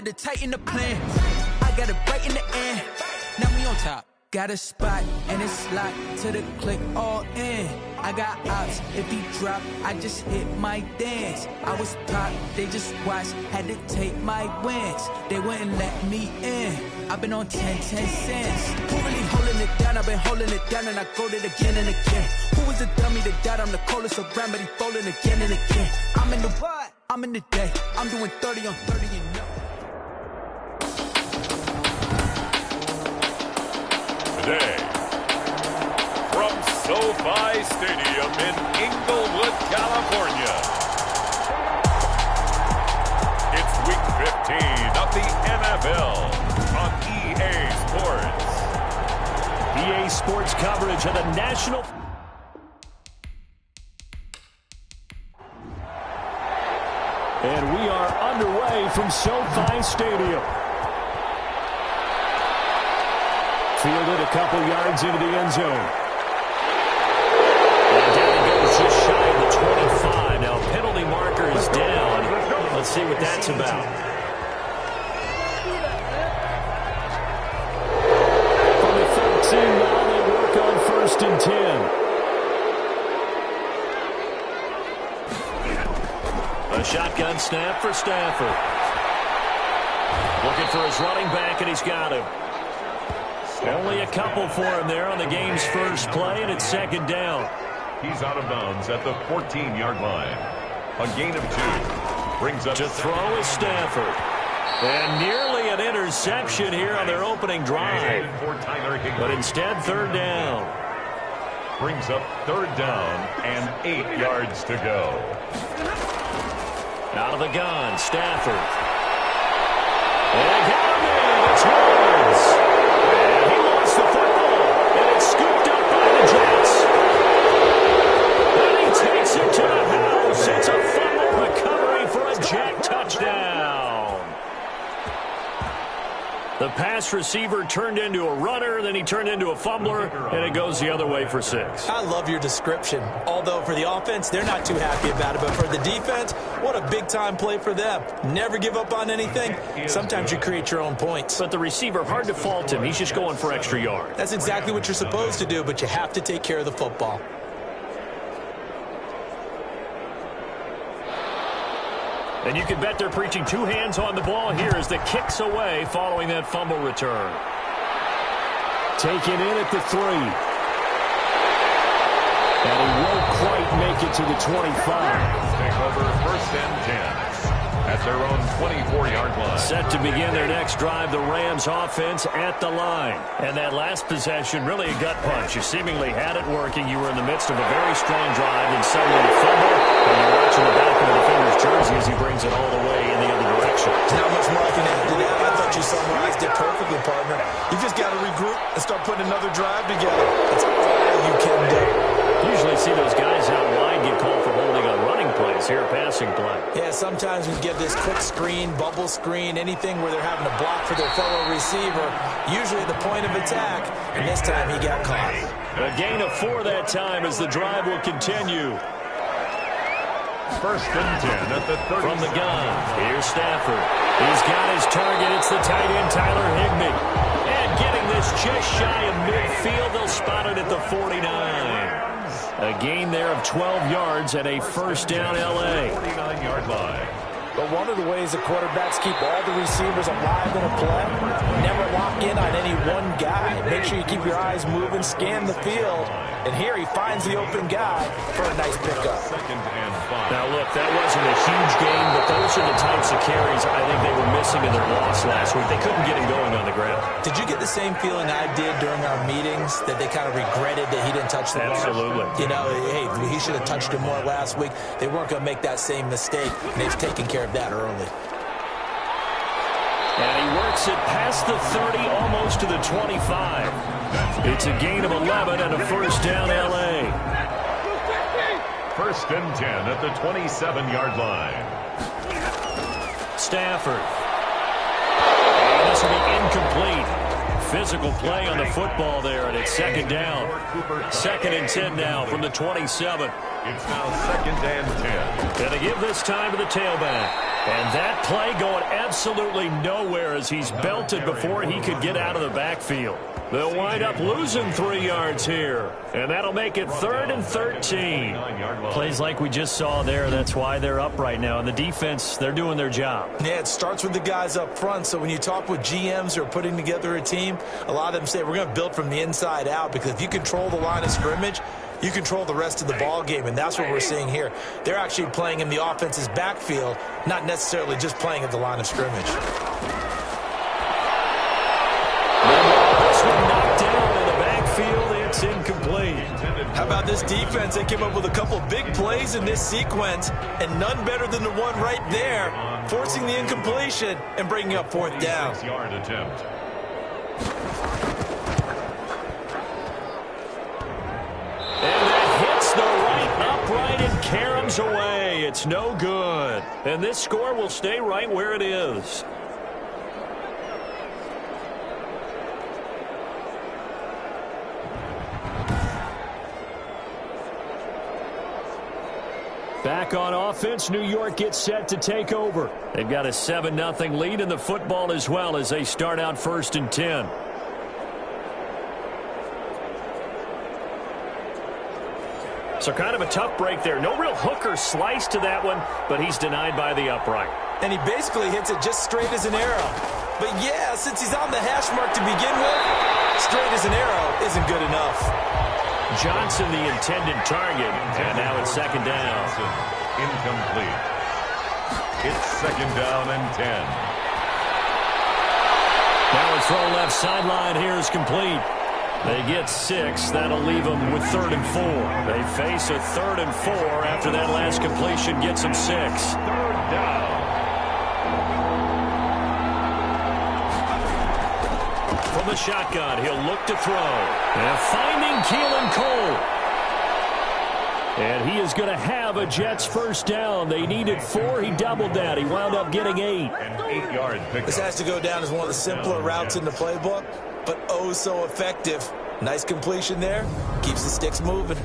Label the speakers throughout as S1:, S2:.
S1: had to tighten the plan. I got it right in the end. Now we on top. Got a spot and it's locked to the click all in. I got ops, if he drop, I just hit my dance. I was top, they just watched, had to take my wins. They wouldn't let me in. I've been on 10 cents. Who really holding it down? I've been holding it down and I go it again and again. Who was the dummy that died? I'm the coldest around, but he falling again and again. I'm in the what? I'm in the day. I'm doing 30 on 30 and no.
S2: Today, from SoFi Stadium in Inglewood, California, it's Week 15 of the NFL on EA Sports.
S3: EA Sports coverage of the national... And we are underway from SoFi Stadium. Fielded a couple yards into the end zone. And down he goes just shy of the 25. Now penalty marker is down. Let's see what that's about. From the 13 now, they work on 1st and 10. A shotgun snap for Stafford. Looking for his running back, and he's got him. Only a couple for him there on the game's first play, and it's 2nd down.
S2: He's out of bounds at the 14-yard line. A gain of 2. Brings up
S3: to throw is Stafford. And nearly an interception here on their opening drive. But instead, 3rd down.
S2: Brings up 3rd down and 8 yards to go.
S3: Out of the gun, Stafford. And got him in. It's Woods. And he lost the football. And it's scooped up by the Jets. And he takes it to the house. It's a fumble recovery for a Jet touchdown. The pass receiver turned into a runner, then he turned into a fumbler, and it goes the other way for 6.
S4: I love your description. Although for the offense, they're not too happy about it. But for the defense, what a big-time play for them. Never give up on anything. Sometimes you create your own points.
S3: But the receiver, hard to fault him. He's just going for extra yards.
S4: That's exactly what you're supposed to do, but you have to take care of the football.
S3: And you can bet they're preaching 2 hands on the ball here as the kick's away following that fumble return. Taken in at the 3. And he won't quite make it to the 25.
S2: Take over 1st and 10 at their own 24-yard line.
S3: Set to begin their next drive, the Rams offense at the line. And that last possession, really a gut punch. You seemingly had it working. You were in the midst of a very strong drive, and suddenly you fumble, and you're watching the back of the defender's jersey as he brings it all the way in the other direction.
S4: Not much more I can add to that. I thought you summarized it perfectly, partner. You just got to regroup and start putting another drive together. That's all you can do.
S3: Usually see those guys out wide get called for holding on running plays. Here, passing play.
S4: Yeah, sometimes we get this quick screen, bubble screen, anything where they're having to block for their fellow receiver, usually at the point of attack, and this time he got caught.
S3: A gain of 4 that time as the drive will continue.
S2: 1st and 10 at the 30.
S3: From the gun, here's Stafford. He's got his target. It's the tight end, Tyler Higbee. And getting this just shy of midfield, they'll spot it at the 49. A gain there of 12 yards and a 1st down L.A.
S2: 49-yard line.
S4: But one of the ways the quarterbacks keep all the receivers alive in a play, never lock in on any one guy. Make sure you keep your eyes moving, scan the field. And here he finds the open guy for a nice pickup.
S2: 2nd and 5.
S3: Now, look, that wasn't a huge gain, but those are the types of carries I think they were missing in their loss last week. They couldn't get him going on the ground.
S4: Did you get the same feeling I did during our meetings, that they kind of regretted that he didn't touch the ball?
S3: Absolutely.
S4: You know, hey, he should have touched it more last week. They weren't going to make that same mistake, and they've taken care of that early.
S3: And he works it past the 30, almost to the 25. It's a gain of 11 and a 1st down L.A.
S2: 1st and 10 at the 27-yard line.
S3: Stafford. And this will be incomplete. Physical play on the football there, and it's 2nd down. 2nd and 10 now from the 27.
S2: It's now 2nd and 10.
S3: And they give this time to the tailback. And that play going absolutely nowhere as he's belted before he could get out of the backfield. They'll wind up losing 3 yards here, and that'll make it 3rd and 13. Plays like we just saw there, that's why they're up right now. And the defense, they're doing their job.
S4: Yeah, it starts with the guys up front. So when you talk with GMs who are putting together a team, a lot of them say we're going to build from the inside out, because if you control the line of scrimmage, you control the rest of the ball game, and that's what we're seeing here. They're actually playing in the offense's backfield, not necessarily just playing at the line of scrimmage.
S3: This one knocked down in the backfield. It's incomplete.
S4: How about this defense? They came up with a couple big plays in this sequence, and none better than the one right there, forcing the incompletion and bringing up 4th down.
S2: 6-yard attempt.
S3: And that hits the right upright and caroms away. It's no good. And this score will stay right where it is. Back on offense, New York gets set to take over. They've got a 7-0 lead in the football as well as they start out 1st and 10. So kind of a tough break there. No real hook or slice to that one, but he's denied by the upright.
S4: And he basically hits it just straight as an arrow. But yeah, since he's on the hash mark to begin with, straight as an arrow isn't good enough.
S3: Johnson the intended target, and now it's 2nd down.
S2: Incomplete. It's 2nd down and 10.
S3: Now a throw left sideline here is complete. They get 6. That'll leave them with 3rd and 4. They face a 3rd and 4 after that last completion gets them 6.
S2: 3rd down.
S3: From the shotgun, he'll look to throw. And finding Keelan Cole. And he is going to have a Jets 1st down. They needed 4. He doubled that. He wound up getting 8.
S2: An 8-yard pickup.
S4: This has to go down as one of the simpler routes in the playbook, but oh so effective. Nice completion there. Keeps the sticks moving.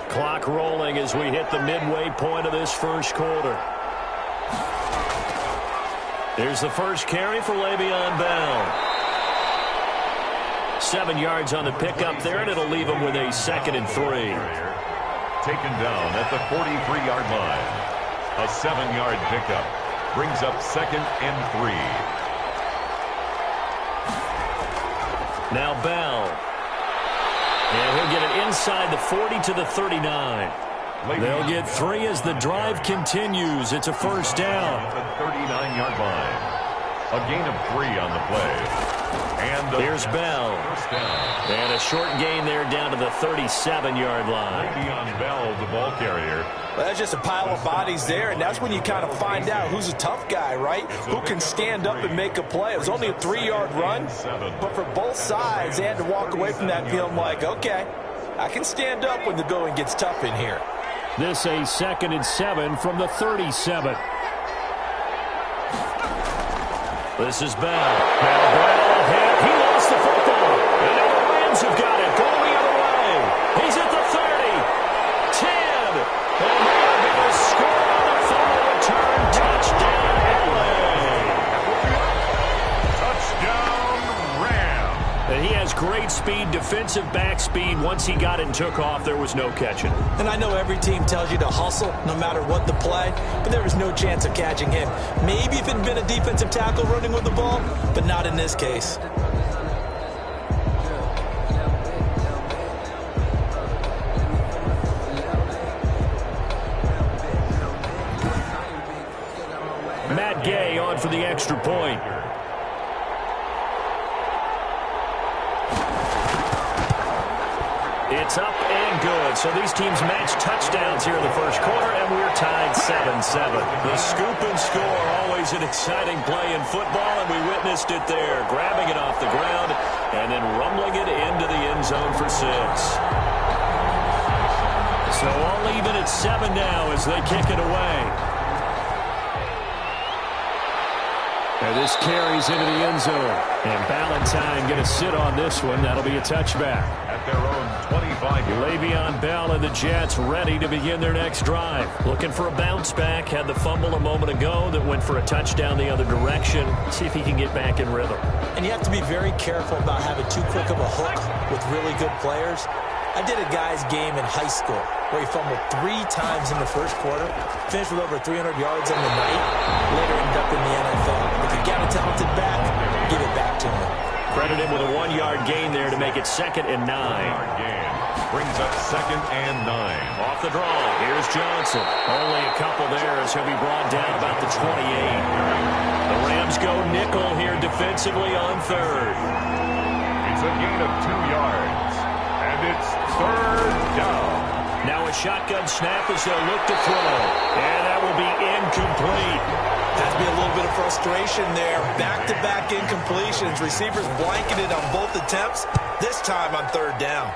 S3: Clock rolling as we hit the midway point of this 1st quarter. Here's the first carry for Le'Veon Bell. 7 yards on the pickup there, and it'll leave him with a 2nd and 3.
S2: Taken down at the 43-yard line. A 7-yard pickup brings up 2nd and 3.
S3: Now Bell. And he'll get it inside the 40 to the 39. They'll get 3 as the drive continues. It's a 1st down.
S2: At the 39-yard line. A gain of 3 on the play. And
S3: here's Bell.
S2: 1st down.
S3: And a short gain there down to the 37-yard line.
S2: Le'Veon Bell, the ball carrier.
S4: Well, that's just a pile of bodies there, and that's when you kind of find out who's a tough guy, right? Who can stand up and make a play. It was only a 3-yard run, but for both sides, they had to walk away from that feeling like, okay, I can stand up when the going gets tough in here.
S3: This a 2nd and 7 from the 37. This is Bell. Now Bell ahead. He lost the football. And now the Rams have got it. Going the other way. He's at the 30. 10. And they are going to score on the fumble return. Touchdown, LA.
S2: Touchdown, Rams.
S3: And he has great speed, defensive back speed. Once he got it and took off, there was no catching.
S4: And I know every team tells you to hustle no matter what the play, but there was no chance of catching him. Maybe if it had been a defensive tackle running with the ball, but not in this case.
S3: Matt Gay on for the extra point. It's up and good. So these teams match touchdowns here in the 1st quarter, and we're tied 7-7. The scoop and score, always an exciting play in football, and we witnessed it there, grabbing it off the ground and then rumbling it into the end zone for 6. So all even at 7 now as they kick it away. And this carries into the end zone. And Ballantyne going to sit on this one. That'll be a touchback.
S2: At their own 25.
S3: Le'Veon Bell and the Jets ready to begin their next drive. Looking for a bounce back. Had the fumble a moment ago that went for a touchdown the other direction. See if he can get back in rhythm.
S4: And you have to be very careful about having too quick of a hook with really good players. I did a guy's game in high school where he fumbled 3 times in the first quarter, finished with over 300 yards on the night, later ended up in the NFL. If you got a talented back, give it back to him.
S3: Credit him with a 1-yard gain there to make it 2nd and 9.
S2: Brings up 2nd and 9.
S3: Off the draw, here's Johnson. Only a couple there as he'll be brought down about the 28. The Rams go nickel here defensively on 3rd.
S2: It's a gain of 2 yards. And it's 3rd down.
S3: Now a shotgun snap as they'll look to throw. And that will be incomplete.
S4: Has to be a little bit of frustration there. Back-to-back incompletions. Receivers blanketed on both attempts, this time on 3rd down.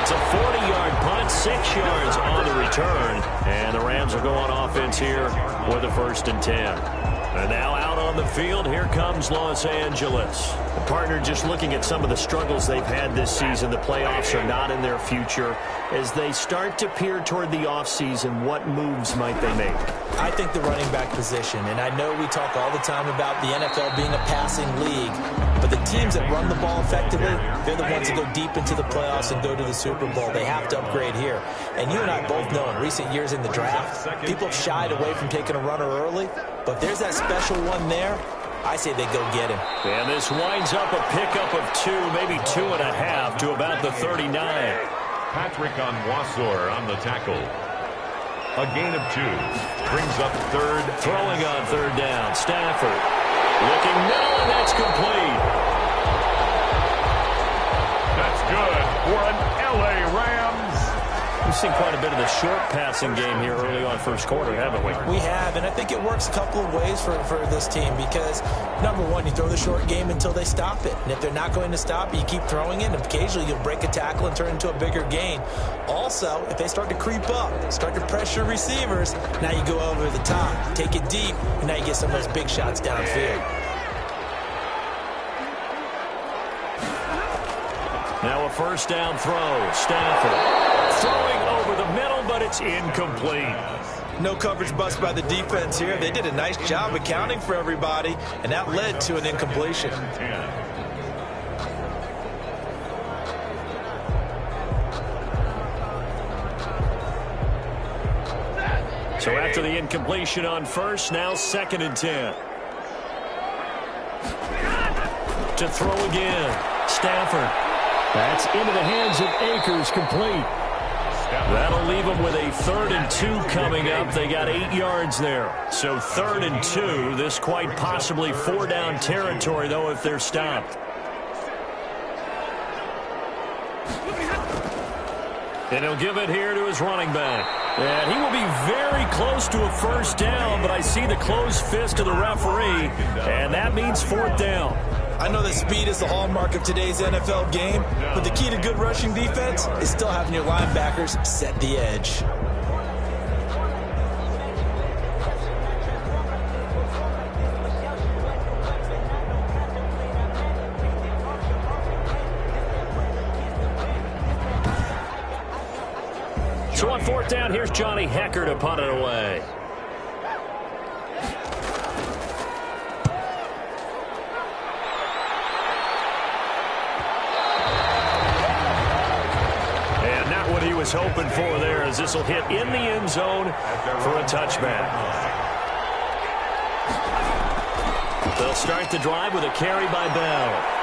S3: It's a 40-yard punt, 6 yards on the return. And the Rams will go on offense here with a 1st and 10. And now out on the field, here comes Los Angeles. The partner, just looking at some of the struggles they've had this season, the playoffs are not in their future. As they start to peer toward the offseason, what moves might they make?
S4: I think the running back position, and I know we talk all the time about the NFL being a passing league, but the teams that run the ball effectively, they're the ones that go deep into the playoffs and go to the Super Bowl. They have to upgrade here. And you and I both know in recent years in the draft, people have shied away from taking a runner early, but there's that special one there. I say they go get him.
S3: And this winds up a pickup of 2, maybe 2.5 to about the 39.
S2: Patrick Onwuasor on the tackle. A gain of 2. Brings up 3rd.
S3: Throwing on 3rd down. Stafford. Looking middle, and that's complete.
S2: That's good for an LA Rams.
S3: We've seen quite a bit of the short passing game here early on first quarter, haven't we?
S4: We have, and I think it works a couple of ways for this team because, number one, you throw the short game until they stop it. And if they're not going to stop it, you keep throwing it, and occasionally you'll break a tackle and turn it into a bigger gain. Also, if they start to creep up, start to pressure receivers, now you go over the top, take it deep, and now you get some of those big shots downfield.
S3: Now a 1st down throw. Stafford throwing over the middle, but it's incomplete.
S4: No coverage bust by the defense here. They did a nice job accounting for everybody, and that led to an incompletion.
S3: So after the incompletion on 1st, now 2nd and 10. To throw again. Stafford. That's into the hands of Akers, complete. That'll leave them with a 3rd and 2 coming up. They got 8 yards there. So 3rd and 2. This quite possibly 4-down territory, though, if they're stopped. And he'll give it here to his running back. And he will be very close to a 1st down, but I see the closed fist of the referee, and that means 4th down.
S4: I know that speed is the hallmark of today's NFL game, but the key to good rushing defense is still having your linebackers set the edge.
S3: So on 4th down, here's Johnny Hekker to punt it away. He was hoping for there as this will hit in the end zone for a touchback. They'll start the drive with a carry by Bell.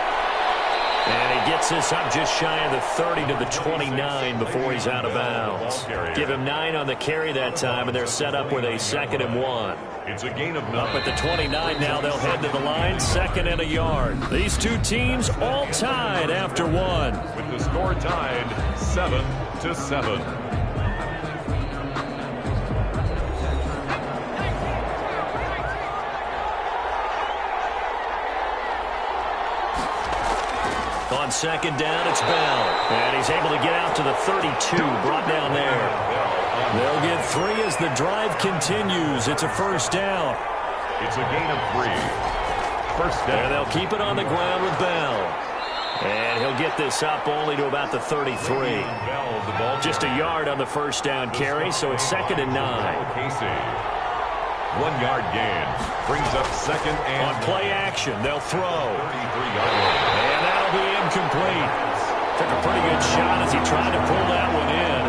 S3: And he gets this up just shy of the 30 to the 29 before he's out of bounds. Give him 9 on the carry that time, and they're set up with a 2nd and 1.
S2: It's a gain of 9.
S3: Up at the 29 now, they'll head to the line, 2nd and a yard. These two teams all tied after 1.
S2: With the score tied 7-7.
S3: On 2nd down, it's Bell. And he's able to get out to the 32, brought down there. They'll get 3 as the drive continues. It's a first down.
S2: It's a gain of 3. First down.
S3: And they'll keep it on the ground with Bell. And he'll get this up only to about the 33. Just a yard on the first down carry, so it's 2nd and 9.
S2: 1 yard gain. Brings up 2nd and
S3: on play action, they'll throw.
S2: 33-yard line.
S3: And that'll be incomplete. Took a pretty good shot as he tried to pull that one in.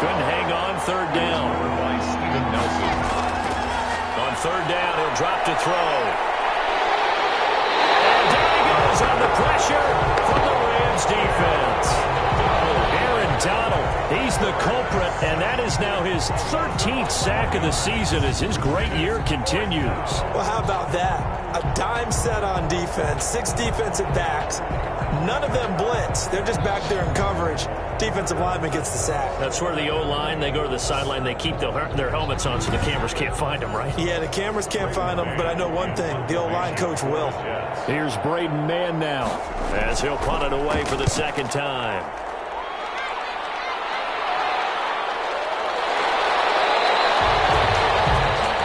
S3: Couldn't hang on 3rd down.
S2: By Steven Nelson.
S3: On 3rd down, he'll drop to throw. And down he goes on the pressure from the Rams defense. Aaron Donald, he's the culprit, and that is now his 13th sack of the season as his great year continues.
S4: Well, how about that? A dime set on defense, 6 defensive backs. None of them blitz. They're just back there in coverage. Defensive lineman gets the sack.
S3: That's where the O-line, they go to the sideline, they keep their helmets on so the cameras can't find them, right?
S4: Yeah, the cameras can't find them, but I know one thing. The O-line coach will.
S3: Here's Braden Mann now as he'll punt it away for the 2nd time.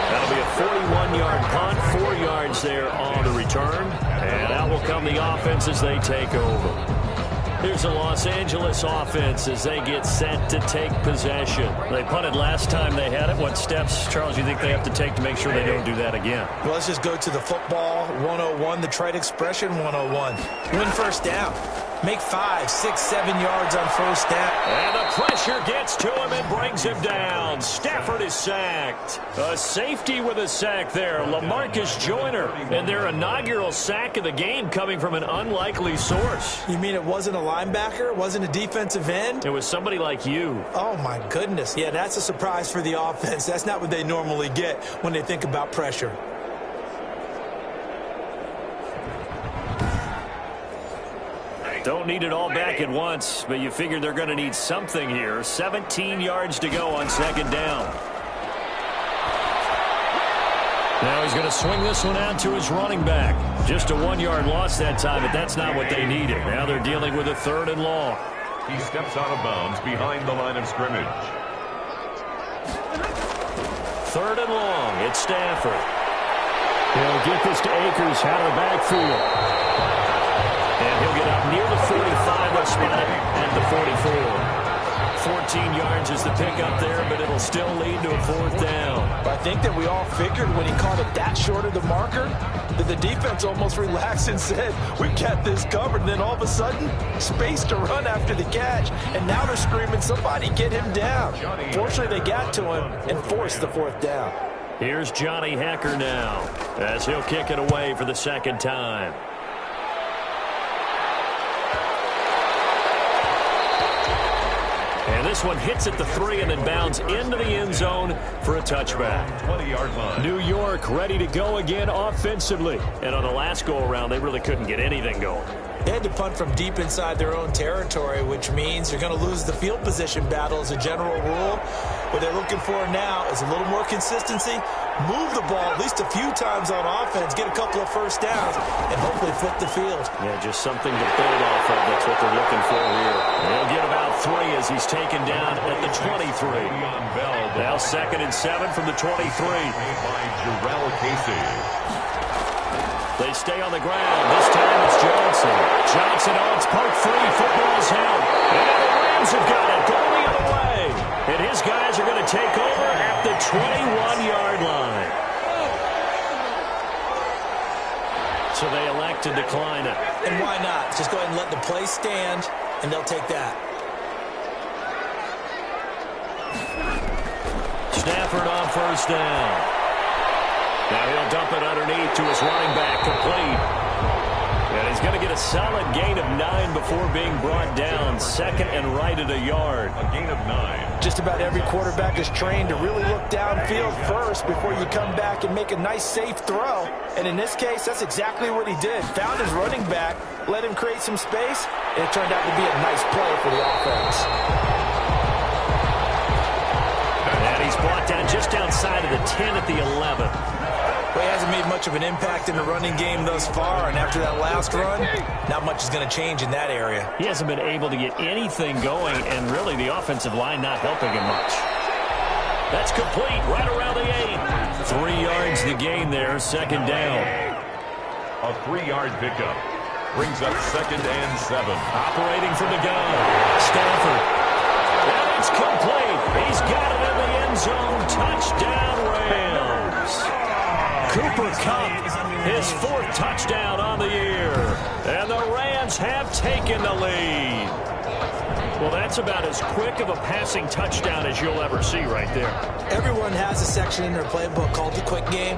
S3: That'll be a 41-yard punt, 4 yards there on the return. And out will come the offense as they take over. Here's the Los Angeles offense as they get set to take possession. They punted last time they had it. What steps, Charles, you think they have to take to make sure they don't do that again?
S4: Well, let's just go to the football 101, the trade expression 101. Win first down. Make 5, 6, 7 yards on first down.
S3: And the pressure gets to him and brings him down. Stafford is sacked. A safety with a sack there, LaMarcus Joyner. And their inaugural sack of the game coming from an unlikely source.
S4: You mean it wasn't a linebacker? It wasn't a defensive end?
S3: It was somebody like you.
S4: Oh, my goodness. Yeah, that's a surprise for the offense. That's not what they normally get when they think about pressure.
S3: Don't need it all back at once, but you figure they're going to need something here. 17 yards to go on 2nd down. Now he's going to swing this one out to his running back. Just a 1-yard loss that time, but that's not what they needed. Now they're dealing with a 3rd and long.
S2: He steps out of bounds behind the line of scrimmage.
S3: 3rd and long. It's Stafford. He'll get this to Akers out of the backfield. And he'll get up near the 45, they'll spot it at the 44. 14 yards is the pickup there, but it'll still lead to a 4th down.
S4: I think that we all figured when he caught it that short of the marker that the defense almost relaxed and said, we've got this covered. And then all of a sudden, space to run after the catch. And now they're screaming, somebody get him down. Fortunately, they got to him and forced the 4th down.
S3: Here's Johnny Hekker now as he'll kick it away for the 2nd time. And this one hits at the 3 and then bounds into the end zone for a touchback.
S2: 20-yard line.
S3: New York ready to go again offensively. And on the last go-around, they really couldn't get anything going.
S4: They had to punt from deep inside their own territory, which means you're going to lose the field position battle as a general rule. What they're looking for now is a little more consistency, move the ball at least a few times on offense, get a couple of first downs, and hopefully flip the field.
S3: Yeah, just something to build off of. That's what they're looking for here. They'll get about 3 as he's taken down at the 23. Now 2nd and 7 from the 23.
S2: By Jarrell Casey.
S3: They stay on the ground. This time it's Johnson. Johnson on its poke free. Football's held. And the Rams have got it. Going the other way. And his guys are going to take over at the 21-yard line. So they elect to decline it.
S4: And why not? Just go ahead and let the play stand, and they'll take that.
S3: Stafford on first down. Now he'll dump it underneath to his running back, complete. And he's going to get a solid gain of 9 before being brought down. 2nd and right at a yard.
S2: A gain of 9.
S4: Just about every quarterback is trained to really look downfield first before you come back and make a nice, safe throw. And in this case, that's exactly what he did. Found his running back, let him create some space, and it turned out to be a nice play for the offense.
S3: And he's brought down just outside of the 10 at the 11.
S4: Well, he hasn't made much of an impact in the running game thus far, and after that last run, not much is going to change in that area.
S3: He hasn't been able to get anything going, and really the offensive line not helping him much. That's complete right around the 8. 3 yards the gain there, second down.
S2: A 3-yard pickup brings up 2nd and 7.
S3: Operating from the gun, Stafford. And it's complete. He's got it in the end zone. Touchdown, Rams. Cooper Kupp, his 4th touchdown on the year. And the Rams have taken the lead. Well, that's about as quick of a passing touchdown as you'll ever see right there.
S4: Everyone has a section in their playbook called the quick game.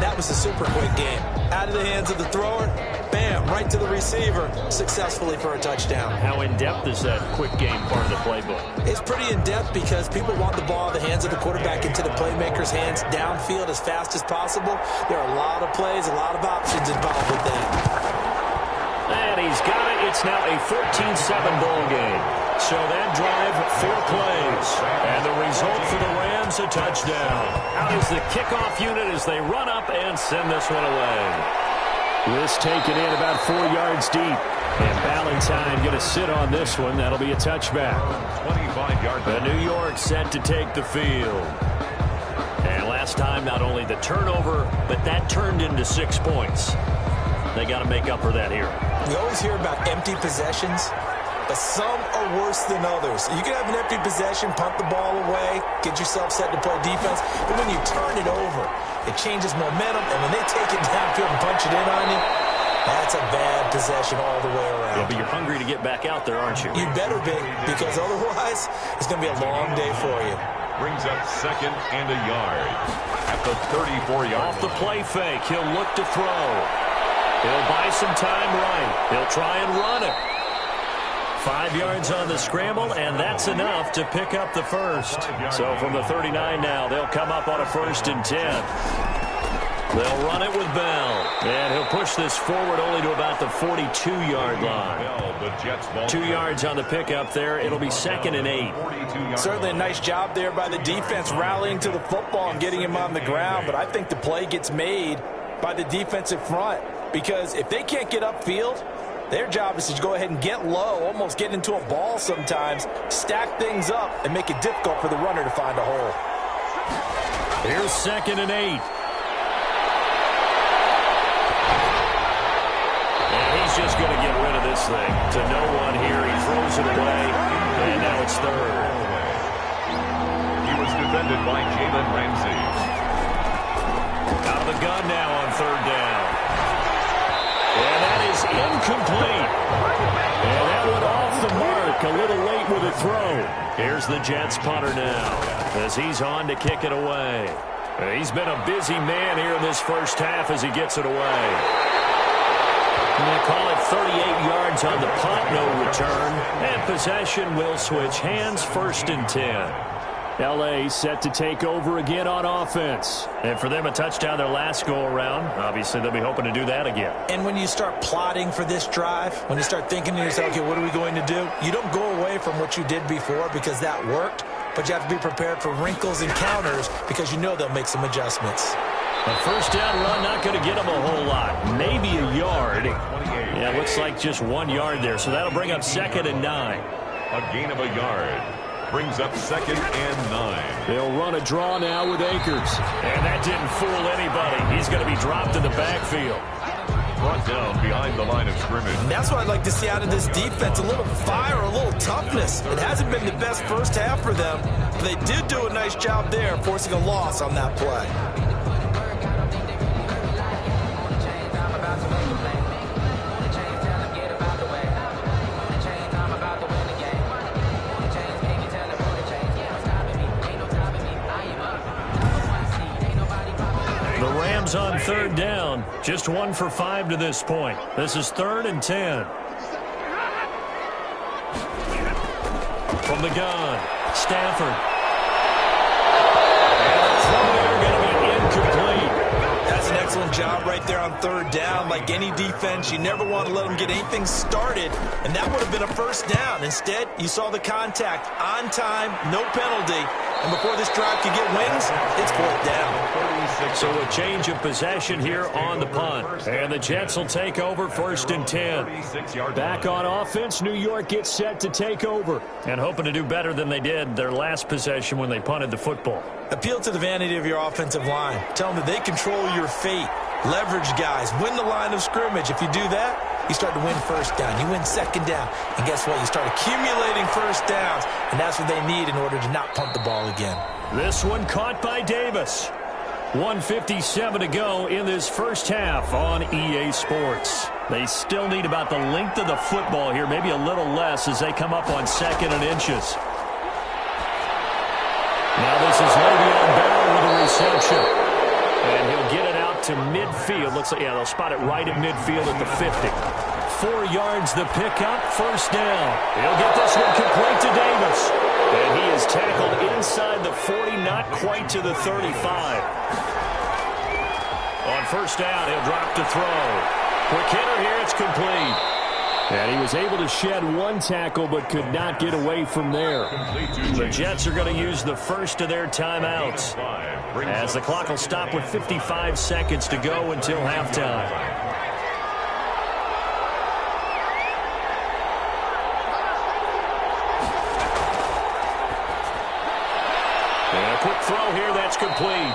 S4: That was the super quick game. Out of the hands of the thrower, bam, right to the receiver, successfully for a touchdown.
S3: How in-depth is that quick game part of the playbook?
S4: It's pretty in-depth because people want the ball in the hands of the quarterback into the playmaker's hands downfield as fast as possible. There are a lot of plays, a lot of options involved with that.
S3: And he's got it. It's now a 14-7 ball game. So that drive, 4 plays. And the result for the Rams, a touchdown. Out is the kickoff unit as they run up and send this one away. This taken in about 4 yards deep. And Valentine going to sit on this one. That'll be a touchback.
S2: 25 yards.
S3: The New York set to take the field. And last time, not only the turnover, but that turned into 6 points. They got to make up for that here.
S4: We always hear about empty possessions, but some are worse than others. You can have an empty possession, punt the ball away, get yourself set to play defense, but when you turn it over, it changes momentum, and when they take it downfield and punch it in on you, that's a bad possession all the way around.
S3: Yeah, but you're hungry to get back out there, aren't you?
S4: You better be, because otherwise, it's going to be a long day for you.
S2: Brings up 2nd and a yard at the 34-yard line.
S3: Off the play fake, he'll look to throw. He'll buy some time right. He'll try and run it. 5 yards on the scramble, and that's enough to pick up the first. So from the 39 now, they'll come up on a 1st and 10. They'll run it with Bell. And he'll push this forward only to about the 42-yard line. 2 yards on the pickup there. It'll be 2nd and 8.
S4: Certainly a nice job there by the defense rallying to the football and getting him on the ground, but I think the play gets made by the defensive front. Because if they can't get upfield, their job is to go ahead and get low, almost get into a ball sometimes, stack things up, and make it difficult for the runner to find a hole.
S3: Here's 2nd and 8. And he's just going to get rid of this thing. To no one here. He throws it away, and now it's 3rd.
S2: He was defended by Jalen Ramsey.
S3: Out of the gun now on 3rd down. And that is incomplete. And that went off the mark a little late with a throw. Here's the Jets punter now as he's on to kick it away. He's been a busy man here in this first half as he gets it away. And they call it 38 yards on the punt, no return. And possession will switch hands, 1st and 10. L.A. set to take over again on offense. And for them, a touchdown their last go-around. Obviously, they'll be hoping to do that again.
S4: And when you start plotting for this drive, when you start thinking to yourself, okay, what are we going to do? You don't go away from what you did before because that worked, but you have to be prepared for wrinkles and counters because you know they'll make some adjustments.
S3: A 1st down run, not going to get them a whole lot. Maybe a yard. Yeah, looks like just 1 yard there, so that'll bring up 2nd and 9.
S2: A gain of a yard. Brings up 2nd and 9.
S3: They'll run a draw now with Akers. And that didn't fool anybody. He's going to be dropped in the backfield.
S2: Brought down behind the line of scrimmage.
S4: And that's what I'd like to see out of this defense. A little fire, a little toughness. It hasn't been the best first half for them, but they did do a nice job there, forcing a loss on that play.
S3: On 3rd down, just 1 for 5 to this point. This is 3rd and 10. From the gun, Stafford. And the throw there going to be incomplete.
S4: That's an excellent job right there on 3rd down. Like any defense, you never want to let them get anything started, and that would have been a 1st down. Instead, you saw the contact on time, no penalty, And before this drive can get wings, it's fourth down.
S3: So a change of possession here on the punt. And the Jets will take over 1st and 10. Back on offense, New York gets set to take over. And hoping to do better than they did their last possession when they punted the football.
S4: Appeal to the vanity of your offensive line. Tell them that they control your fate. Leverage guys. Win the line of scrimmage. If you do that, you start to win first down. You win second down. And guess what? You start accumulating first downs. And that's what they need in order to not punt the ball again.
S3: This one caught by Davis. 1:57 to go in this first half on EA Sports. They still need about the length of the football here, maybe a little less as they come up on 2nd and inches. Now this is Le'Veon Bell with a reception. And he'll get it out to midfield. Looks like, yeah, they'll spot it right at midfield at the 50. 4 yards the pickup, first down. He'll get this one complete to Davis. And he is tackled inside the 40, not quite to the 35. On first down, he'll drop to throw. Quick hitter here, it's complete. And he was able to shed one tackle but could not get away from there. The Jets are going to use the first of their timeouts as the clock will stop with 55 seconds to go until halftime. And a quick throw here, that's complete.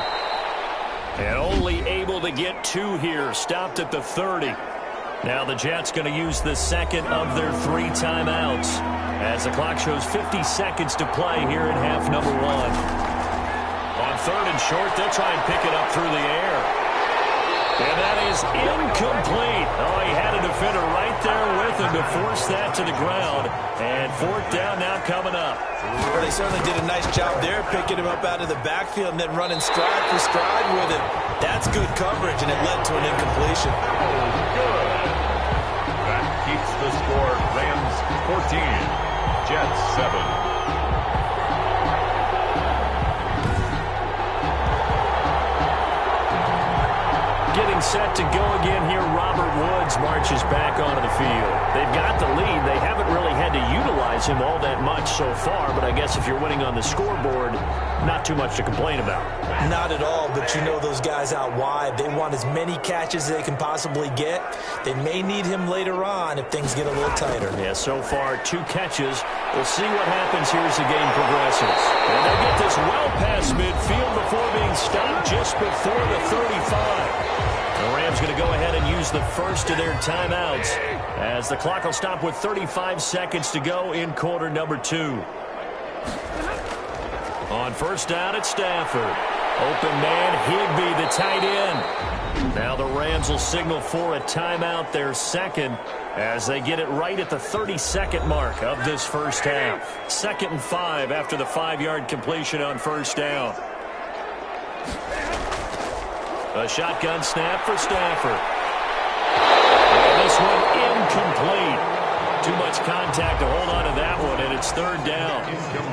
S3: And only able to get 2 here, stopped at the 30. Now the Jets going to use the second of their 3 timeouts as the clock shows 50 seconds to play here in half number 1. On 3rd and short, they'll try and pick it up through the air. And that is incomplete. Oh, he had a defender right there with him to force that to the ground. And 4th down now coming up.
S4: Well, they certainly did a nice job there, picking him up out of the backfield and then running stride for stride with him. That's good coverage, and it led to an incompletion.
S2: Good. That keeps the score. Rams 14, Jets 7.
S3: Getting set to go again here, Robert Woods marches back onto the field. They've got the lead. They haven't really had to utilize him all that much so far, but I guess if you're winning on the scoreboard, not too much to complain about.
S4: Not at all, but you know those guys out wide, they want as many catches as they can possibly get. They may need him later on if things get a little tighter.
S3: Yeah, so far 2 catches. We'll see what happens here as the game progresses. And they'll get this well past midfield before being stopped just before the 35. The Rams going to go ahead and use the first of their timeouts as the clock will stop with 35 seconds to go in quarter number 2. On first down, it's Stafford. Open man, Higbee, the tight end. Now the Rams will signal for a timeout, their second, as they get it right at the 32nd mark of this first half. 2nd and 5 after the 5-yard completion on first down. A shotgun snap for Stafford. And this one incomplete. Too much contact to hold on to that one, and it's 3rd down.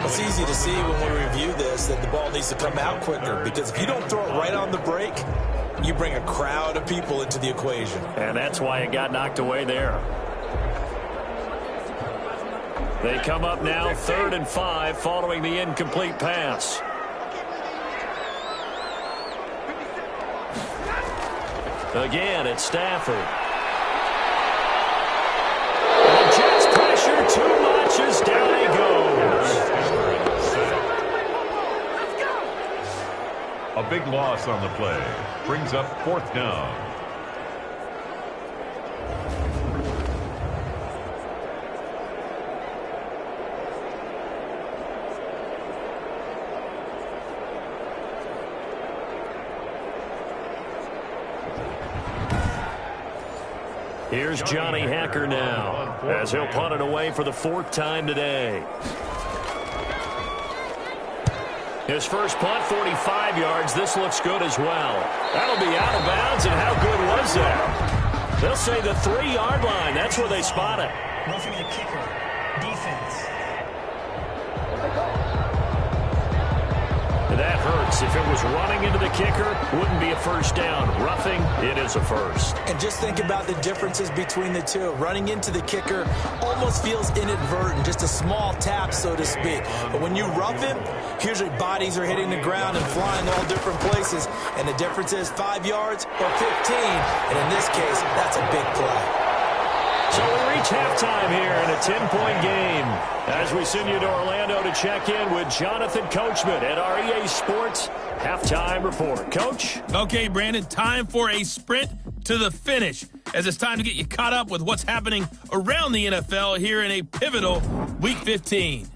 S4: It's easy to see when we review this that the ball needs to come out quicker, because if you don't throw it right on the break, you bring a crowd of people into the equation.
S3: And that's why it got knocked away there. They come up now 3rd and 5 following the incomplete pass. Again, it's Stafford. And the Jets pressure too much as down he goes.
S2: A big loss on the play. Brings up 4th down.
S3: Here's Johnny Hacker now as he'll punt it away for the 4th time today. His first punt, 45 yards. This looks good as well. That'll be out of bounds, and how good was that? They'll say the 3-yard line. That's where they spot it.
S5: Roughing the kicker. Defense.
S3: That hurts. If it was running into the kicker, wouldn't be a first down. Roughing, it is a first.
S4: And just think about the differences between the two. Running into the kicker almost feels inadvertent, just a small tap, so to speak. But when you rough him, usually bodies are hitting the ground and flying all different places. And the difference is 5 yards or 15. And in this case, that's a big play.
S3: So we reach halftime here in a 10-point game as we send you to Orlando to check in with Jonathan Coachman at our EA Sports Halftime Report. Coach?
S5: Okay, Brandon, time for a sprint to the finish as it's time to get you caught up with what's happening around the NFL here in a pivotal Week 15.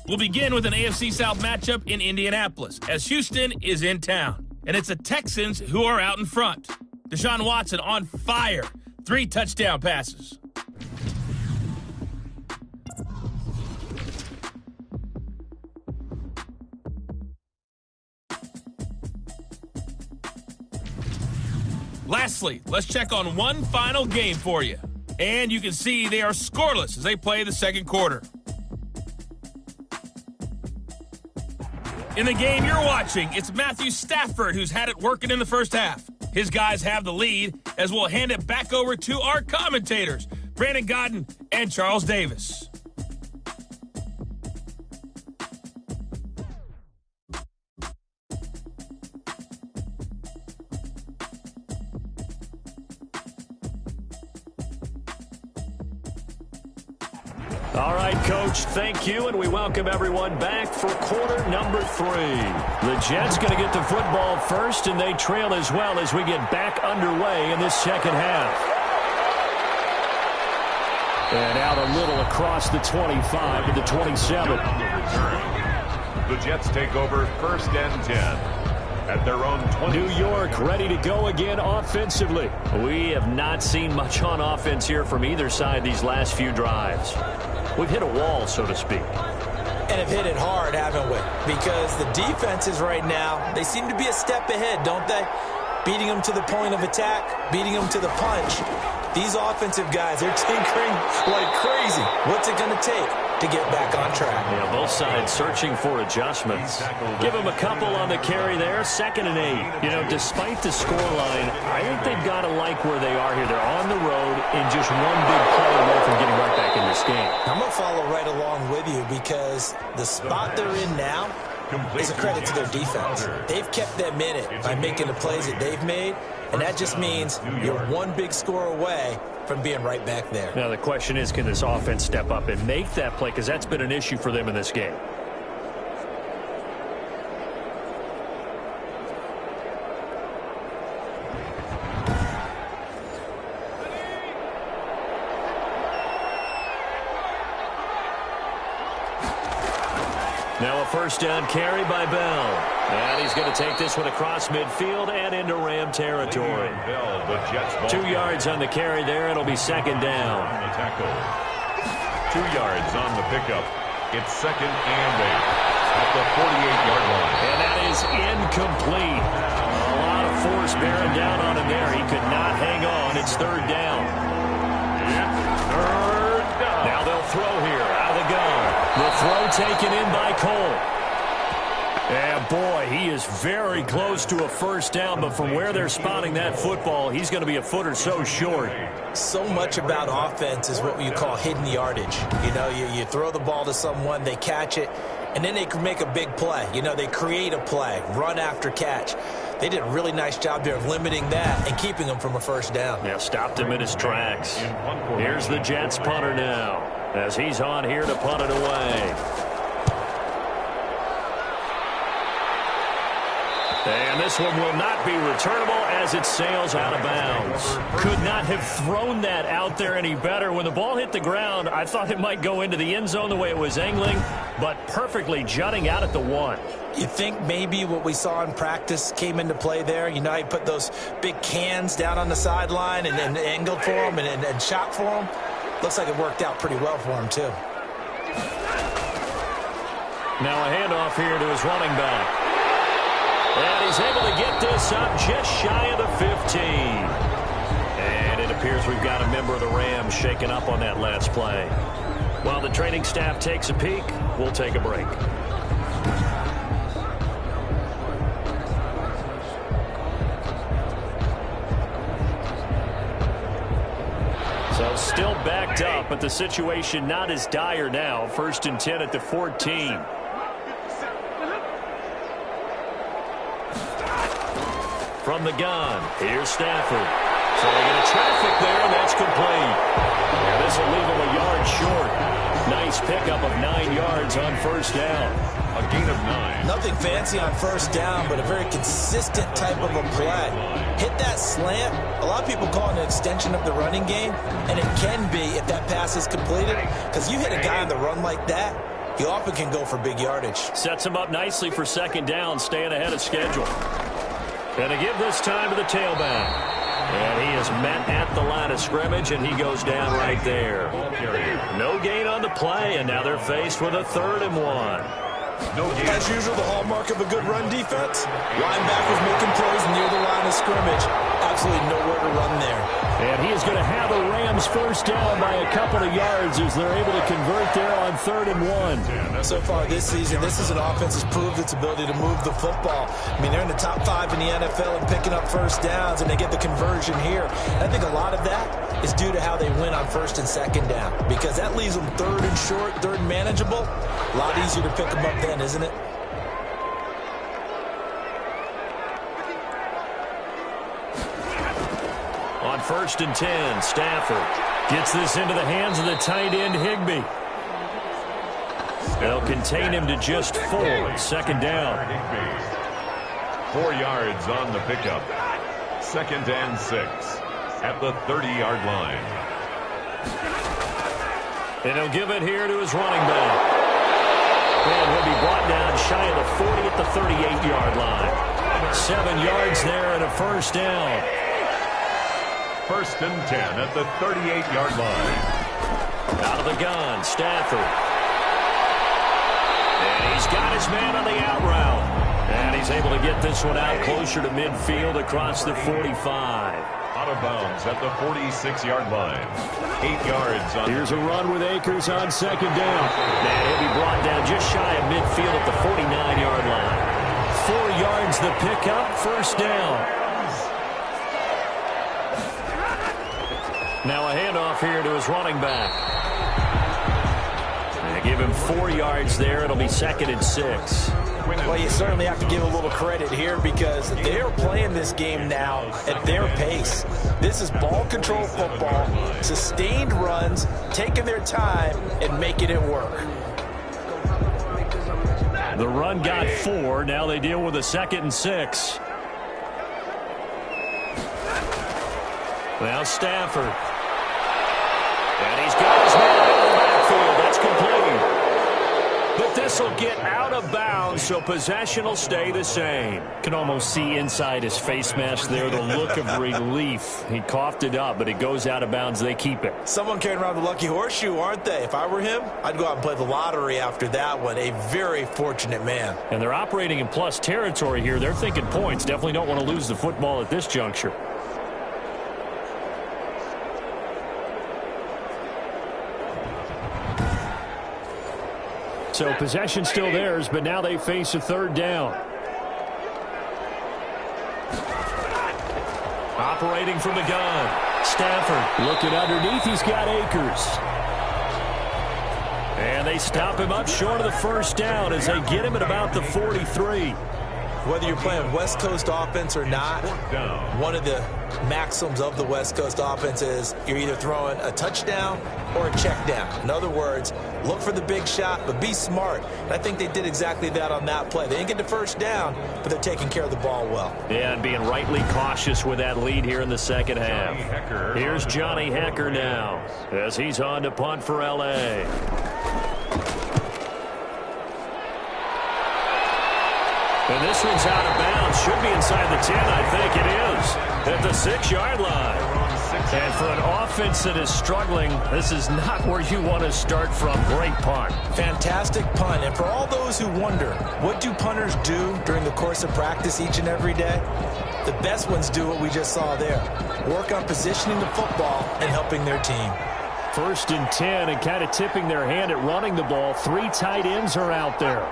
S5: We'll begin with an AFC South matchup in Indianapolis as Houston is in town. And it's the Texans who are out in front. Deshaun Watson on fire. 3 touchdown passes. Lastly, let's check on one final game for you. And you can see they are scoreless as they play the second quarter. In the game you're watching, it's Matthew Stafford who's had it working in the first half. His guys have the lead as we'll hand it back over to our commentators, Brandon Godden and Charles Davis.
S3: All right, Coach, thank you, and we welcome everyone back for quarter number 3. The Jets going to get the football first, and they trail as well as we get back underway in this second half. And out a little across the 25 to the 27.
S2: The Jets take over 1st and 10. At their own 20.
S3: New York ready to go again offensively. We have not seen much on offense here from either side these last few drives. We've hit a wall, so to speak.
S4: And have hit it hard, haven't we? Because the defenses right now, they seem to be a step ahead, don't they? Beating them to the point of attack, beating them to the punch. These offensive guys, they're tinkering like crazy. What's it going to take to get back on track?
S3: Yeah, both sides searching for adjustments. Give them a couple on the carry there, 2nd and 8. You know, despite the scoreline, I think they've got to like where they are here. They're on the road and just one big play away from getting right back in this game.
S4: I'm going to follow right along with you because the spot they're in now is a credit to their defense. They've kept them in it by making the plays that they've made, and that just means you're one big score away from being right back there.
S3: Now the question is, can this offense step up and make that play? Because that's been an issue for them in this game. Now a 1st down carry by Bell. And he's going to take this one across midfield and into Ram territory. 2 yards on the carry there. It'll be 2nd down.
S2: 2 yards on the pickup. It's 2nd and 8 at the 48-yard line.
S3: And that is incomplete. A lot of force bearing down on him there. He could not hang on. It's 3rd down.
S2: Third down.
S3: Now they'll throw here out of the gun. The throw taken in by Cole. And boy, he is very close to a 1st down, but from where they're spotting that football, he's going to be a foot or so short.
S4: So much about offense is what you call hidden yardage. You know, you throw the ball to someone, they catch it, and then they can make a big play. You know, they create a play, run after catch. They did a really nice job there of limiting that and keeping him from a 1st down.
S3: Yeah, stopped him in his tracks. Here's the Jets punter now as he's on here to punt it away. And this one will not be returnable as it sails out of bounds. Could not have thrown that out there any better. When the ball hit the ground, I thought it might go into the end zone the way it was angling, but perfectly jutting out at the 1.
S4: You think maybe what we saw in practice came into play there? You know, he put those big cans down on the sideline and then angled for him and shot for him. Looks like it worked out pretty well for him, too.
S3: Now a handoff here to his running back. And he's able to get this up just shy of the 15. And it appears we've got a member of the Rams shaken up on that last play. While the training staff takes a peek, we'll take a break. So still backed up, but the situation not as dire now. 1st and 10 at the 14. From the gun, here's Stafford. So they get a traffic there, and that's complete. And this will leave him a yard short. Nice pickup of 9 yards on 1st down.
S2: A gain of 9.
S4: Nothing fancy on 1st down, but a very consistent type of a play. Hit that slant. A lot of people call it an extension of the running game, and it can be if that pass is completed, because you hit a guy on the run like that, he often can go for big yardage.
S3: Sets him up nicely for 2nd down, staying ahead of schedule. And to give this time to the tailback. And he is met at the line of scrimmage, and he goes down right there. No gain on the play, and now they're faced with a 3rd and 1.
S2: No gain.
S4: As usual, the hallmark of a good run defense, linebackers making plays near the line of scrimmage. Absolutely nowhere to run there.
S3: And he is going to have the Rams 1st down by a couple of yards as they're able to convert there on 3rd and 1.
S4: So far this season, this is an offense that's proved its ability to move the football. I mean, they're in the top 5 in the NFL and picking up 1st downs, and they get the conversion here. And I think a lot of that is due to how they win on 1st and 2nd down, because that leaves them 3rd and short, 3rd and manageable. A lot easier to pick them up then, isn't it?
S3: On 1st and 10, Stafford gets this into the hands of the tight end, Higbee. They'll contain him to just 4. 2nd down.
S2: 4 yards on the pickup. 2nd and 6 at the 30-yard line.
S3: And he'll give it here to his running back. And he'll be brought down shy of the 40 at the 38-yard line. 7 yards there and a 1st down.
S2: 1st and 10 at the 38-yard line.
S3: Out of the gun, Stafford. And he's got his man on the out route. And he's able to get this one out closer to midfield across the 45.
S2: Out of bounds at the 46-yard line. 8 yards on.
S3: Here's a run with Akers on 2nd down. And he'll be brought down just shy of midfield at the 49-yard line. 4 yards the pickup, 1st down. Now a handoff here to his running back. They give him 4 yards there. It'll be 2nd and 6.
S4: Well, you certainly have to give a little credit here because they're playing this game now at their pace. This is ball control football, sustained runs, taking their time and making it work.
S3: The run got 4. Now they deal with a 2nd and 6. Now Stafford. And he's got his man out of the backfield. That's complete. But this will get out of bounds, so possession will stay the same. Can almost see inside his face mask there the look of relief. He coughed it up, but it goes out of bounds. They keep it.
S4: Someone carrying around the lucky horseshoe, aren't they? If I were him, I'd go out and play the lottery after that one. A very fortunate man.
S3: And they're operating in plus territory here. They're thinking points. Definitely don't want to lose the football at this juncture. So possession still theirs, but now they face a 3rd down. Operating from the gun. Stafford looking underneath. He's got Akers. And they stop him up short of the 1st down as they get him at about the 43.
S4: Whether you're playing West Coast offense or not, one of the maxims of the West Coast offense is you're either throwing a touchdown or a check down. In other words, look for the big shot, but be smart. And I think they did exactly that on that play. They didn't get the 1st down, but they're taking care of the ball well.
S3: Yeah, and being rightly cautious with that lead here in the 2nd half. Here's Johnny Hekker now as he's on to punt for L.A. And this one's out of bounds. Should be inside the 10, I think it is. At the 6-yard line. And for an offense that is struggling, this is not where you want to start from. Great punt.
S4: Fantastic punt. And for all those who wonder, what do punters do during the course of practice each and every day? The best ones do what we just saw there. Work on positioning the football and helping their team.
S3: 1st and 10, and kind of tipping their hand at running the ball. 3 tight ends are out there.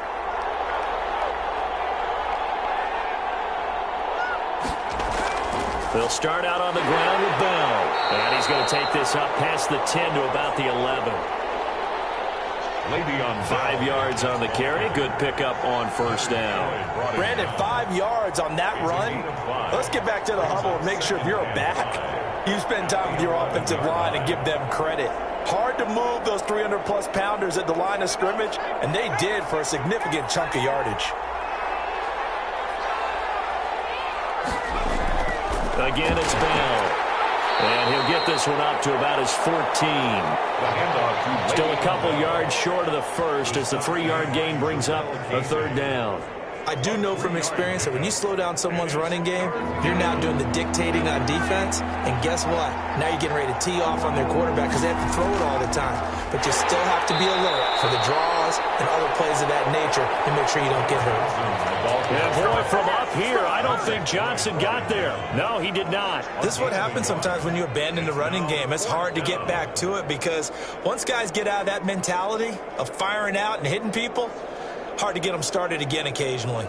S3: They'll start out on the ground with Bell. And he's going to take this up past the 10 to about the 11. 5 yards on the carry. Good pickup on 1st down.
S4: Brandon, 5 yards on that run. Let's get back to the huddle and make sure if you're a back, you spend time with your offensive line and give them credit. Hard to move those 300-plus pounders at the line of scrimmage, and they did for a significant chunk of yardage.
S3: Again, it's Bell. And he'll get this one up to about his 14. Still a couple yards short of the first as the 3-yard gain brings up a 3rd down.
S4: I do know from experience that when you slow down someone's running game, you're now doing the dictating on defense. And guess what? Now you're getting ready to tee off on their quarterback because they have to throw it all the time. But you still have to be alert for the draws and other plays of that nature to make sure you don't get hurt.
S3: And boy, from up here, I don't think Johnson got there. No, he did not.
S4: This is what happens sometimes when you abandon the running game. It's hard to get back to it because once guys get out of that mentality of firing out and hitting people, hard to get them started again occasionally.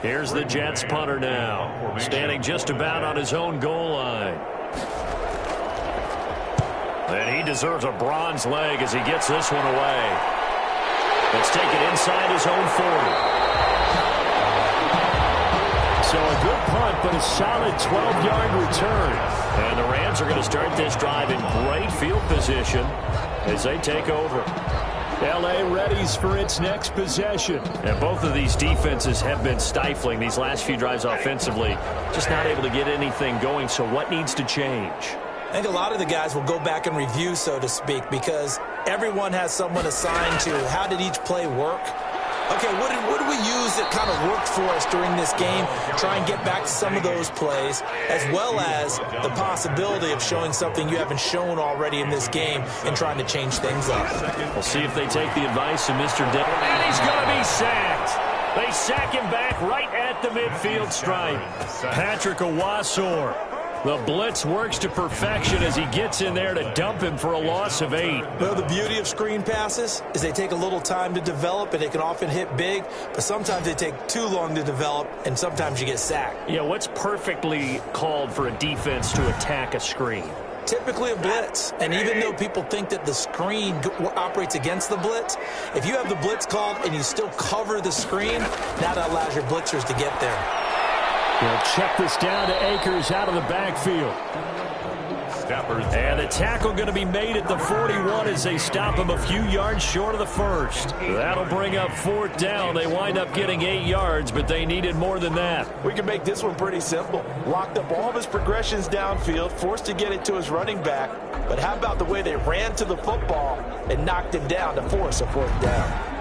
S3: Here's the Jets punter now, standing just about on his own goal line. And he deserves a bronze leg as he gets this one away. Let's take it inside his own 40. So a good punt, but a solid 12-yard return. And the Rams are going to start this drive in great field position as they take over. L.A. readies for its next possession. And both of these defenses have been stifling these last few drives offensively. Just not able to get anything going, so what needs to change?
S4: I think a lot of the guys will go back and review, so to speak, because everyone has someone assigned to how did each play work. Okay, what did we use that kind of worked for us during this game? Try and get back to some of those plays, as well as the possibility of showing something you haven't shown already in this game and trying to change things up.
S3: We'll see if they take the advice of Mr. Denver. And he's going to be sacked. They sack him back right at the midfield stripe. Patrick Owasor. The blitz works to perfection as he gets in there to dump him for a loss of 8.
S4: Well, the beauty of screen passes is they take a little time to develop, and they can often hit big, but sometimes they take too long to develop, and sometimes you get sacked.
S3: Yeah, what's perfectly called for a defense to attack a screen?
S4: Typically a blitz, and even though people think that the screen operates against the blitz, if you have the blitz called and you still cover the screen, now that allows your blitzers to get there.
S3: He'll check this down to Akers out of the backfield. And the tackle going to be made at the 41 as they stop him a few yards short of the first. That'll bring up 4th down. They wind up getting 8 yards, but they needed more than that.
S4: We can make this one pretty simple. Locked up all of his progressions downfield, forced to get it to his running back. But how about the way they ran to the football and knocked him down to force a 4th down?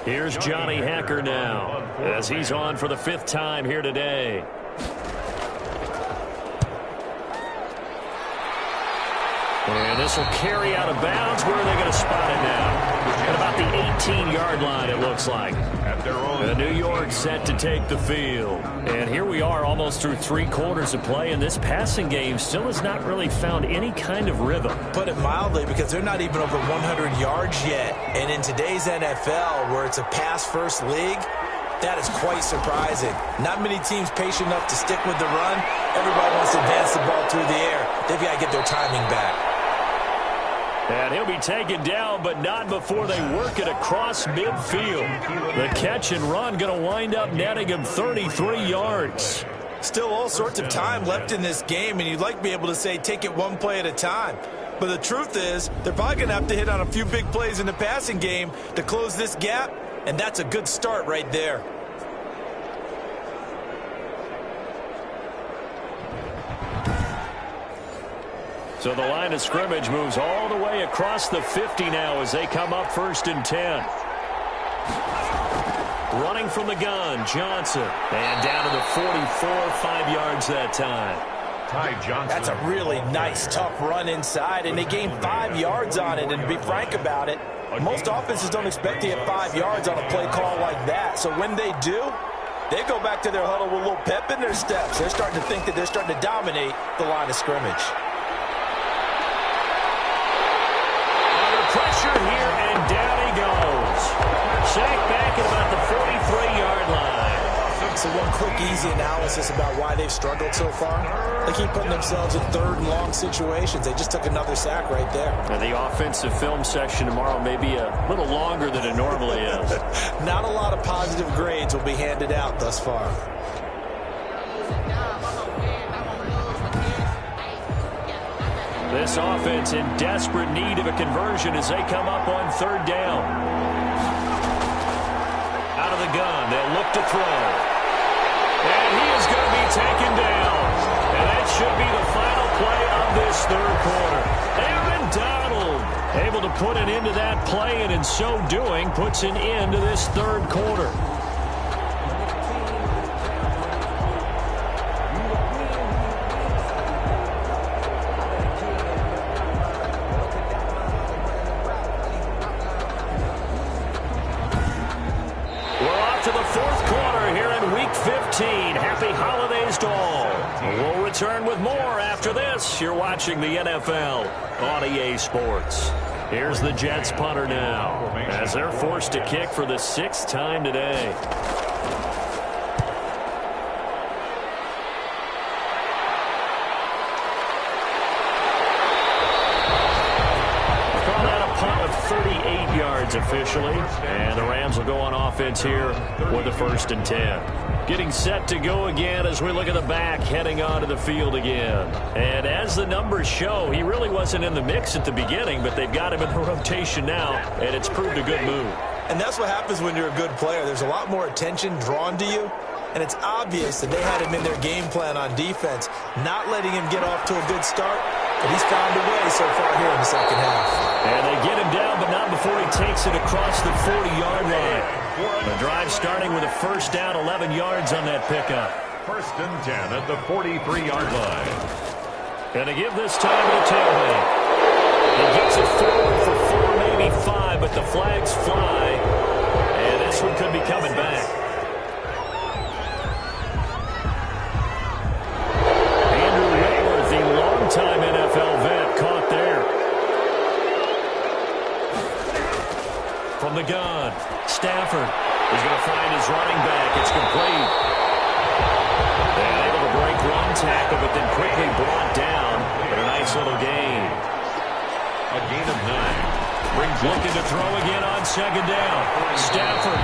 S3: Here's Johnny Hacker now as he's on for the 5th time here today. And this will carry out of bounds. Where are they going to spot it now? At about the 18-yard line, it looks like. And New York set to take the field. And here we are almost through 3 quarters of play, and this passing game still has not really found any kind of rhythm.
S4: Put it mildly, because they're not even over 100 yards yet. And in today's NFL, where it's a pass-first league, that is quite surprising. Not many teams patient enough to stick with the run. Everybody wants to advance the ball through the air. They've got to get their timing back.
S3: And he'll be taken down, but not before they work it across midfield. The catch and run going to wind up netting him 33 yards.
S4: Still all sorts of time left in this game, and you'd like to be able to say take it one play at a time. But the truth is, they're probably going to have to hit on a few big plays in the passing game to close this gap, and that's a good start right there.
S3: So the line of scrimmage moves all the way across the 50 now as they come up 1st and 10. Running from the gun, Johnson. And down to the 44, 5 yards that time.
S2: Ty Johnson.
S4: That's a really nice, tough run inside, and they gained 5 yards on it. And to be frank about it, most offenses don't expect to get 5 yards on a play call like that. So when they do, they go back to their huddle with a little pep in their steps. They're starting to think that they're starting to dominate the line of scrimmage.
S3: Under pressure here, and down he goes. Sacked back at about the 43-yard line.
S4: So one quick, easy analysis about why they've struggled so far. They keep putting themselves in 3rd and long situations. They just took another sack right there.
S3: And the offensive film section tomorrow may be a little longer than it normally is.
S4: Not a lot of positive grades will be handed out thus far.
S3: This offense in desperate need of a conversion as they come up on 3rd down. Out of the gun, they'll look to throw. And he is going to be taken down. And that should be the final play of this 3rd quarter. Aaron Donald able to put an end to that play, and in so doing puts an end to this 3rd quarter. Happy holidays to all. We'll return with more after this. You're watching the NFL on EA Sports. Here's the Jets punter now as they're forced to kick for the 6th time today. Call that a punt of 38 yards officially. And the Rams will go on offense here with the 1st and 10. Getting set to go again as we look at the back heading onto the field again. And as the numbers show, he really wasn't in the mix at the beginning, but they've got him in the rotation now, and it's proved a good move.
S4: And that's what happens when you're a good player. There's a lot more attention drawn to you, and it's obvious that they had him in their game plan on defense, not letting him get off to a good start, but he's found a way so far here in the 2nd half.
S3: And they get him down, but not before he takes it across the 40-yard line. The drive starting with a 1st down, 11 yards on that pickup.
S2: 1st and 10 at the 43-yard line.
S3: And to give this time to the tailback. He gets it forward for 4, maybe 5, but the flags fly. And this one could be coming back. Andrew Whitworth, the longtime NFL vet, caught there. From the gun, Stafford is going to find his running back. It's complete. And able to break one tackle, but then quickly brought down. But a nice little gain.
S2: A gain of 9.
S3: Looking to throw again on 2nd down. Stafford.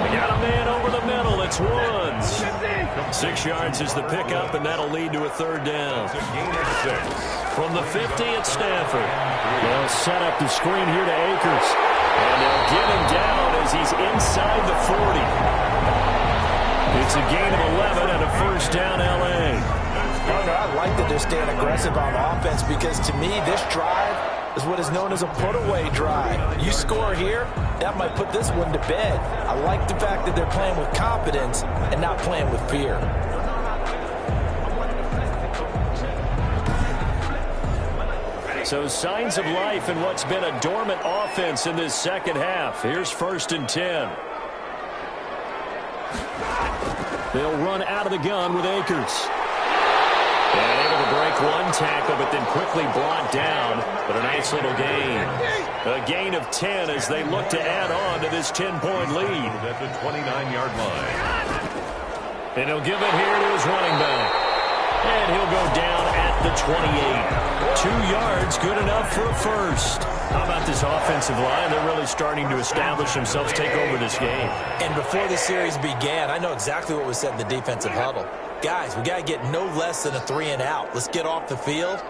S3: They got a man over the middle. It's Woods. 6 yards is the pickup, and that'll lead to a 3rd down.
S2: It's a gain of 6.
S3: From the 50, it's Stafford. They'll set up the screen here to Akers. And they'll get him down as he's inside the 40. It's a gain of 11 and a 1st down, L.A.
S4: I like that they're staying aggressive on offense because, to me, this drive is what is known as a put-away drive. You score here, that might put this one to bed. I like the fact that they're playing with confidence and not playing with fear.
S3: So signs of life in what's been a dormant offense in this 2nd half. Here's 1st and 10. They'll run out of the gun with Akers. And able to break one tackle, but then quickly brought down. But a nice little gain. A gain of 10 as they look to add on to this 10-point lead.
S2: At the 29-yard line.
S3: And he'll give it here to his running back. And he'll go down at the 28. 2 yards, good enough for a 1st. How about this offensive line? They're really starting to establish themselves, take over this game.
S4: And before the series began, I know exactly what was said in the defensive huddle. Guys, we got to get no less than a 3-and-out. Let's get off the field.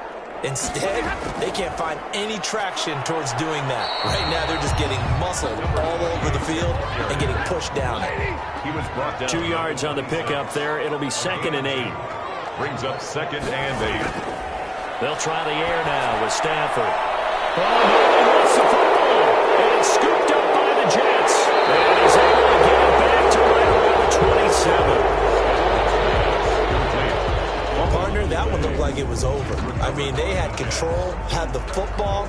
S4: Instead, they can't find any traction towards doing that. Right now, they're just getting muscled all over the field and getting pushed down.
S2: He was brought down.
S3: 2 yards on the pickup there. It'll be 2nd and 8.
S2: Brings up 2nd and 8.
S3: They'll try the air now with Stafford. Oh, no, he lost the football. And it's scooped up by the Jets. And he's able to get it back to right around the 27.
S4: Well, partner, that one looked like it was over. I mean, they had control, had the football,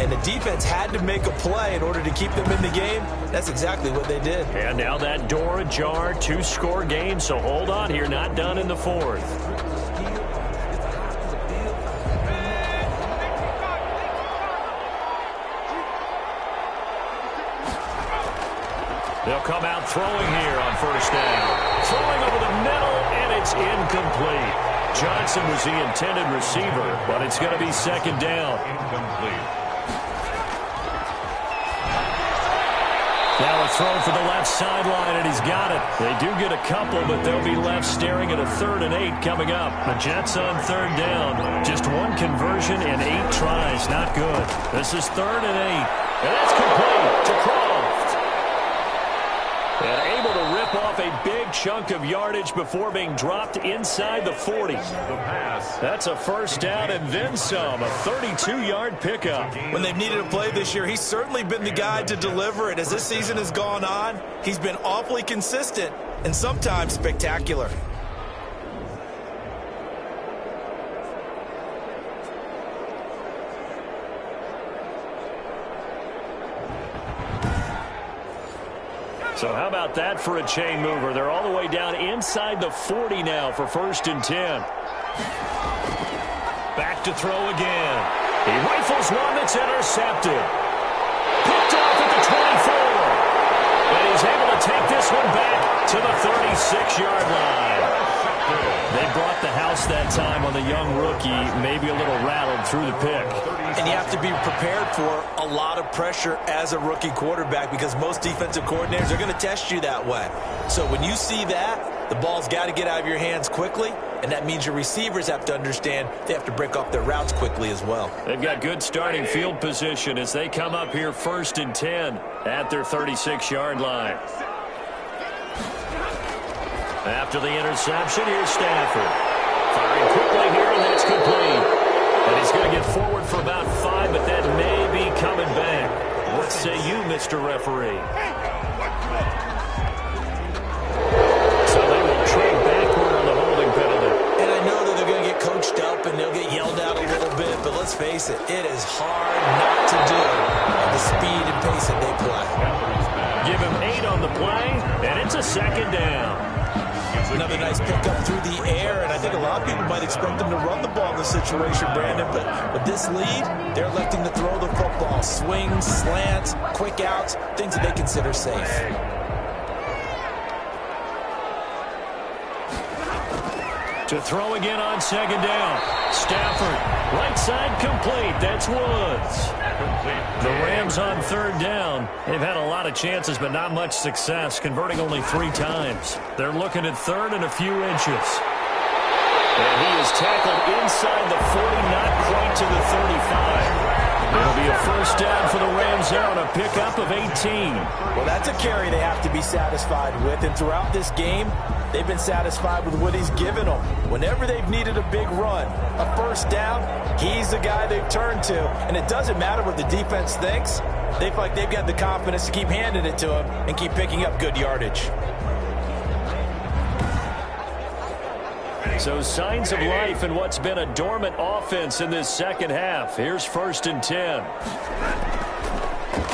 S4: and the defense had to make a play in order to keep them in the game. That's exactly what they did.
S3: And now that door ajar, 2-score game, so hold on here, not done in the fourth. They'll come out throwing here on first down. Throwing over the middle, and it's incomplete. Johnson was the intended receiver, but it's going to be second down.
S2: Incomplete.
S3: Now a throw for the left sideline, and he's got it. They do get a couple, but they'll be left staring at a 3rd and 8 coming up. The Jets on 3rd down. Just one conversion and 8 tries. Not good. This is 3rd and 8. And that's complete to Croft. And able to rip off a big chunk of yardage before being dropped inside the 40.
S2: The pass.
S3: That's a first down and then some. A 32-yard pickup.
S4: When they've needed a play this year, he's certainly been the guy to deliver it. As this season has gone on, he's been awfully consistent and sometimes spectacular.
S3: So how about that for a chain mover? They're all the way down inside the 40 now for 1st and 10. Back to throw again. He rifles one that's intercepted. Picked off at the 24. And he's able to take this one back to the 36-yard line. They brought the house that time on the young rookie, maybe a little rattled through the pick.
S4: And you have to be prepared for a lot of pressure as a rookie quarterback because most defensive coordinators are going to test you that way. So when you see that, the ball's got to get out of your hands quickly, and that means your receivers have to understand they have to break off their routes quickly as well.
S3: They've got good starting field position as they come up here 1st and 10 at their 36-yard line. After the interception, here's Stafford. Firing quickly here, and that's complete. And he's going to get forward for about 5, but that may be coming back. What say you, Mr. Referee? So they will trade backward on the holding penalty.
S4: And I know that they're going to get coached up and they'll get yelled at a little bit, but let's face it, it is hard not to do at the speed and pace that they play.
S3: Give him 8 on the play, and it's a second down.
S4: Another nice pickup through the air, and I think a lot of people might expect them to run the ball in this situation, Brandon, but with this lead, they're electing to throw the football. Swings, slants, quick outs, things that they consider safe.
S3: To throw again on second down. Stafford, right side complete. That's Woods. The Rams on 3rd down. They've had a lot of chances, but not much success, converting only 3 times. They're looking at 3rd and a few inches. And he is tackled inside the 40, not quite to the 35. It'll be a first down for the Rams there on a pickup of 18.
S4: Well, that's a carry they have to be satisfied with, and throughout this game, they've been satisfied with what he's given them. Whenever they've needed a big run, a first down, he's the guy they've turned to. And it doesn't matter what the defense thinks. They feel like they've got the confidence to keep handing it to him and keep picking up good yardage.
S3: So signs of life in what's been a dormant offense in this second half. Here's 1st and 10.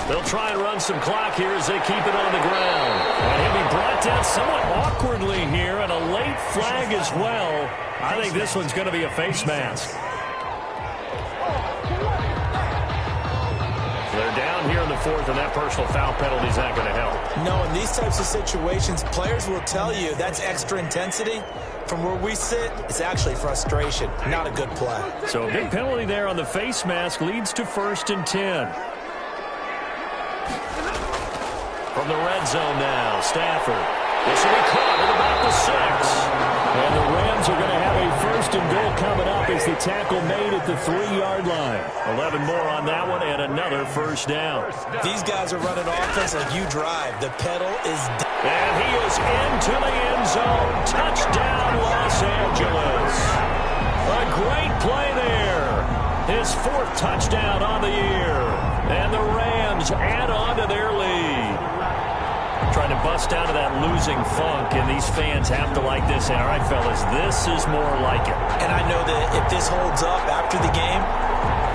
S3: They'll try and run some clock here as they keep it on the ground. And he'll be brought down somewhat awkwardly here, and a late flag as well. I think this one's going to be a face mask. They're down here in the 4th, and that personal foul penalty is not going to help.
S4: No, in these types of situations, players will tell you that's extra intensity. From where we sit, it's actually frustration, not a good play.
S3: So a big penalty there on the face mask leads to 1st and 10. From the red zone now, Stafford. This will be caught at about the 6. And the Rams are going to have a 1st and goal coming up as the tackle made at the 3-yard line. 11 more on that one and another first down.
S4: These guys are running offense like you drive. The pedal is down.
S3: And he is into the end zone. Touchdown, Los Angeles. A great play there. his 4th touchdown on the year. And the Rams add on to their lead. Trying to bust out of that losing funk, and these fans have to like this. And all right, fellas, this is more like it.
S4: And I know that if this holds up after the game,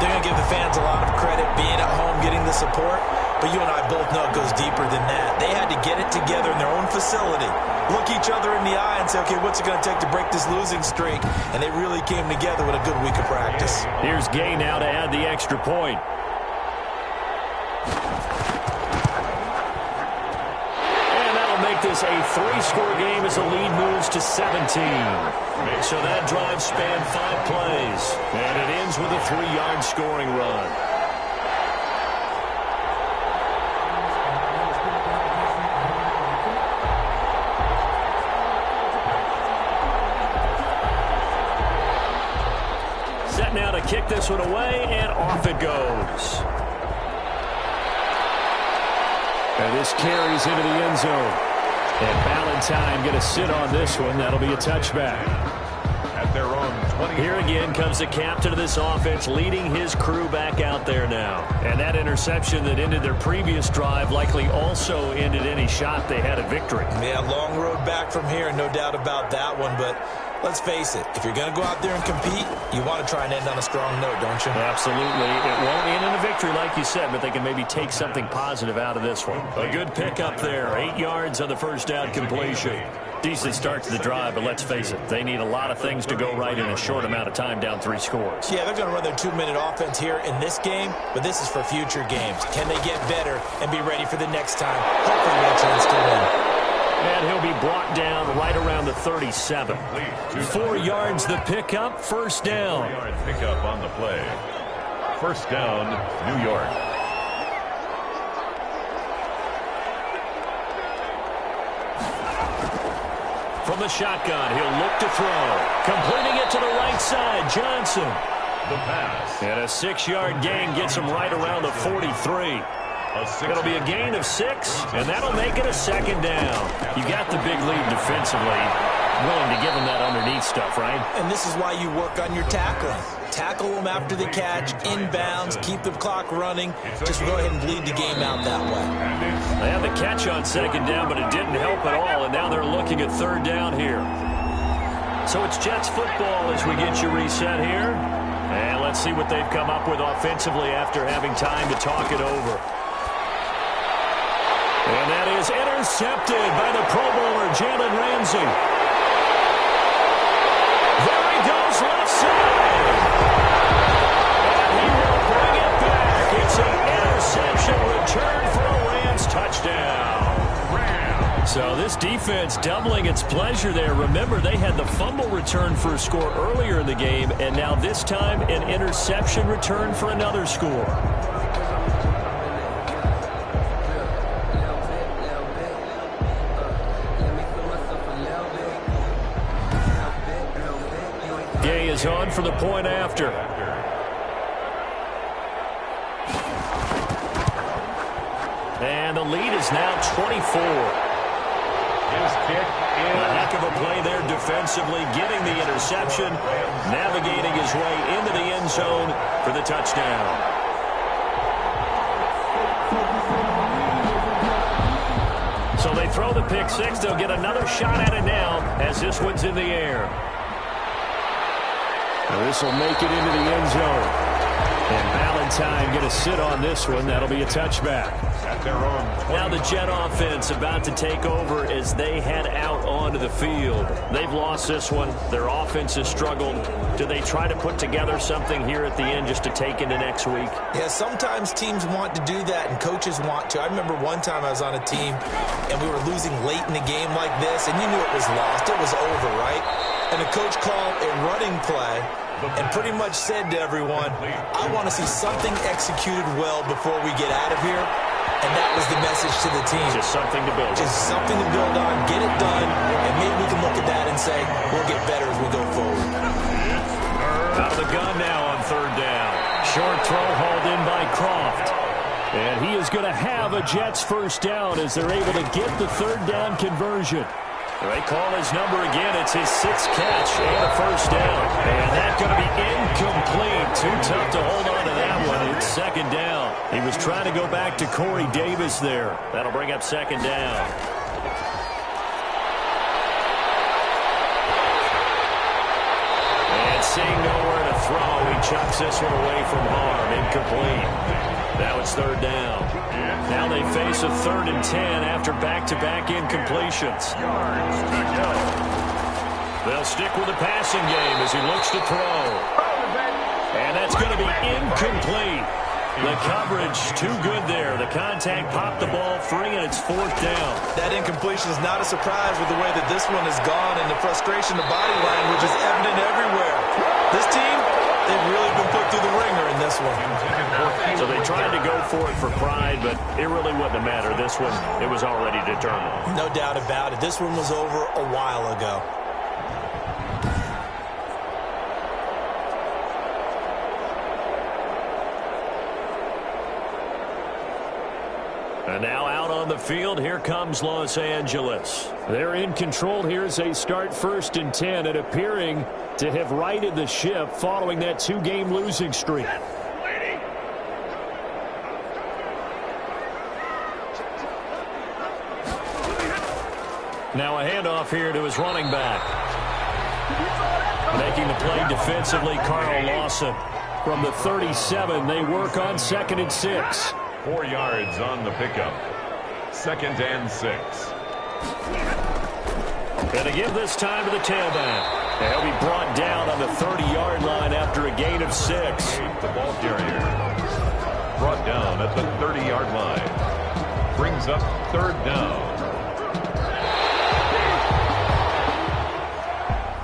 S4: they're going to give the fans a lot of credit being at home, getting the support. But you and I both know it goes deeper than that. They had to get it together in their own facility, look each other in the eye and say, okay, what's it going to take to break this losing streak? And they really came together with a good week of practice.
S3: Here's Gay now to add the extra point. And that'll make this a 3-score game as the lead moves to 17. So that drive spanned 5 plays. And it ends with a 3-yard scoring run. Now to kick this one away, and off it goes. And this carries into the end zone. And Valentine going to sit on this one. That'll be a touchback.
S2: At their own 20.
S3: Here again comes the captain of this offense, leading his crew back out there now. And that interception that ended their previous drive likely also ended any shot they had at victory.
S4: Yeah, long road back from here, no doubt about that one. But let's face it, if you're going to go out there and compete, you want to try and end on a strong note, don't you?
S3: Absolutely. It won't end in a victory like you said, but they can maybe take something positive out of this one. A good pickup there. 8 yards on the first down completion. Decent start to the drive, but let's face it, they need a lot of things to go right in a short amount of time, down 3 scores.
S4: Yeah, they're going to run their 2-minute offense here in this game, but this is for future games. Can they get better and be ready for the next time? Hopefully they have a chance to win.
S3: And he'll be brought down right around the 37. 4 yards the pickup, first down.
S2: 4-yard pickup on the play. First down, New York.
S3: From the shotgun, he'll look to throw. Completing it to the right side, Johnson.
S2: The pass.
S3: And a 6-yard gain gets him right around the 43. It'll be a gain of 6, and that'll make it a second down. You got the big lead defensively. Willing to give them that underneath stuff, right?
S4: And this is why you work on your tackling. Tackle them after the catch, inbounds, keep the clock running. Just go ahead and bleed the game out that way.
S3: They had the catch on second down, but it didn't help at all, and now they're looking at third down here. So it's Jets football as we get you reset here. And let's see what they've come up with offensively after having time to talk it over. And that is intercepted by the Pro Bowler, Jalen Ramsey. There he goes, left side. And he will bring it back. It's an interception return for a Rams touchdown. So this defense doubling its pleasure there. Remember, they had the fumble return for a score earlier in the game, and now this time an interception return for another score. Gay is on for the point after. And the lead is now 24.
S2: His kick is
S3: A heck of a play there defensively, getting the interception, navigating his way into the end zone for the touchdown. So they throw the pick six. They'll get another shot at it now as this one's in the air. This will make it into the end zone. And Valentine going to sit on this one. That'll be a touchback.
S2: at their own 20.
S3: Now the Jet offense about to take over as they head out onto the field. They've lost this one. Their offense has struggled. Do they try to put together something here at the end just to take into next week?
S4: Yeah, sometimes teams want to do that and coaches want to. I remember one time I was on a team and we were losing late in the game like this, and you knew it was lost. It was over, right? And the coach called a running play and pretty much said to everyone, I want to see something executed well before we get out of here. And that was the message to the team.
S3: Just something to build on.
S4: Just something to build on, get it done, and maybe we can look at that and say, we'll get better as we go forward.
S3: Out of the gun now on third down. Short throw hauled in by Croft. And he is going to have a Jets first down as they're able to get the third down conversion. They call his number again. It's his 6th catch and a first down. And that's going to be incomplete. Too tough to hold on to that one. It's 2nd down. He was trying to go back to Corey Davis there. That'll bring up 2nd down. And seeing nowhere to throw, he chucks this one away from harm. Incomplete. Now it's 3rd down. Now they face a 3rd and 10 after back-to-back incompletions. They'll stick with the passing game as he looks to throw. And that's going to be incomplete. The coverage too good there. The contact popped the ball free, and it's 4th down. That incompletion is not a surprise with the way that this one has gone, and the frustration, the body language is evident everywhere. This team, they've really been put through the ringer in this one. So they tried to go for it for pride, but it really wouldn't have mattered. This one, it was already determined.
S4: No doubt about it. This one was over a while ago.
S3: And now out on the field, here comes Los Angeles. They're in control here as they start 1st and 10 and appearing to have righted the ship following that 2-game losing streak. Now a handoff here to his running back. Making the play defensively, Carl Lawson. From the 37, they work on 2nd and 6.
S2: 4 yards on the pickup. 2nd and 6.
S3: And to give this time to the tailback. And he'll be brought down on the 30-yard line after a gain of 6.
S2: The ball carrier brought down at the 30-yard line. Brings up 3rd down.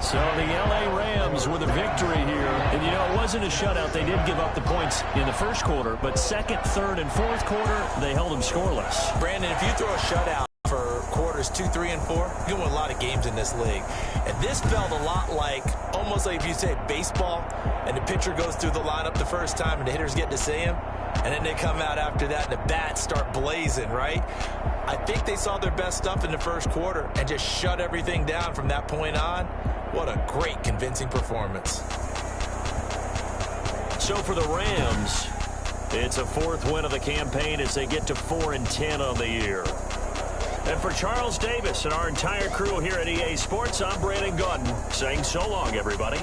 S3: So the L.A. Rams with a victory here. And, you know, it wasn't a shutout. They did give up the points in the first quarter, but 2nd, 3rd, and 4th quarter, they held them scoreless.
S4: Brandon, if you throw a shutout for quarters 2, 3, and 4, you're going to win a lot of games in this league. And this felt a lot like, almost like if you say baseball, and the pitcher goes through the lineup the first time, and the hitters get to see him, and then they come out after that, and the bats start blazing, right? I think they saw their best stuff in the first quarter and just shut everything down from that point on. What a great, convincing performance.
S3: So for the Rams, it's a 4th win of the campaign as they get to 4 and 10 on the year. And for Charles Davis and our entire crew here at EA Sports, I'm Brandon Gaudin saying so long, everybody.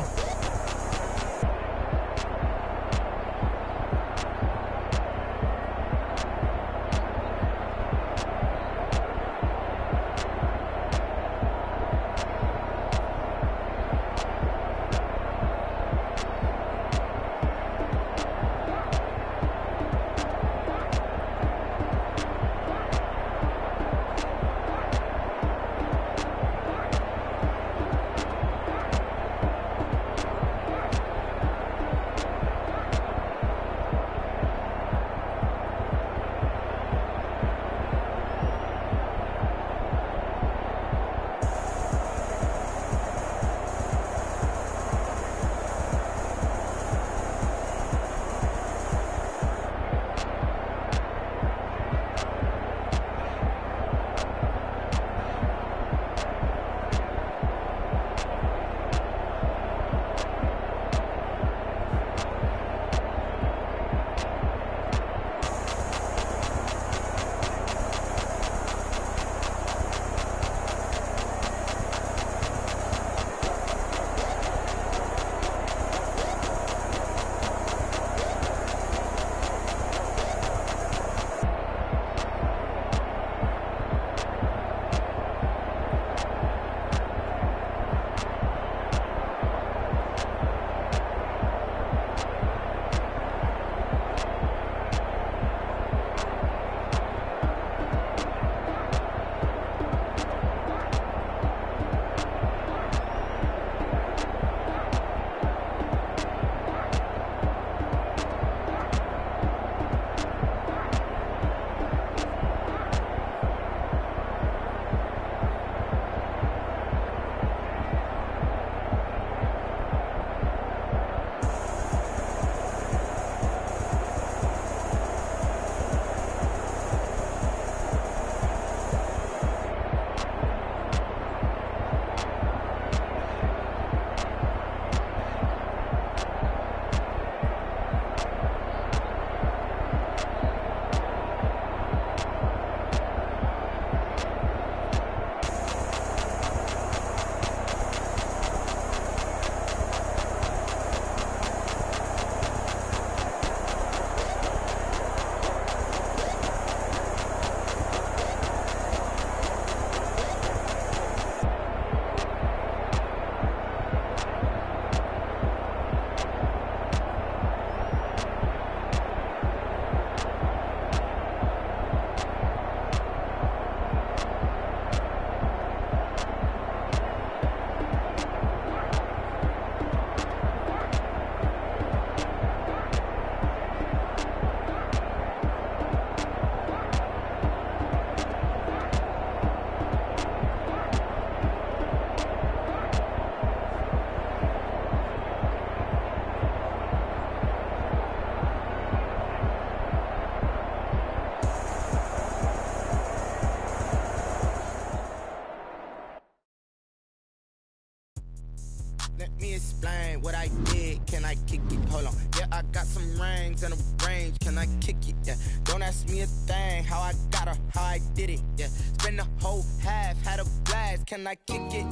S6: explain what I did. Can I kick it? Hold on. Yeah, I got some rings and a range. Can I kick it? Yeah. Don't ask me a thing. How I got her, how I did it. Yeah. Spend the whole half, had a blast. Can I kick it?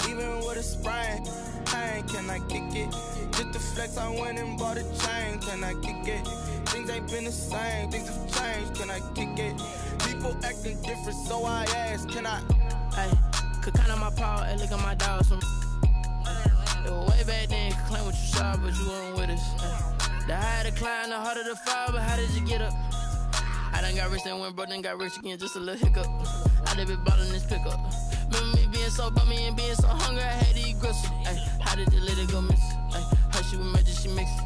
S6: Even with a sprain. Hey, can I kick it? Just the flex, I went and bought a chain. Can I kick it? Things ain't been the same. Things have changed. Can I kick it? People acting different, so I ask. Can I?
S7: Hey, could count on my power and look at my dogs. It was way back then, could claim what you saw, but you weren't with us. The higher the climb, the harder the fall, but how did you get up? I done got rich and went broke, then got rich again, just a little hiccup. I done been ballin' this pickup. Remember me being so bummy and being so hungry, I had to eat gristle. Ay, how did the lady go miss? Ay, her she was magic, she mixed.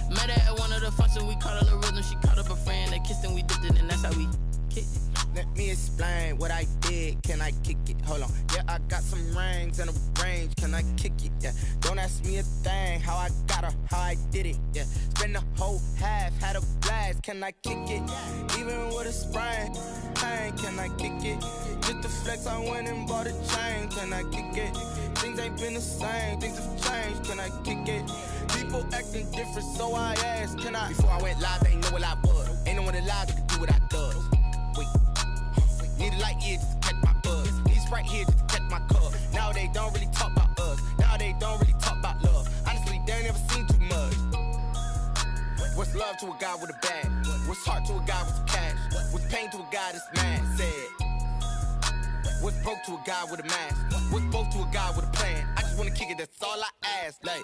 S7: Met her at one of the functions, we caught a little rhythm. She caught up a friend, they kissed and we dipped it, and that's how we kicked it.
S6: Let me explain what I did. Can I kick it? Hold on. Yeah, I got some rings and a range. Can I kick it? Yeah. Don't ask me a thing. How I got her, how I did it. Yeah. Spend the whole half, had a blast. Can I kick it? Even with a sprain. Hey, can I kick it? Just the flex, I went and bought a chain. Can I kick it? Things ain't been the same. Things have changed. Can I kick it? People acting different, so I asked. Can I? Before I went live, they ain't know what I was. Ain't no one alive that could do what I does. Wait. Need a light here just to catch my buzz. Need Sprite here just to catch my cup. Now they don't really talk about us. Now they don't really talk about love. Honestly, they ain't never seen too much. What's love to a guy with a bag? What's heart to a guy with some cash? What's pain to a guy that's mad? Said. What's broke to a guy with a mask? What's both to a guy with a plan? I just wanna kick it, that's all I ask. Like,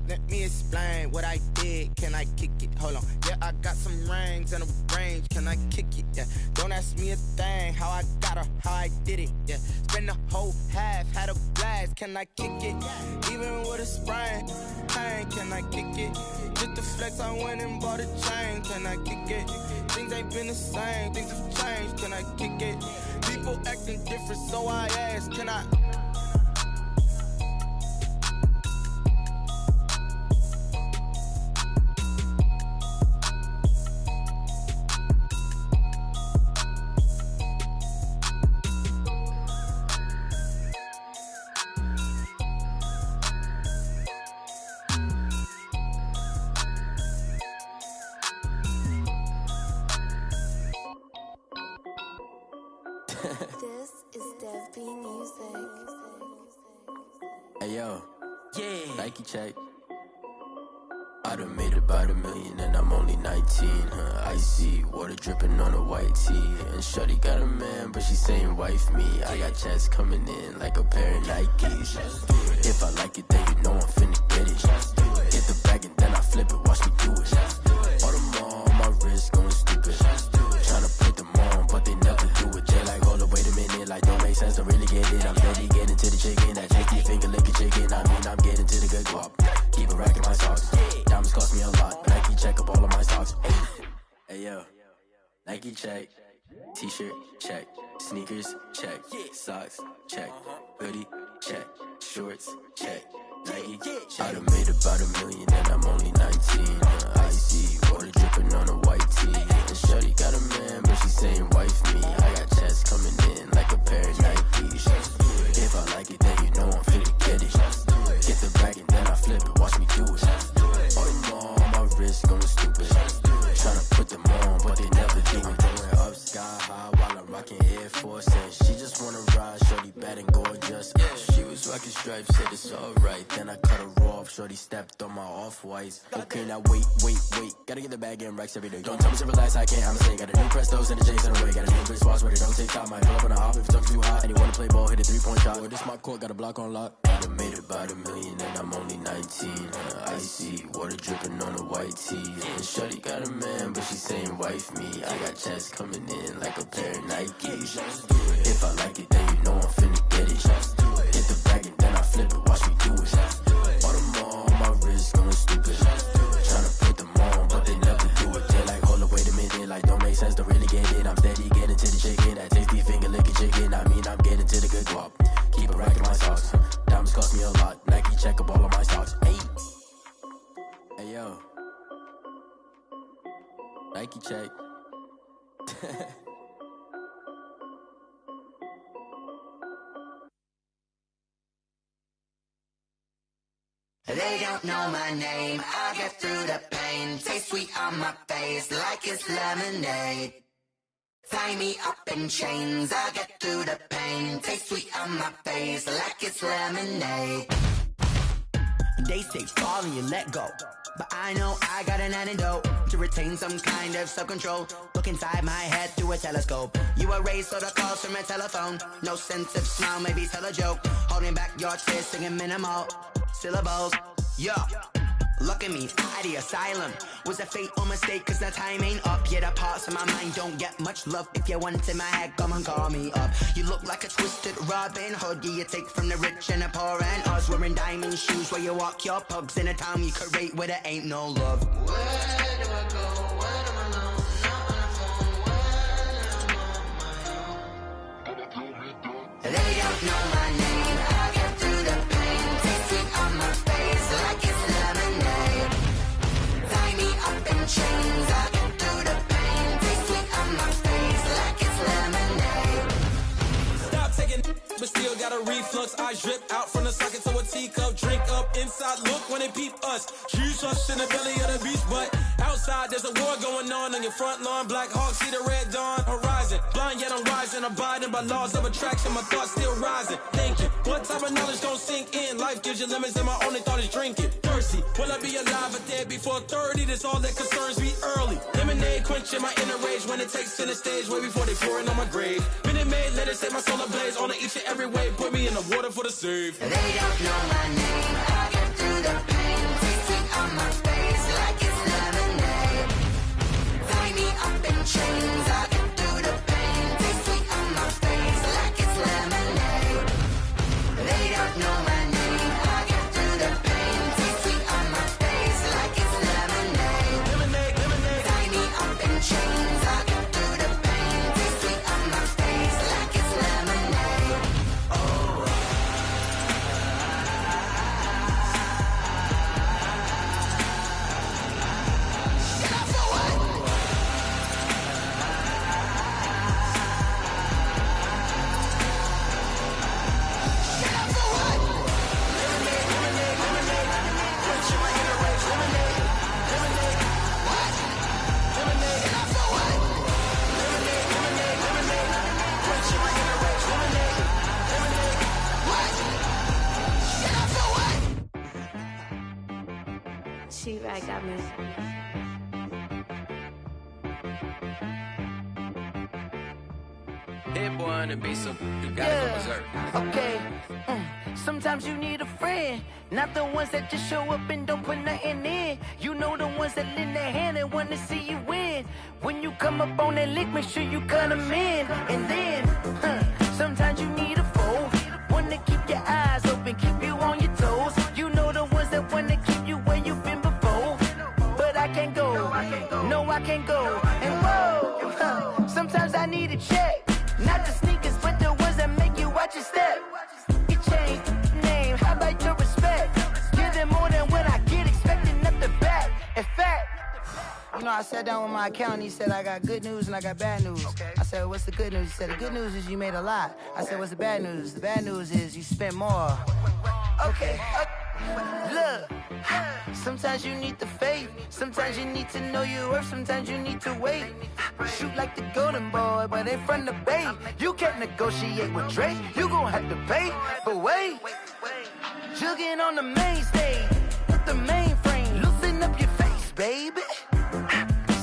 S6: let me explain what I did. Can I kick it? Hold on. Yeah, I got some rings and a range. Can I kick it? Yeah. Don't ask me a thing. How I got her, how I did it. Yeah. Spend the whole half, had a blast. Can I kick it? Even with a sprain. Hey, can I kick it? Just the flex, I went and bought a chain. Can I kick it? Things ain't been the same. Things have changed. Can I kick it? People acting different, so I ask. Can I?
S8: This is Dev B Music.
S9: Hey yo, yeah. Nike check. I done made about $1 million and I'm only 19. Icy water dripping on a white tee. And shorty got a man, but she saying wife me. I got checks coming in like a pair of Nikes. If I like it, then you know I'm finna get it. Get the bag and then I flip it, watch me do it. All them on my wrist going stupid. Tryna put them on, but they never do it. They like, hold up, wait a minute, like don't make sense to really get it. I'm steady getting to the chicken, that tasty finger licking chicken. I mean, I'm getting to the good guap. Keep a rack in my socks. Diamonds cost me a lot. Nike check up all of my stocks. Hey yo, Nike check. T-shirt check. Sneakers check. Socks check. Hoodie check. Shorts check. Nike check. I done made about $1 million and I'm only 19. Icy water dripping on a white tee. And shorty got a man, but she saying wife me. I got checks coming in like a pair of Nikes. If I like it, then you know I'm finna get it. Get the bag and then I flip it, watch me do it. All them on my wrist going stupid. Tryna put them on, but they never do it. Going up sky high while I'm rocking Air Force. And she just wanna ride, shorty bad and gorgeous. She was rocking stripes, said it's alright. Then I cut her off, shorty stepped on my off-whites. Okay, now wait. Gotta get the bag and racks every day. Don't tell me to relax, I can't, I'm saying. Got a new Prestos and a J's in the way. Got a new Chris Foss where they don't take time. Might pull up on a hop if it's too hot. And you wanna play ball, hit a 3-point shot. Well, this my court, got a block on lock. I done made about $1 million and I'm only 19. Icy water dripping on a white tee. And shorty got a man, but she saying wife me. I got checks coming in like a pair of Nikes. If I like it, then you know I'm finna get it. Hit the bag and then I flip it, watch me do it. All them on my wrist going stupid. Tryna put them on, but they never do it. They like, hold up, wait a minute, like don't make sense to really get it. I'm steady getting to the chicken, that tasty finger licking chicken. I mean, I'm getting to the good guap. Keep a rack in my socks. Diamonds cost me a lot. Nike check up all of my stocks. Hey yo, Nike check.
S10: don't know my name. I get through the pain. Taste sweet on my face like it's lemonade. Tie me up in chains. I get through the pain. Taste sweet on my face like it's lemonade. They say fall and you let go, but I know I got an antidote to retain some kind of self-control. Look inside my head through a telescope. You erase all the calls from a telephone. No sense of smile, maybe tell a joke. Holding back your tears, singing minimal syllables. Yo, look at me, out of the asylum. Was a fate or mistake, cause the time ain't up. Yeah, the parts of my mind don't get much love. If you want in my head, come and call me up. You look like a twisted Robin Hood. Yeah, you take from the rich and the poor and us. Wearing diamond shoes where you walk your pugs. In a town you create where there ain't no love. Where do I go? When I'm alone? Not on the phone. When I'm on my own. They don't know my name. I get through the pain. Taste sweet on my face like it's lemonade. Tie me up in chains. I get through the pain. Taste sweet on my face like it's lemonade.
S11: Stop taking, but still got a reflux. I drip out from the socket to a teacup. Drink up inside, look when they peep us. Jesus in the belly of the beast, but outside there's a war going on your front lawn. Black Hawk, see the red dawn horizon. Blind yet I'm rising, abiding by laws of attraction. My thoughts still rising, thinking what type of knowledge don't sink in? Life gives you limits and my only thought is drinking. Thirsty, will I be alive or dead before 30? That's all that concerns me early. Lemonade quenching my inner rage when it takes to the stage way before they pour it on my grave. Minute Maid, let it set my soul ablaze on each and every way. Put me in the water for the save.
S10: They don't know my name. I get through the pain. Taste sweet on my face like it's lemonade. Tie me up in chains. I get through the pain. Taste sweet on my face like it's lemonade. They don't know my name. I get through the pain. Taste sweet on my face like it's lemonade.
S11: Lemonade, lemonade.
S10: Tie me up in chains. I get through the pain. Taste sweet on my face like it's lemonade. Oh.
S8: She-Rag got me.
S12: Hit boy on the beat, so you gotta go berserk.
S7: Okay. Sometimes you need a friend, not the ones that just show up and don't put nothing in. You know the ones that lend their hand and want to see you win. When you come up on that lick, make sure you cut them in. And then, sometimes you need a foe, one to keep your eyes open, keep you on your toes. You know the ones that want to keep you where you've been before. But I can't go, no I can't go. And whoa, sometimes I need a check. Not the sneakers, but the ones that make you watch your step. You change name, how about your respect? Give them more than what I get, expecting nothing back. In fact, you know, I sat down with my accountant, he said, I got good news and I got bad news. I said, what's the good news? He said, the good news is you made a lot. I said, what's the bad news? The bad news is you spent more. Okay. Look, sometimes you need the faith, sometimes you need to know your worth, sometimes you need to wait. Shoot like the golden boy, but in front of the bay. You can't negotiate with Drake, you gon' have to pay. But wait, jugging on the main stage with the mainframe, loosen up your face, baby.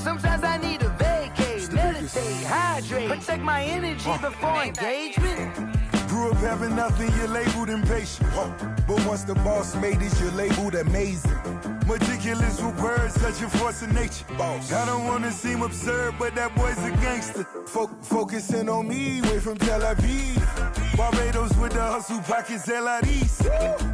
S7: Sometimes I need a vacate, meditate, hydrate, protect my energy before engagement.
S13: Grew up having nothing, you're labeled impatient. But once the boss made it, you're labeled amazing. Meticulous with words, such a force of nature. I don't wanna seem absurd, but that boy's a gangster. Focusing on me, way from Tel Aviv. Barbados with the hustle pockets, LIDs.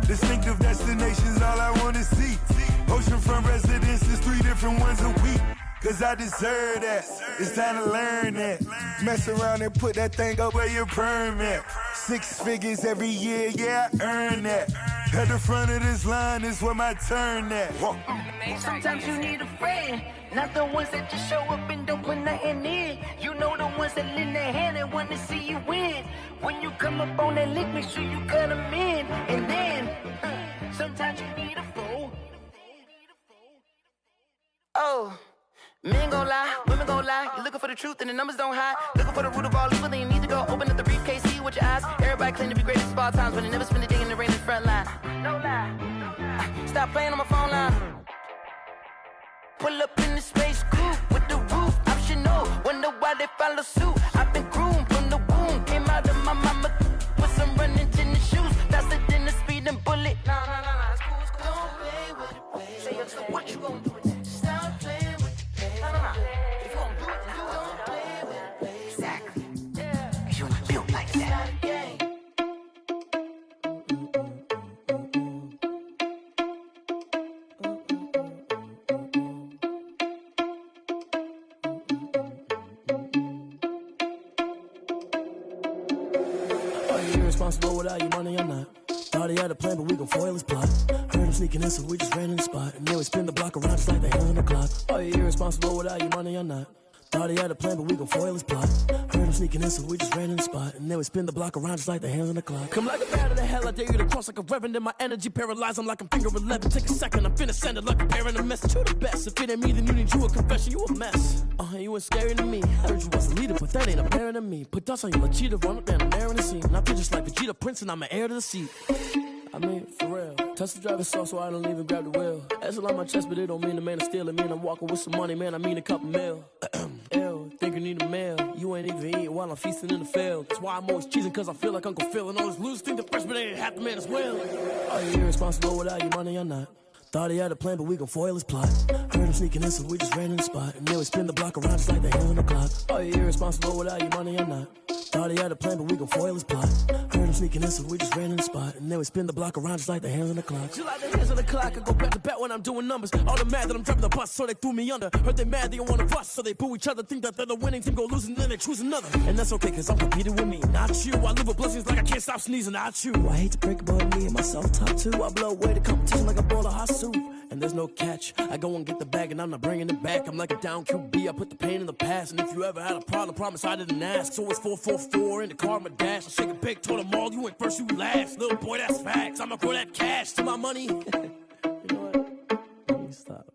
S13: Distinctive destinations, all I wanna see. Oceanfront residences, 3 different ones a week. Cause I deserve that, it's time to learn that. Mess around and put that thing up where your permit. 6 figures every year, yeah, I earn that. At the front of this line is where my turn at.
S7: Sometimes you need a friend, not the ones that just show up and don't put nothing in. You know the ones that lend their hand and want to see you win. When you come up on that lick, make sure you cut them in. And then, sometimes you need a foe,
S6: Oh, men gon' lie, women gon' lie. You're looking for the truth and the numbers don't hide. Looking for the root of all evil, then you need to go open up the briefcase, see with your eyes. Everybody claim to be great at all times, but they never spend a day in the rain in the front line. No lie. Stop playing on my phone line. Pull up in the space coupe with the roof optional. Wonder why they follow suit. I've been groomed from the womb. Came out of my mama with some running tennis shoes. Faster than the speeding bullet. Nah, it's cool, it's cool. Don't play with it, baby. Say so what you gon' do with it? Stop playing with it, baby. Nah. If you gon' do it, then don't play with it, baby. Exactly. Yeah. Cause you ain't built like that.
S14: Responsible without your money or not. Thought he had a plan, but we gon' foil his plot. Heard him sneaking in, so we just ran in the spot. And then we spin the block around just like the hands on the clock. Are you irresponsible without your money or not? Thought he had a plan, but we gon' foil his plot. Heard him sneaking in, so we just ran in the spot. And then we spin the block around just like the hands on the clock. Come like a bat of the hell, I dare you to cross like a reverend. In my energy paralyzed, I'm like I'm finger 11. Take a second, I'm finna send it like a parent a message. You the best, if it ain't me, then you need you a confession. You a mess, you ain't scary to me. Heard you was a leader, but that ain't apparent to me. Put dust on you, like cheetah, run up and I'm there in the scene. And I feel just like Vegeta Prince and I'm an heir to the seat. I mean, for real. Touch the driver's sauce so I don't even grab the wheel. That's on my chest, but it don't mean the man is stealing. Mean I'm walking with some money, man, I mean a couple mil. Ew, think you need a meal. You ain't even eating while I'm feasting in the field. That's why I'm always cheesing, cause I feel like Uncle Phil. And all those losers think the freshman ain't half the man as well. Are you irresponsible without your money or not? Thought he had a plan, but we gon' foil his plot. Heard him sneaking in, so we just ran in the spot. And then we spin the block around just like the hands on the clock. Are you irresponsible without your money or not? Thought he had a plan, but we gon' foil his plot. Heard him sneaking in, so we just ran in the spot. And then we spin the block around just like the hands on the clock. Just like the hands on the clock, I go back to back when I'm doing numbers. All the mad that I'm driving the bus, so they threw me under. Heard they mad, they don't wanna bust, so they boo each other. Think that they're the winning team, go losing, then they choose another. And that's okay, cause I'm competing with me, not you. I live with blessings like I can't stop sneezing, not you. I hate to break it, but me and myself top two. I blow away the competition like a bowl of hot soup. And there's no catch, I go and get the bag and I'm not bringing it back. I'm like a down QB, I put the pain in the past. And if you ever had a problem, promise I didn't ask. So it's 444 in the car, my dash. I shake a big, told them all, you ain't first, you last. Little boy, that's facts, I'ma grow that cash to my money. You know what, let me stop.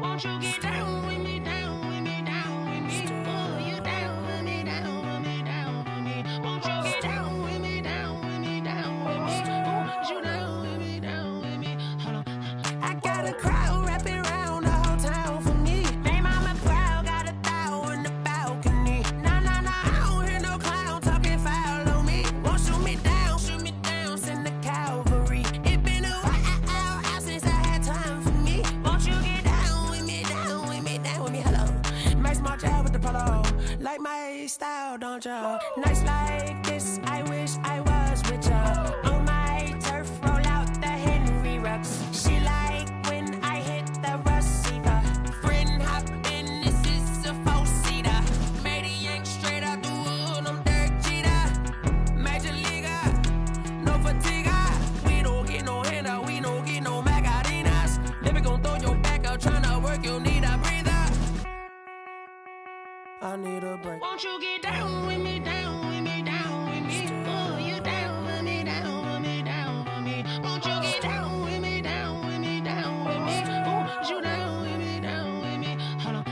S15: Won't you get down with me, down with me?
S14: hello. Like my style, don't ya? Nights like this, I wish I was with ya. On my turf, roll out the Henry Rux. She like when I hit the receiver. Friend hop in, this is a four-seater. Made a yank straight out the wood, I'm Derek Jeter. Major leaguer, no fatigue. We don't get no handout, we don't get no Macarinas. Never gon' throw your back out, tryna work, you need a breather. I need a break. Won't you get down with me, down with me, down with me? Oh, you down with me, down with me, down with me. Won't you get down with me, down with me, down with me? Oh, you down with me, down with me. Hold on.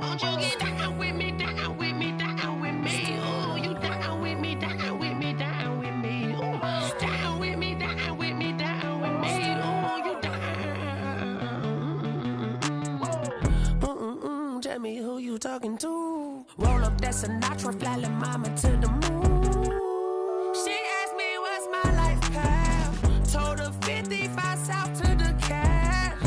S14: Won't you get down with me, down with me, down with me? Oh, you down with me, down with me, down with me. Oh, down with me, down with me, down with me. Oh, you down. Tell me who you talking to. Roll up that Sinatra, fly la mama to the moon. She asked me what's my life path. Told her 55 south to the cab.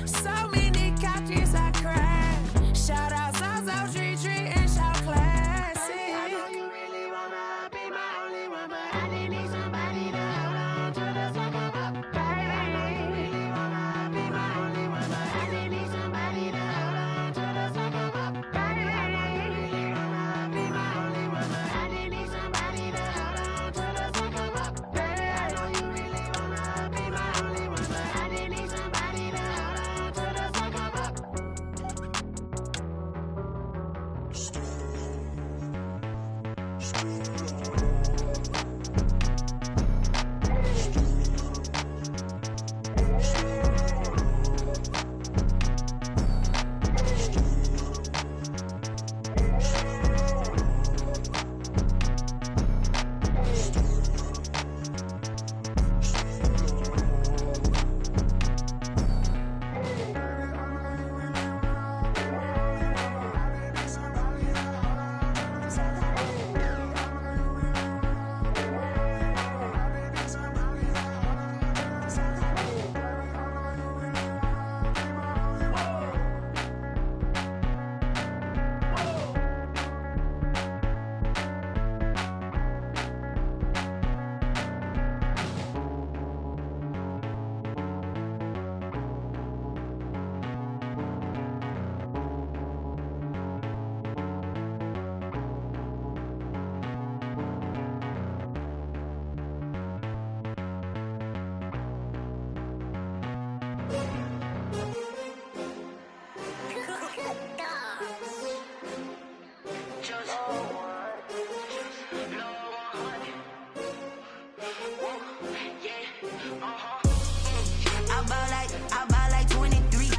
S14: So many couches I cried. Shout out South Street and shout classic. I know you really wanna be my only one, but I didn't need somebody to hold on to the second up. Baby, I know you really wanna be my only one, but I didn't need somebody to hold on to the second up. Baby, I know you really wanna be my only one, but I didn't need somebody to hold on to the second up. Baby, I know you really wanna be my only one, but I didn't need somebody to hold on to the second up. I buy like 23.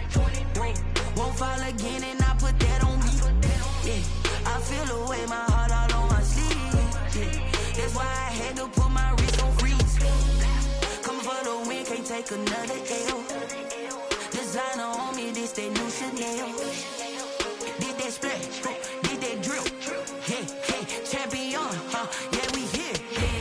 S14: Won't fall again and I put that on me. Yeah, I feel away my heart all on my sleeve. Yeah, that's why I had to put my wrist on freeze. Coming for the win, can't take another L. Designer on me, this that new Chanel. Did that splash, did that drill. Yeah, champion, yeah, we here.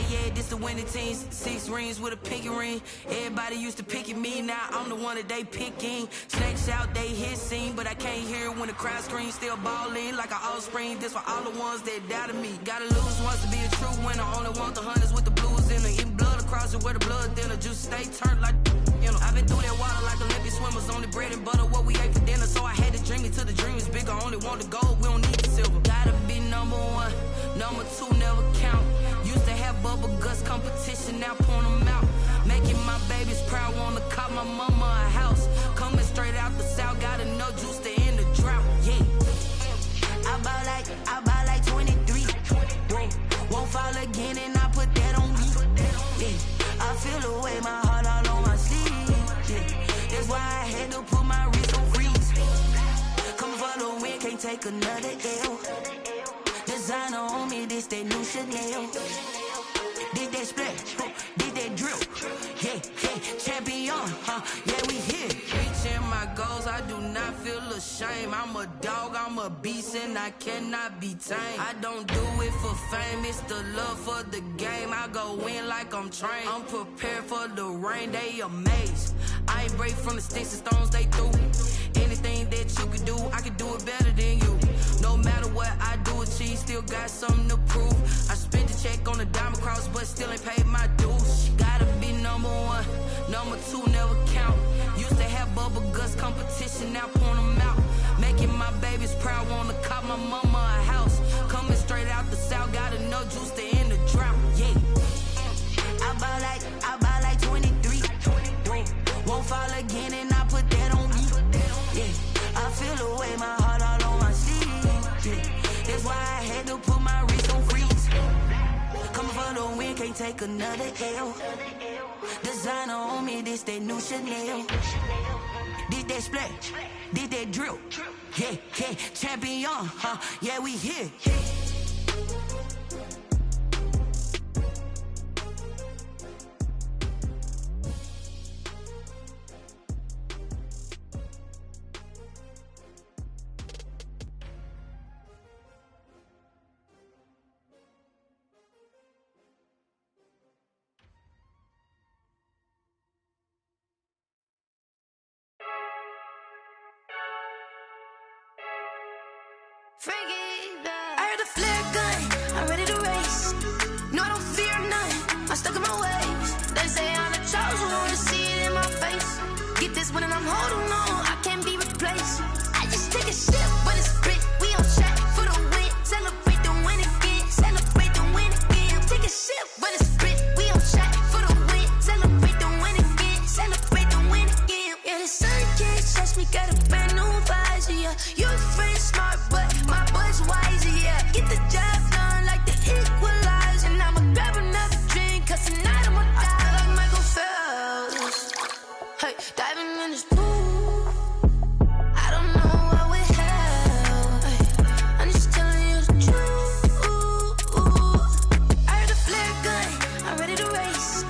S14: Yeah, this the winning teams. 6 rings with a pinky ring. Everybody used to pick at me, now I'm the one that they picking. Snakes out, they hit scene, but I can't hear it when the crowd screams. Still ballin' like an offspring. This for all the ones that doubted me. Gotta lose once to be a true winner. Only want the hunters with the blues in it. Eating blood across it where the blood thinner. Juice stay turned like, you know. I've been through that water like Olympic swimmers. Only bread and butter, what we ate for dinner. So I had to dream it till the dream is bigger. Only want the gold, we don't need the silver. Gotta be number 1, number 2 never count. Used to have bubble guts competition, now point them out. Making my babies proud, wanna cop my mama a house. Coming straight out the south, gotta know juice to end the drought. Yeah, I buy like 23. Won't fall again and I put that on me. Yeah, I feel away my heart all on my sleeve. Yeah, that's why I had to put my wrist on freeze. Coming for the win, can't take another L. Designer on me, this that new Chanel. Did that splash, did that drill. Yeah, champion, yeah, we here. Reaching my goals, I do not feel ashamed. I'm a dog, I'm a beast, and I cannot be tamed. I don't do it for fame, it's the love for the game. I go in like I'm trained. I'm prepared for the rain, they amazed. I ain't break from the sticks and stones they threw. Anything that you can do, I can do it better than you. No matter what
S7: still got something to prove. I spent the check on the diamond cross, but still ain't paid my dues. She gotta be number one, number two never count. Used to have bubble guts competition, now point them out. Making my babies proud, wanna cop my mama a house. Coming straight out the south, got enough juice to end the drought. Yeah. I buy like 23. Won't fall again, and I put that on me. Yeah. I feel the way, my heart all on my sleeve. Yeah. That's why I had to put my wrist on freeze. Coming for the win, can't take another L. Designer on me, this that new Chanel. Did that splash, did that drill. Yeah, yeah, champion, huh? Yeah, we here.
S15: I heard the flare gun, I'm ready to race. No, I don't fear none, I'm stuck in my ways. They say I'm the chosen one, to see it in my face. Get this one and I'm holding on, I can't be replaced. I just take a sip, but it's split, we on track for the win. Celebrate the win again, celebrate the win again. Take a sip, but it's split, we on track for the win. Celebrate the win again, celebrate the win again. Yeah, the sun can't touch me, got a brand new visor, yeah. You're friend smart, but my boy's wiser, yeah. Get the job done like the equalizer. And I'ma grab another drink, cause tonight I'ma die like Michael Phelps. Hey, diving in this pool, I don't know what we have. Hey, I'm just telling you the truth. I heard the flare gun, I'm ready to race.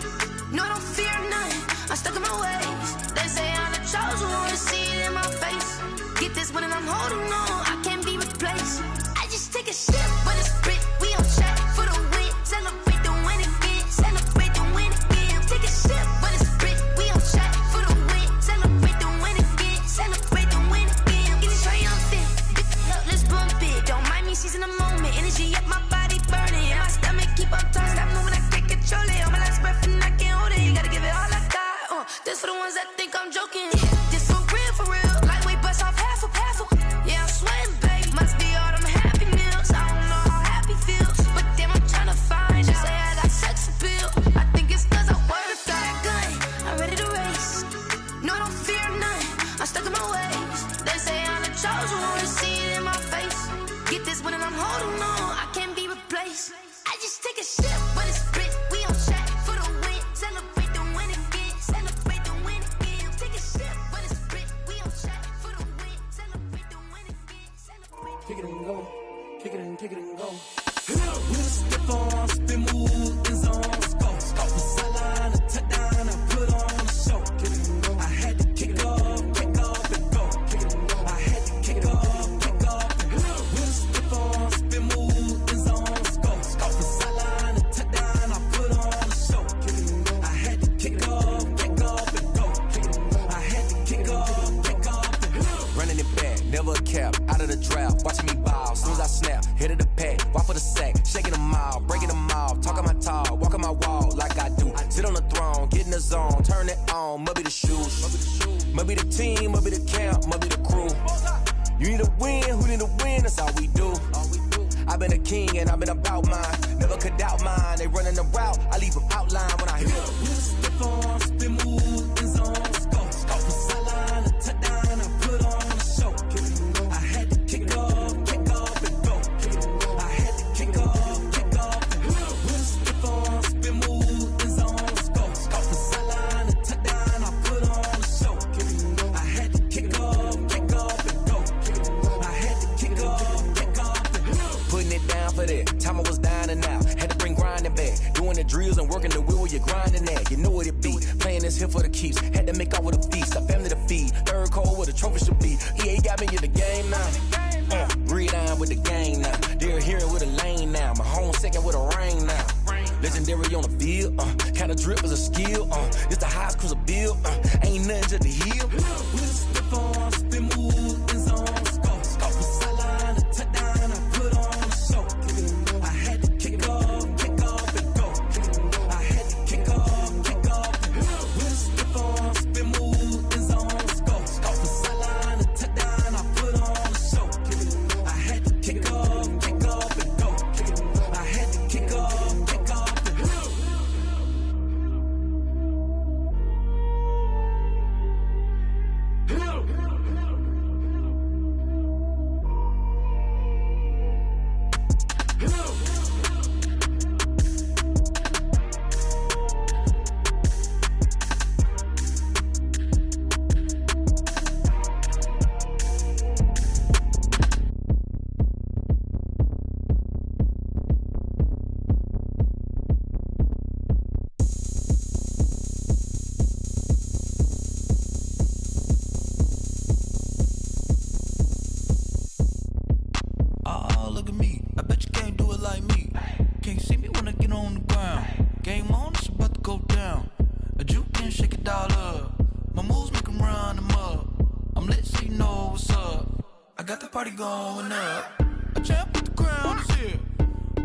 S15: No, I don't fear none, I'm stuck in my ways. They say I'm the chosen one, to see it in my face. Get this one and I'm holding on, I can't be replaced. I just take a sip, but it's split, we on track for the win. Celebrate the win again, celebrate the win again. Take a sip, but it's split, we on track for the win. Celebrate the win again, celebrate the win again. Get it triumphant, look, let's bump it. Don't mind me seizing the moment, energy up my body burning. And my stomach keep on turning, stop moving, I can't control it. On my last breath and I can't hold it, you gotta give it all I got. This for the ones that think I'm joking. This for real, lightweight bust off half a. Yeah, I'm sweating, babe. Must be all them happy meals. I don't know how happy feels, but damn, I'm tryna find out. Say I got sex appeal. I think it's cause I work that gun. I'm ready to race. No, I don't fear none, I'm stuck in my ways. They say I'm the chosen one, to see it in my face. Get this one and I'm holding on, I can't be replaced. I just take a sip, but it's split, we on track for the win. Celebrate the win again, celebrate the win again. Take a sip, but it's split, we on track for the win. Celebrate the win again, celebrate.
S14: Kick it and go, kick it and kick it and go.
S11: We'll step on, spin, move, in zone, let's go. Off the sideline, a touchdown, I put on a show. I had to kick off and go. I had to kick off and go. We'll step on, spin, move, in zone, let's go. Off the sideline, a touchdown, I put on a show. I had to kick off and go. I had to kick off and go.
S16: Running it back, never a cap, out of the draft, watching me ball. Soon as I snap, hit of the pack, walk for the sack, shaking them all, breaking them all, talking my talk, walking my wall like I do. Sit on the throne, get in the zone, turn it on, must be the shoes, must be the team, must be the camp, must be the crew. You need a win, who need a win, that's all we do. I've been a king and I've been about mine, never could doubt mine. They running the route, I leave them outline when I hear them.
S11: We'll step on, spin, move, in zone, let's go. Off the sideline, a touchdown, I put on a show. I had to kick off and go. I had to kick off and go. We'll step on, spin, move, in zone, let's go. Off the sideline, a touchdown, I put on a show. I had to kick off and go. I had to kick off and go.
S16: Putting it down for that, time I was down and out, had to bring grinding back, doing the drills and working the wheel, you're grinding that, you know what it be, playing this here for the keeps, had to make off with a feast, a family to feed, third cold where the trophy should be, EA got me in the game now, breathe on with the game now, they're here with a lane now, my home second with a rain now, legendary on the field, kinda drip is a skill, it's the highest cruiser bill, ain't nothing to the heel.
S11: We'll step on, spin, move, in zone, let's go. Off the sideline, a touchdown, I put on a show.
S17: kick off and go. I had to kick off and go.
S1: Going up, a champ with the crown is here.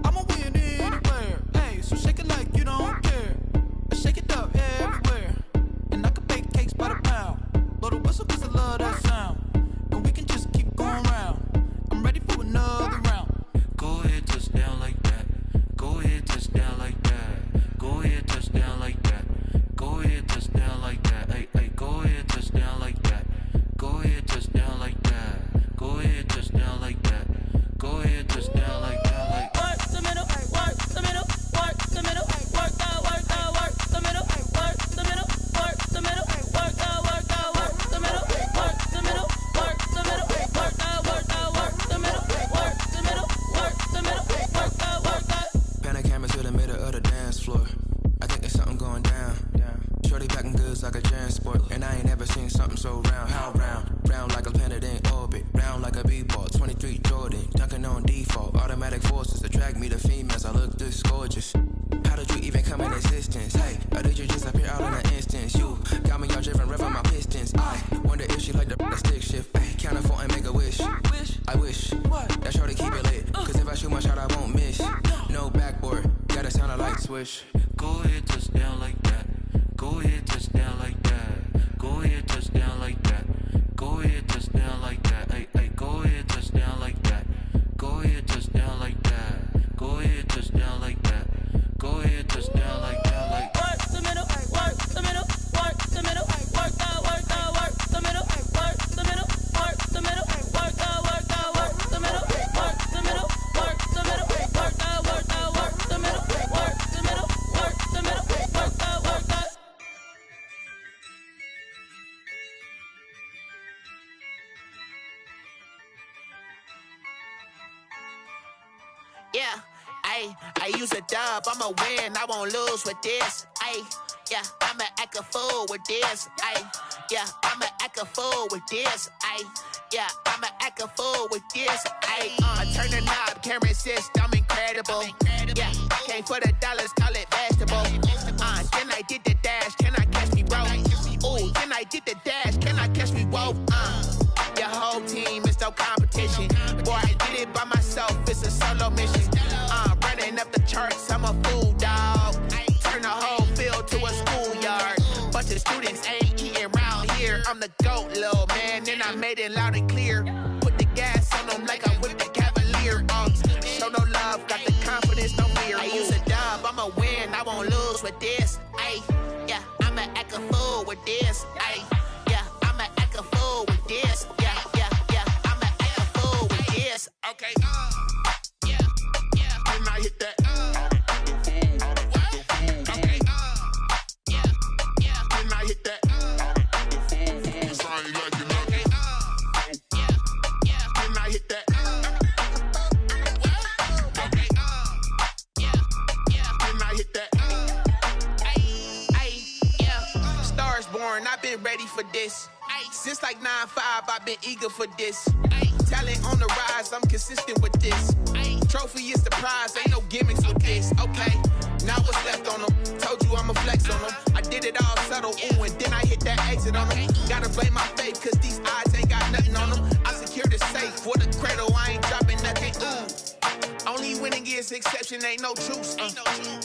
S1: I'ma win anywhere. Hey, so shake it like you don't care. Shake it up everywhere. And I can bake cakes by the pound. Blow the whistle 'cause I love that sound. And we can just keep going round. I'm ready for another round. Go ahead, touch down like that. Go ahead, touch down like that. Go ahead, touch down like that. Go ahead, touch down like that. Hey, hey, go ahead, touch down like that. Go ahead, touch down like that. Go ahead, touch down like that. Go ahead, touch down like that. Like work the middle, work the middle, work the middle, work the middle, work the middle, work the middle, work the middle, work the middle, work the middle, work the middle, work the middle, work the.
S18: Pan a camera to the middle of the dance floor. I think there's something going down. Shorty packing goods like a transport, and I ain't ever seen something so round. How round? Round like a planet in orbit, round like a b-ball. 23 Jordan, dunking on default. Automatic forces attract me to females. I look this gorgeous. How did you even come in existence? Hey, or did you just appear out in an instance? You got me all driven, revving my pistons. I wonder if she like the stick shift. Ay, count it 4 and make a wish. I wish that shorty keep it lit, 'cause if I shoot my shot, I won't miss. No backboard, gotta sound a light switch. Go ahead, touch down like that. Go ahead, touch down like that. Go ahead, touch down like that. Go ahead, touch down like that. Hey, hey, go ahead, touch down like that. Go ahead, touch down like that. Go ahead, touch down like that. Go ahead, touch down like that. Like work the middle, work the middle, work the middle, work the middle, work the middle, work the middle, work the middle, work the middle, work the middle, work the middle, work the middle, work the middle, work the.
S6: Yeah, I use a dub, I'ma win, I won't lose with this. Yeah, I'ma act a fool with this. Yeah, I'ma act a fool with this. Yeah, I'ma act a fool with this. I turn the knob, can't resist, I'm incredible. Yeah, came for the dollars, call it vegetable. Then I did the dash, can I catch me, bro? Ooh, then I did the dash, can I catch me, whoa? Your whole team is no competition. Boy, I did it by myself, it's a solo mission. Running up the charts, I'm a fool, dog. Turn the whole field to a schoolyard. Bunch of students ain't eating round here. I'm the GOAT, little man, and I made it loud and clear. Put the gas on them like I'm with the Cavalier. Show no love, got the confidence, no fear. I use a dub, I'ma win, I won't lose with this. Yeah, I'ma act a fool with this. Yeah, I'ma act a fool with this. Yeah, I'ma act a fool with this. Okay, yeah, then I hit that. Okay, yeah, then I hit that. Then I hit that. Okay, then I hit that. Yeah, Stars born, I've been ready for this. Since like 9-5, I've been eager for this. Talent on the rise, I'm consistent with this. Trophy is the prize, ain't no gimmicks with this. Okay, now what's left on them? Told you I'ma flex on them. I did it all subtle, ooh, and then I hit that exit on them. Gotta blame my faith, 'cause these eyes ain't got nothing on them. I secured the safe for the cradle, I ain't dropping nothing, ooh. Only winning is exception, ain't no truce.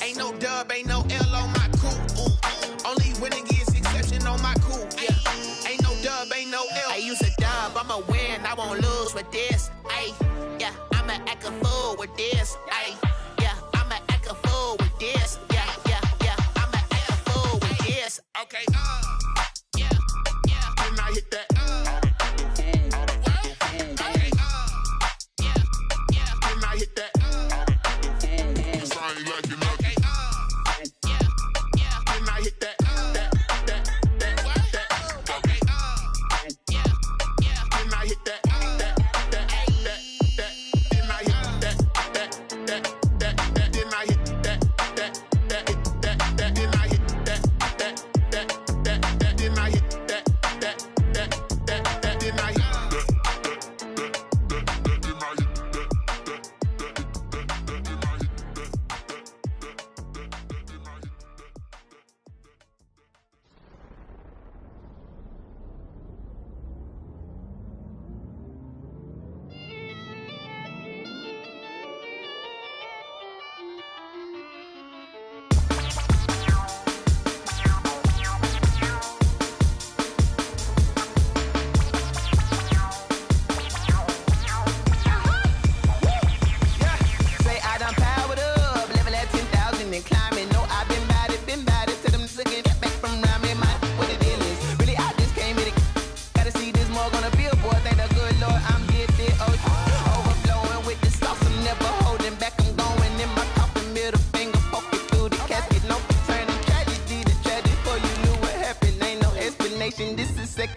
S6: Ain't no dub, ain't no L on my crew. Ooh. Only winning is exception on my crew. Yeah, ain't no dub, ain't no L. I use a dub, I'ma win, I won't lose with this. Yeah, I'ma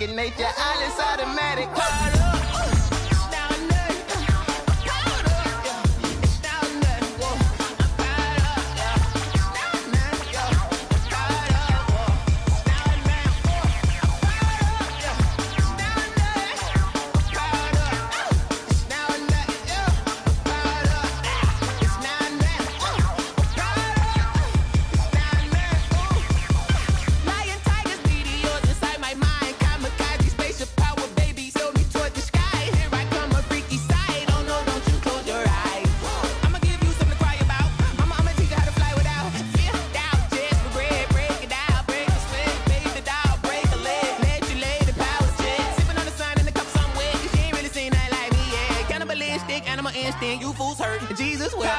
S6: second nature. All is automatic. Caught up.
S7: You fools hurt. Jesus will.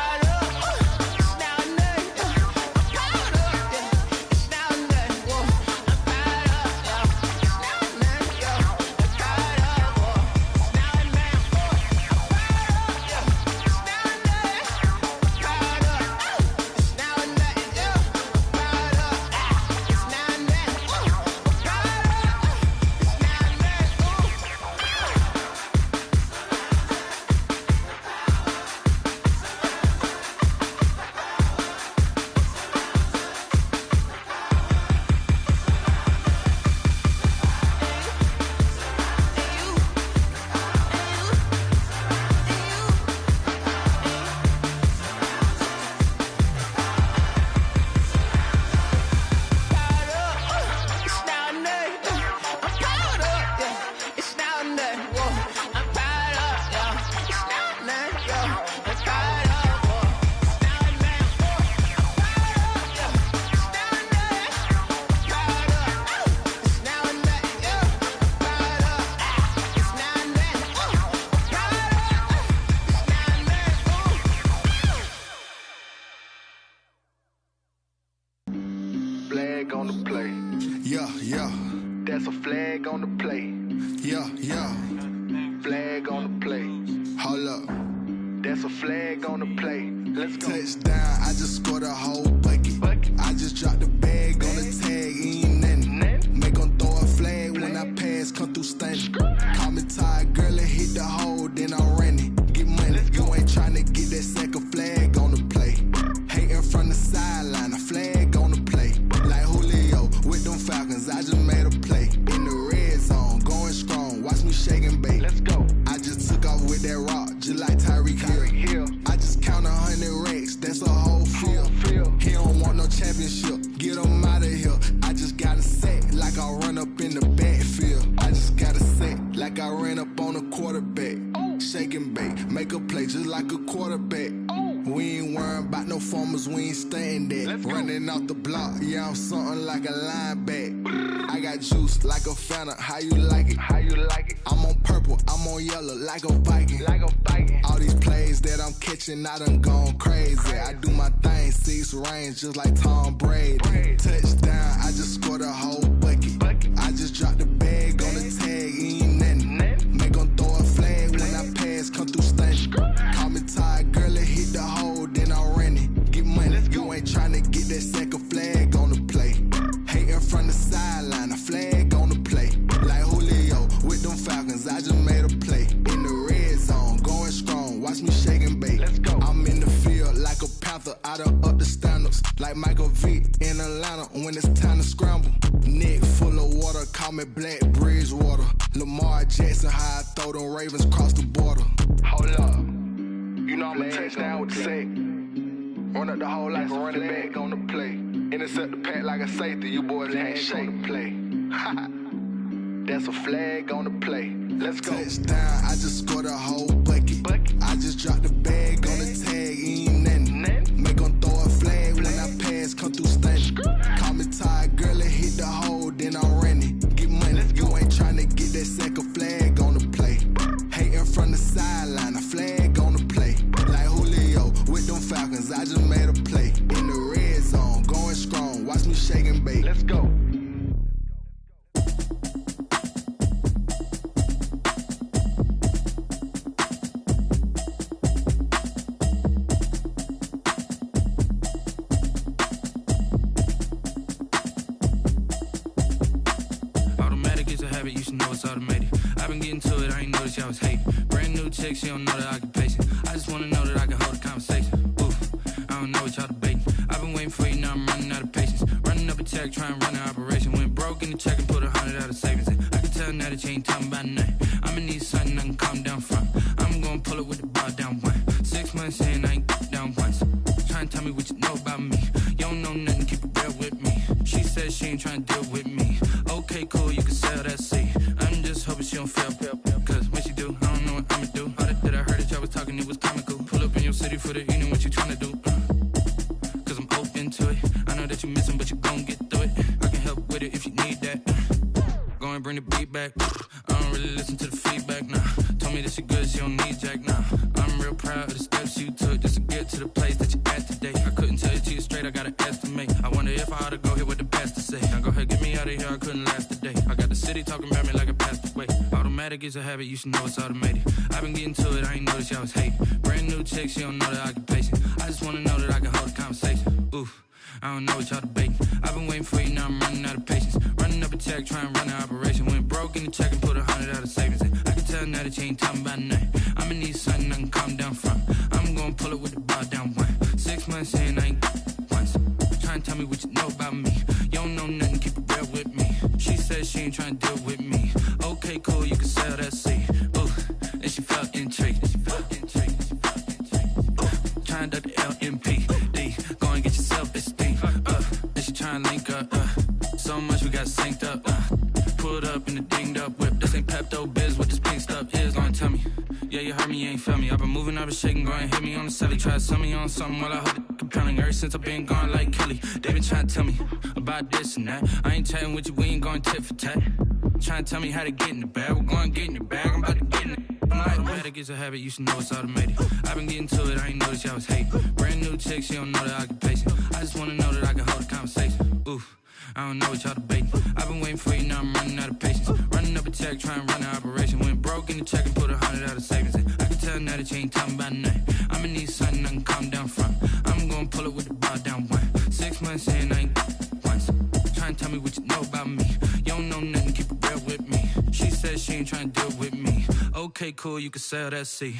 S19: That's a flag on the play. Yeah, yeah. Flag on the play. Hold up. That's a flag on the play. Let's go. Touchdown, I just scored a whole bucket. I just dropped the bag on the tag, ain't nothing. Make them throw a flag when I pass, come through stunning. Call me tired, girl, and hit the hole, then I'm running. Get money, you ain't tryna get that second flag on the play. Hating from the sideline, a flag on the play. Like Julio with them Falcons, I just made a play. In the red zone, going strong, watch me shake and bake. Let's go. I just took off with that rock, just like Tyreek Hill. I just count 100 racks, that's a whole field. He don't want no championship, get him out of here. I just got a set, like I run up in the backfield. I just got a set, like I ran up on a quarterback. Shake and bake, make a play just like a quarterback. We ain't worrying about no formers, we ain't staying there. Running out the block, yeah, I'm something like a linebacker. I got juice like a Fanta, how you like it? How you like it? I'm on purple, I'm on yellow, like a Viking. Like a Viking. All these plays that I'm catching, I done gone crazy. I do my thing, 6 range, just like Tom Brady. Touchdown, I just scored a whole bucket. I just dropped the bag on the tag, ain't nothing. Make them throw a flag when I pass, come through stunning. Call me tired, girl, and hit the hole, then I'm running. Get money, you ain't tryna get that second flag on the play. Hating from the sideline, a flag on the play. Like Julio with them Falcons, I just made a play. In the red zone, going strong, watch me shake and bake. Let's go. I'm in the field like a Panther, I done up the standards. Like Michael Vick in Atlanta when it's time to scramble. Neck full of water, call me Black Bridgewater. Lamar Jackson, how I throw them Ravens cross the border. Hold up, you know I'm a touchdown with the sack. Run up the hole like a running back on the play. Intercept the pack like a safety, you boys ain't shake the play. That's a flag on the play. Let's go. Touchdown, I just scored a whole bucket. I just dropped the bag on the tag, ain't nothing. Make them throw a flag when I pass, come through stunning. Call me tired, girl, and hit the hole, then I'm running. Get money, you ain't tryna get that second flag on the play. Hating from the sideline, a flag on the play. Like Julio with them Falcons, I just made a play. In the red zone, going strong, watch me shake and bake. Let's go.
S18: been getting to it, I ain't noticed y'all was hate. Brand new chick, she don't know the occupation. I just wanna know that I can hold a conversation. Oof, I don't know what y'all debating. I've been waiting for you, now I'm running out of patience. Running up a check, trying to run an operation. Went broke in the check and put 100 out of savings in. I can tell now that you ain't talking about nothing. I'ma need something I can calm down from. I'm gonna pull it with the bar down one. 6 months in, I ain't down once. Trying to tell me what you know about me. You don't know nothing, keep it real with me. She said she ain't trying to deal with me. Okay, cool, you can sell that seat. I'm just hoping she don't fail. Cause when she do, I don't know what I'ma do. All that I heard that y'all was talking, it was comical. Pull up in your city for the evening, what you trying to do? Cause I'm open to it. I know that you missing, but you gon' get through it. I can help with it if you need that. Go and bring the beat back. I don't really listen to the feedback, nah. Told me that she good, she don't need jack, nah. I'm real proud of the steps you took just to get to the place that you at today. I couldn't tell you to you straight, I gotta estimate. I wonder if I ought to go here with the best to say. Now go ahead, get me out of here, I couldn't last a day. I got the city talking about me like I passed away. Automatic is a habit, you should know it's automated. I've been getting to it, I ain't noticed y'all was hate. Brand new chick, she don't know the occupation. I just wanna know that I can hold a conversation. Oof, I don't know what y'all debating. I've been waiting for you, now I'm running out of patience. Running up a check, trying to run an operation. Went broke in the check and put 100 out of savings in. I can tell now that you ain't talking about nothing. I'ma need something I can calm down from. I'm gonna pull it with the bar down one. 6 months in, I ain't once. Trying to tell me what you know about me. You don't know nothing, keep it real with me. She said she ain't trying to deal with me. Okay, cool, you can sell that seat. Ooh, and she felt intrigued. Trying to duck the LMPD. Go and get your self-esteem. And she trying to link up. So much we got synced up. Pulled up in the dinged up whip. This ain't Pepto-Biz, what this pink stuff is. Gonna tell me. Yeah, you heard me, you ain't feel me. I've been moving, I've been shaking, go and hit me on the celly. Try to sell me on something while I hold it compelling. Ever since I've been gone like Kelly, they been trying to tell me about this and that. I ain't chatting with you, we ain't going tit for tat. Trying to tell me how to get in the bag. We're going to get in the bag, I'm about to get in it. Automatic is a habit, you should know it's automated. I've been getting to it, I ain't noticed y'all was hate. Brand new chick, she don't know the occupation. I just wanna know that I can hold a conversation. Oof, I don't know what y'all debating. I've been waiting for you, now I'm running out of patience. Running up a check, trying to run an operation. Went broke in the check and put 100 out of savings in. I can tell now that you ain't talking about nothing. I'ma need something I can calm down from. I'm gonna pull it with the bar down one. 6 months in, I ain't once. Trying to tell me what you know about me. You don't know nothing, keep it real with me. She said she ain't trying to deal with me. Okay, cool, you can sell that seat.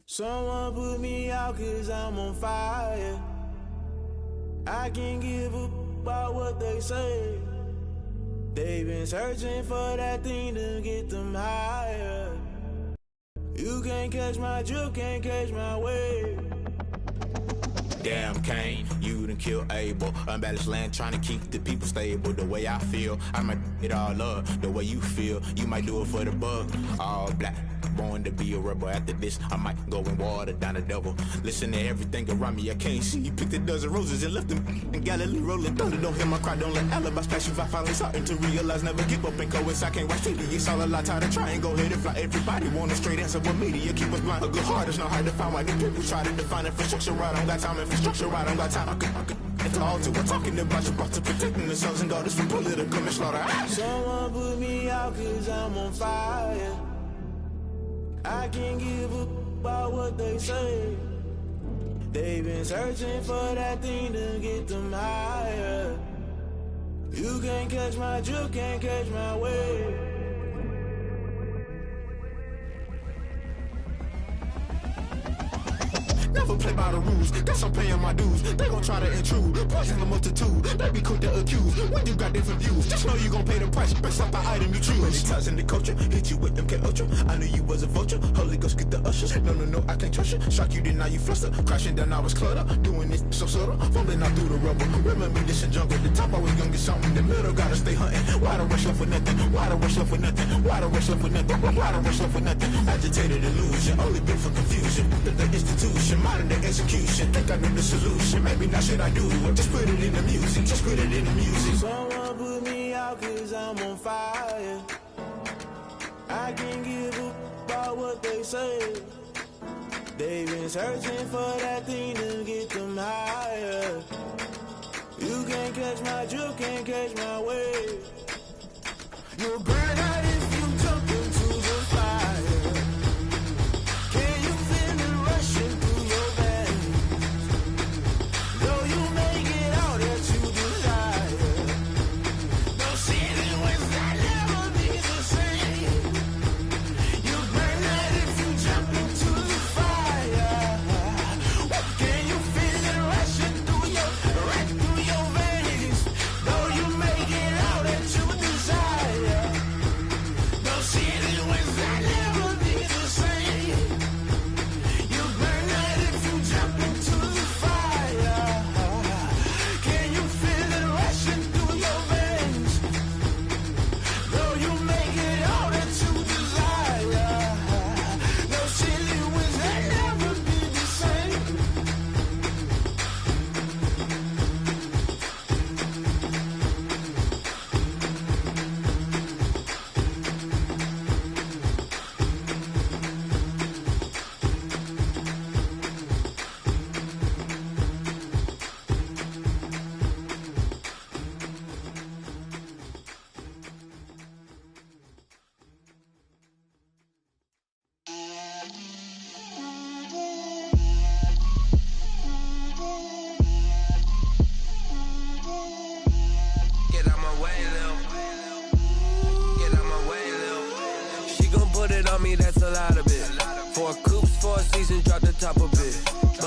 S20: Someone put me out cause I'm on fire. I can't give up about what they say. They've been searching for that thing to get them higher. You can't catch my drift, can't catch my wave.
S21: Damn, Kane, you done killed Abel. Unbalanced land, trying to keep the people stable. The way I feel, I might it all up. The way you feel, you might do it for the buck. All black, born to be a rebel. After this, I might go and water down the devil. Listen to everything around me, I can't see. Picked a dozen roses and left them in Galilee rolling thunder. Don't hear my cry, don't let alibis pass you. I finally starting to realize, never give up and coincide. Can't watch TV, it's all a lot. Tired of trying, go ahead and fly. Everybody want a straight answer, but media keep us blind. A good heart is not hard to find. Why these people try to define infrastructure right? I don't got time, infrastructure right, I don't got time. I could it's all to. We're talking about you, brought to protecting the sons and daughters from political manslaughter.
S20: Someone put me out cause I'm on fire. I can't give up about what they say. They've been searching for that thing to get them higher. You can't catch my drift, can't catch my wave.
S21: Never play by the rules, guess I'm paying my dues. They gon' try to intrude, poison the multitude. They be quick to accuse, when you got different views. Just know you gon' pay the price, based off the item you choose. Many times in the culture, hit you with MK Ultra. I knew you was a vulture, Holy Ghost get the ushers. No, I can't trust you. Shock you, then now you fluster. Crashing down, I was cluttered. Doing this so subtle, falling out through the rubble. Remember this in jungle, the top I was young and something. The middle gotta stay hunting. Why the rush left for nothing? Why the rush left for nothing? Why the rush left for nothing? Why the rush left for nothing? Agitated illusion, only been for confusion. The institution, modern day execution. Think I knew the solution. Maybe now should I do it? Just put it in the music. Just put it in the music.
S20: Someone put me out cause I'm on fire. I can't give up about what they say. They've been searching for that thing to get them higher. You can't catch my drift, can't catch my wave. You'll burn out if you jump into the fire.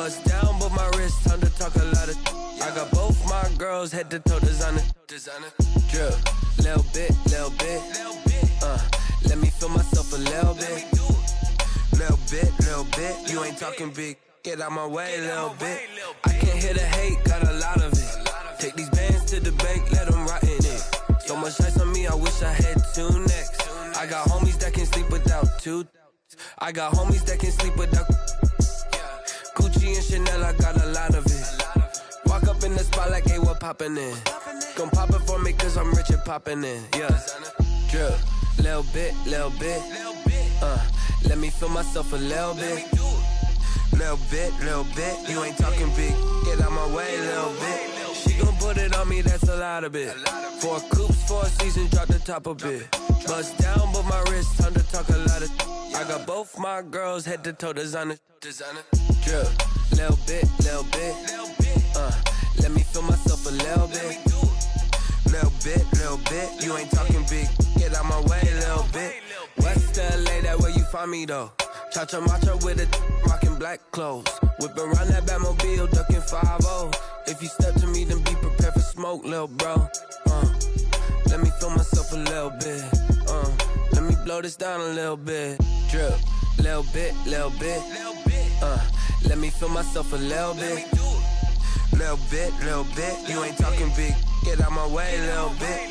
S5: Bust down, but my wrist, time to talk a lot of. I got both my girls head to toe designer. Drip, little bit. Let me feel myself a little bit. Little bit. You ain't talking big. Get out my way a little bit. I can't hear the hate, got a lot of it. Take these bands to the bank, let them rot in it. So much ice on me, I wish I had 2 necks. I got homies that can sleep without 2. I got homies that can sleep without Gucci and Chanel, I got a lot of it. Walk up in the spot like, hey, what poppin' in? Gon' pop it for me cause I'm rich and poppin' in, yeah. Drip, little bit. Let me feel myself a little bit. Little bit. You ain't talking big. Get out my way a little bit. She gon' put it on me, that's a lot of it. 4 coops, 4 seasons, drop the top a bit. Bust down, but my wrist, time to talk a lot of. I got both my girls head to toe designer. Drip, little bit. Let me feel myself a little bit. Little bit. You ain't talking big. Get out my way a little bit. West LA, that where you find me though. Cha-cha matcha with a rockin' black clothes. Whip around that Batmobile, ducking 5-0. If you step to me, then be prepared for smoke, lil' bro. Let me feel myself a little bit. Let me blow this down a little bit. Drip, little bit. Let me feel myself a little bit. Little bit. You ain't talking big. Get out my way a little bit.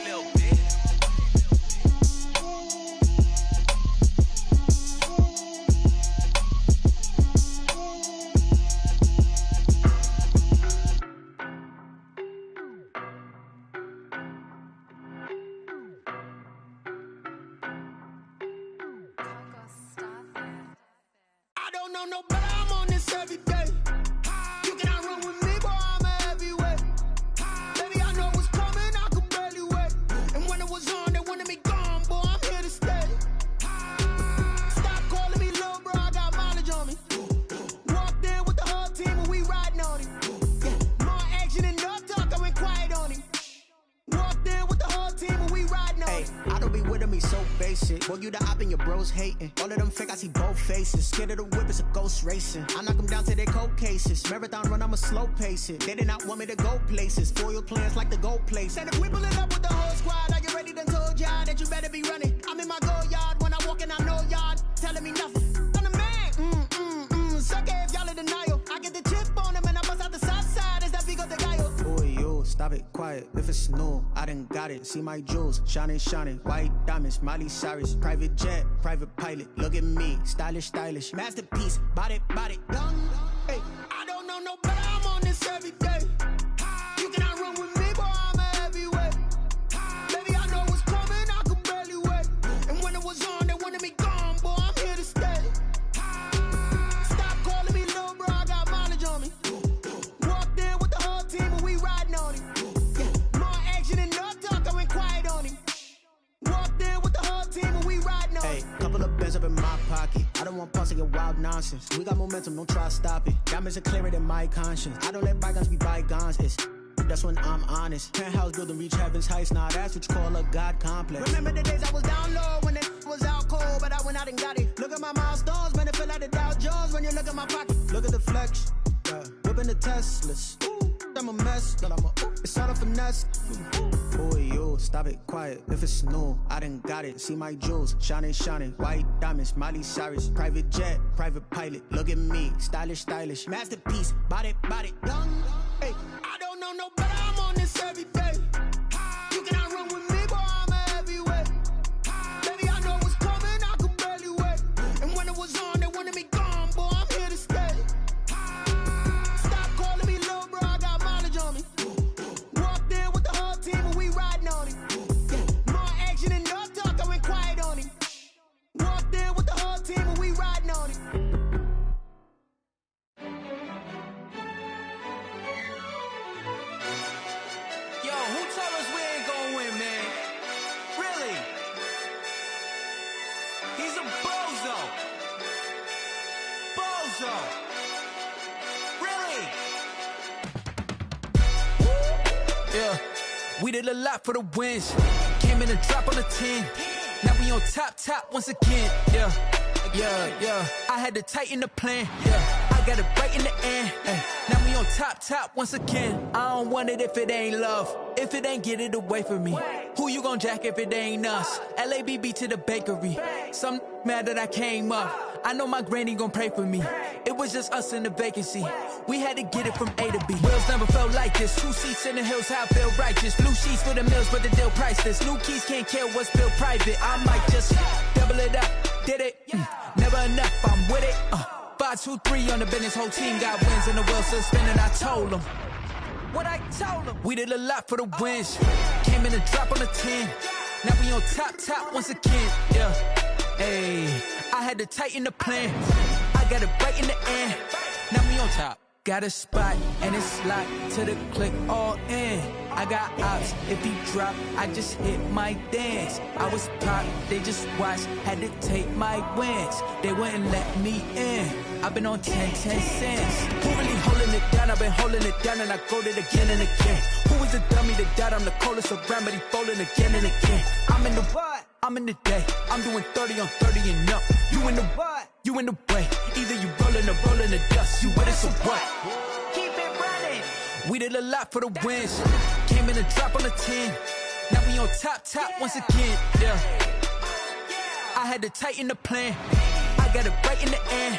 S22: Racing. I knock them down to their cold cases. Marathon run, I'ma slow pace it. They did not want me to go places. Foil plans like the gold place. And if we pulling up with the whole squad, are you ready? Done told y'all that you better be running. I'm in my go yard when I walk in, I know y'all telling me nothing. I'm the man. Suck it if y'all in denial. I get the chip on them and I bust out the south side. Is that Vigo de Gallo? Boy, yo, stop it, quiet. If it's new, I done got it. See my jewels, shining. White diamonds, Miley Cyrus. Private jet, private pilot. Look at me, stylish. Masterpiece, body, done. Hey, I don't know no better, I'm on this every day. You cannot run with me, boy, I'm a heavyweight. Baby, I know what's coming, I could barely wait. And when it was on, they wanted me gone, boy, I'm here to stay. Stop calling me little bro, I got mileage on me. Walked in with the whole team and we riding on him. More action and no talk, I went quiet on him. Walked in with the whole team and we riding on him. Couple of bands up in my pocket. I don't want pause to get wild nonsense. We got momentum, don't try to stop it. Diamonds are clearer than my conscience. I don't let bygones be bygones. That's when I'm honest. Penthouse building, reach heaven's heights. Nah, that's what you call a God complex. Remember the days I was down low when it was out cold, but I went out and got it. Look at my milestones, man, it feel like the Dow Jones when you look at my pocket. Look at the flex, whipping the Teslas. I'm a mess, but it's all a finesse. Boy, yo, stop it, quiet. If it's new, I done got it. See my jewels, shining. White diamonds, Miley Cyrus. Private jet, private pilot. Look at me, stylish. Masterpiece, body, done. Hey, I don't know no better, I'm on this every day. You cannot run with me, boy, I'm a heavyweight. Baby, I know what's coming, I could barely wait. And when it was on, they wanted me gone, boy, I'm here to stay. Stop calling me little bro, I got mileage on me. Walked in with the whole team and we riding on him. More action and no talk, I went quiet on him. Walked in with the whole team and we riding on him.
S1: Yo, who told us we ain't gonna win, man? Really? He's a bozo. Really? Yeah, we did a lot for the wins. Came in a drop on the 10. Now we on top once again. Yeah. I had to tighten the plan. Yeah. I I got it right in the end. Now we on top once again. I don't want it if it ain't love. If it ain't, get it away from me. Who you gon' jack if it ain't us? LABB to the bakery. Some mad that I came up. I know my granny gon' pray for me. It was just us in the vacancy. We had to get it from A to B. Wheels never felt like this. 2 seats in the hills, how I feel righteous. Blue sheets for the mills, but the deal priceless. New keys can't kill what's built private. I might just double it up. Did it? Never enough, I'm with it. 5, 2, 3 on the business. Whole team got wins and the wheels still spinning. I told them what I told them. We did a lot for the wins. Came in a drop on the 10. Now we on top once again. Yeah. Hey, I had to tighten the plan. I got it right in the end. Now we on top. Got a spot and it's locked to the click all in. I got ops, if he drop, I just hit my dance. I was pop, they just watched, had to take my wins. They wouldn't let me in. I've been on 10 cents. Who really holding it down? I've been holding it down and I go it again and again. Who was the dummy that died? I'm the coldest around, but he folding again and again. I'm in the what? I'm in the day. I'm doing 30 on 30 and up. You in the what? You in the way. Either you rolling or rolling the dust. You with it, so what? Keep it running. We did a lot for the wins. Came in a drop on the 10. Now we on top once again. Yeah. I had to tighten the plan. I got it right in the end.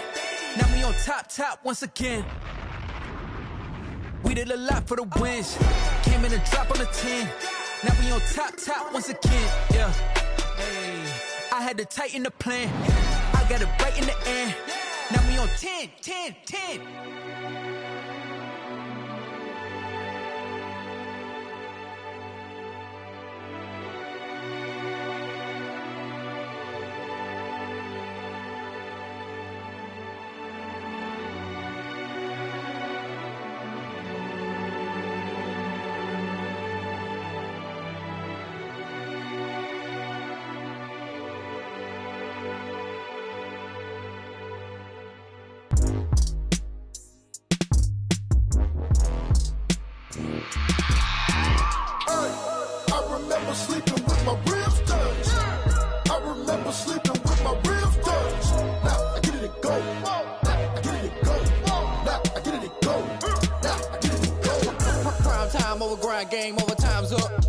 S1: Now we on top once again. We did a lot for the wins. Came in a drop on the 10. Now we on top once again. Yeah. Hey, I had to tighten the plan. I got it right in the end. Now we on 10.
S2: Game over, time's up.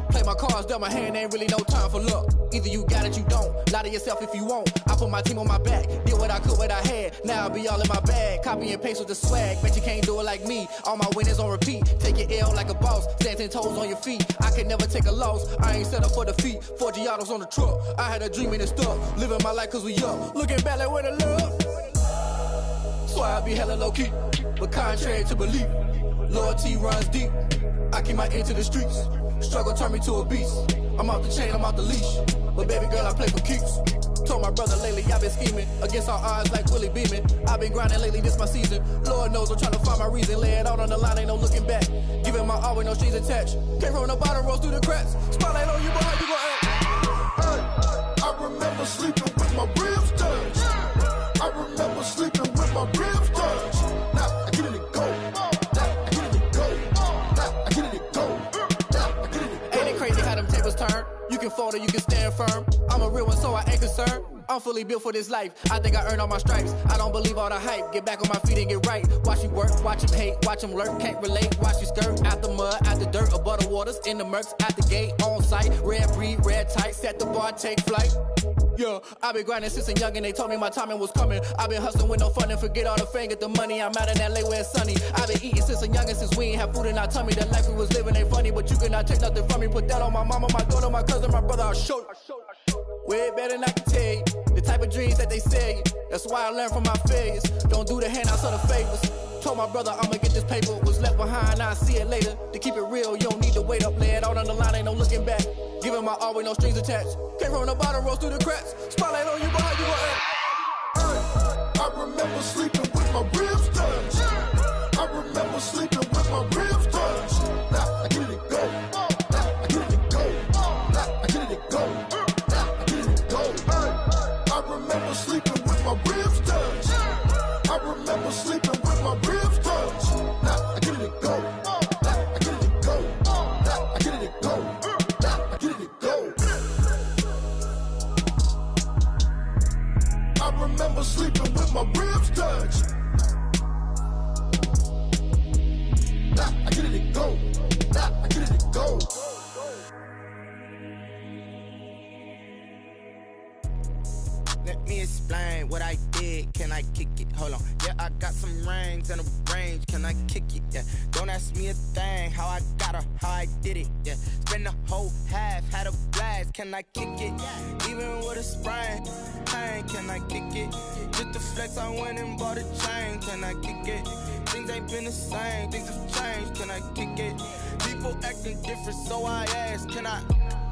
S2: Play my cards, dealt my hand, ain't really no time for luck. Either you got it, you don't. Lie to yourself if you won't. I put my team on my back, did what I could, what I had. Now I'll be all in my bag. Copy and paste with the swag. Bet you can't do it like me. All my winners on repeat. Take your L like a boss. Stand 10 toes on your feet. I can never take a loss. I ain't set up for defeat. 4 Giottos on the truck. I had a dream and it stuck. Living my life cause we up. Looking back like where the love. So I be hella low key. But contrary to belief, loyalty runs deep. I keep my ear to the streets. Struggle turned me to a beast. I'm off the chain, I'm off the leash. But baby girl, I play for keeps. Told my brother lately, I've been scheming. Against all odds like Willie Beeman. I've been grinding lately, this my season. Lord knows I'm trying to find my reason. Lay it out on the line, ain't no looking back. Giving my all with no strings attached. Can't roll no bottom, rolls through the cracks. Spotlight on you, but how you gon' act?
S19: Hey, I remember sleeping with my ribs touched. I remember sleeping with my ribs touched. Now I get it and go.
S2: Turn. You can fold or you can stand firm. I'm a real one, so I ain't concerned. I'm fully built for this life. I think I earned all my stripes. I don't believe all the hype. Get back on my feet and get right. Watch you work, watch him hate, watch him lurk. Can't relate, watch you skirt. Out the mud, out the dirt, or butter waters. In the murks, at the gate, on site. Red breed, red tight. Set the bar, take flight. Yeah, I've been grinding since a young and they told me my timing was coming. I've been hustling with no fun and forget all the fame, get the money. I'm out in LA where it's sunny. I've been eating since a young and since we ain't have food in our tummy. The life we was living ain't funny, but you cannot take nothing from me. Put that on my mama, my daughter, my cousin, my brother, I'll show you. Way better than I can tell you. The type of dreams that they sell you. That's why I learned from my failures. Don't do the handouts or the favors. Told my brother I'ma get this paper. Was left behind, I'll see it later. To keep it real, you don't need to wait up. Lay it out on the line, ain't no looking back. Giving my all with no strings attached. Can't roll no bottom, rolls through the cracks. Spotlight on you, but how you gon' act?
S19: I remember sleeping with my ribs touched. I remember sleeping with my ribs touched. Now I get it and go. Now I get it and go. Now I get it and go. Now I get it and go. I remember sleeping with my ribs touched. I remember sleeping with my ribs touched. Now I get it and go. Now I get it and go. Now I get it and go. Now I get it and go. I remember sleeping with my ribs touched.
S6: did, can I kick it? Hold on, yeah, I got some rings and a range, can I kick it? Yeah, don't ask me a thing, how I got her, how I did it. Yeah, spend the whole half, had a blast, can I kick it? Even with a sprain, pain, can I kick it? Just the flex, I went and bought a chain, can I kick it? Things ain't been the same, things have changed, can I kick it? People acting different, so I ask, can I?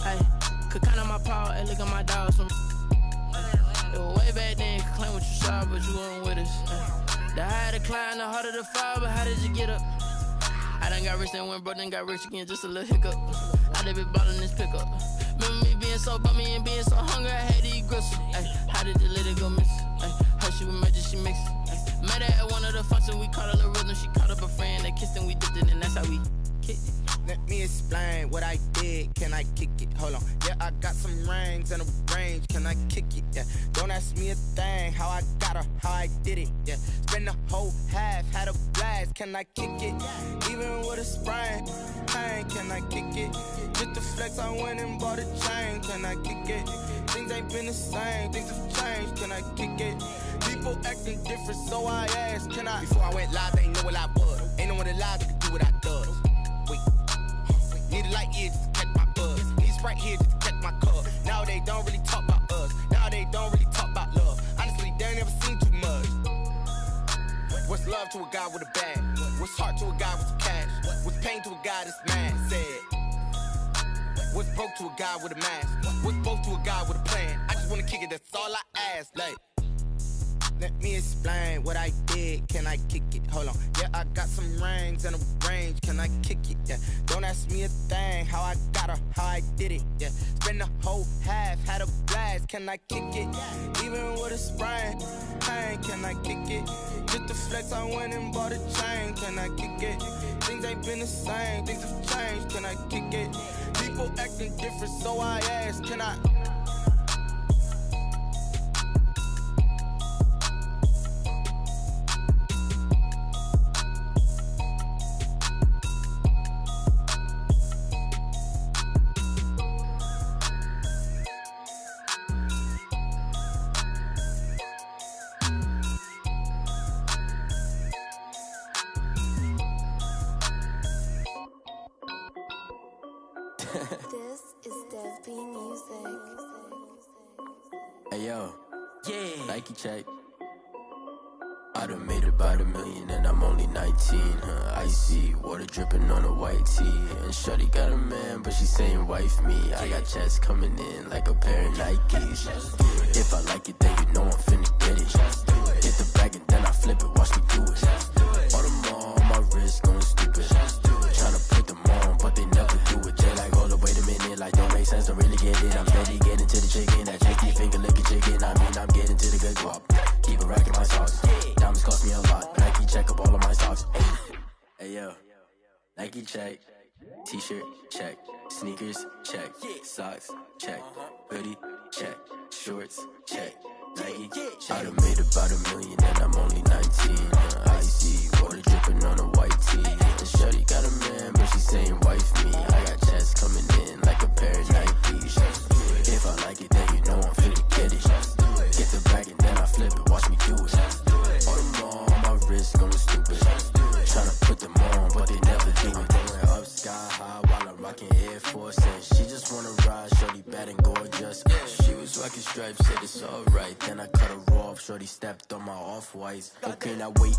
S7: Hey, could count on my power, and look at my dogs from. It was way back then, could claim what you saw, but you weren't with us. The higher the climb, the harder the fall, but how did you get up? I done got rich, then went broke, then got rich again, just a little hiccup. I done been ballin' this pickup. Remember me being so bummy and being so hungry, I had to eat gristle. Ay, how did you let it go miss? Ay, her she was magic, she mixed. Ay, met her at one of the functions, we caught a little rhythm, she caught up a friend, they kissed and we dipped it, and that's how we kicked it.
S6: Let me explain what I did, can I kick it? Hold on, yeah, I got some rings and a range, can I kick it? Yeah, don't ask me a thing, how I got her, how I did it. Yeah, spend the whole half, had a blast, can I kick it? Even with a sprain, pain, can I kick it? Just the flex, I went and bought a chain, can I kick it? Things ain't been the same, things have changed, can I kick it? People acting different, so I asked, can I? Before I went live, they ain't know what I was. Ain't no one alive that could do what I does. Need a light year just to catch my buzz. Need Sprite here just to catch my cup. Now they don't really talk about us. Now they don't really talk about love. Honestly, they ain't never seen too much. What's love to a guy with a bag? What's heart to a guy with some cash? What's pain to a guy that's mad? Said. What's broke to a guy with a mask? What's both to a guy with a plan? I just wanna kick it, that's all I ask. Like, let me explain what I did, can I kick it? Hold on, yeah, I got some rings and a range, can I kick it? Yeah, don't ask me a thing, how I got her, how I did it. Yeah, spend the whole half, had a blast, can I kick it? Even with a sprain, pain, can I kick it? Just the flex, I went and bought a chain, can I kick it? Things ain't been the same, things have changed, can I kick it? People acting different, so I ask, can I?
S8: This is Dev B Music.
S9: Hey yo, yeah, Nike check. I done made about $1 million and I'm only 19, huh? Icy, water dripping on a white tee. And shorty got a man, but she saying wife me. I got checks coming in like a pair of Nikes. If I like it, then you know I'm finna get it. Hit the bag and then I flip it, watch me do it. All them on my wrist going stupid. Tryna put them on, but they never do it. They like, hold up, wait a minute, like don't make sense, don't really get it. I'm steady getting to the chicken, that tricky finger licking chicken. I mean, I'm getting to the good guap. Keep a rack in my socks. Diamonds cost me a lot. Nike check up all of my socks. Hey yo, Nike check. T-shirt check. Sneakers check. Socks check. Hoodie check. Shorts check. Nike I done made about $1 million and I'm only 19. Icy, water dripping on a white tee. And shorty got a man, but she saying wife me. I got checks coming in like a pair of Nikes. If I like it, then you know I'm finna get it. Get the bag and then I flip it, watch me do it. All them on my wrist going stupid. Tryna put them on, but they never do it. Going up sky high while I'm rocking Air Force. And she just wanna ride, shorty bad and gorgeous. She was rocking stripes, said it's alright. Then I cut her off, shorty stepped on my off-whites. Okay, now wait.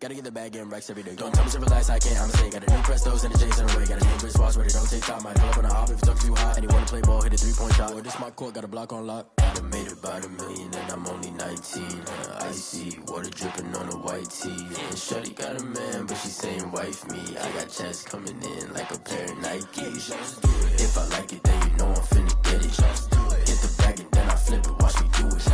S9: Gotta get the bag and racks every day. Don't tell me to relax, I can't, I'm saying. Got a new Prestos and a J's in the way. Got a new Chris Ross, but it don't take time. Might pull up on a hop if it talks too hot. And you wanna play ball, hit a 3-point shot. Or this my court, got a block on lock. I done made about $1 million and I'm only 19. Icy, water dripping on a white tee. And shorty got a man, but she saying wife me. I got checks coming in like a pair of Nikes. If I like it, then you know I'm finna get it. Hit the bag and then I flip it, watch me do it.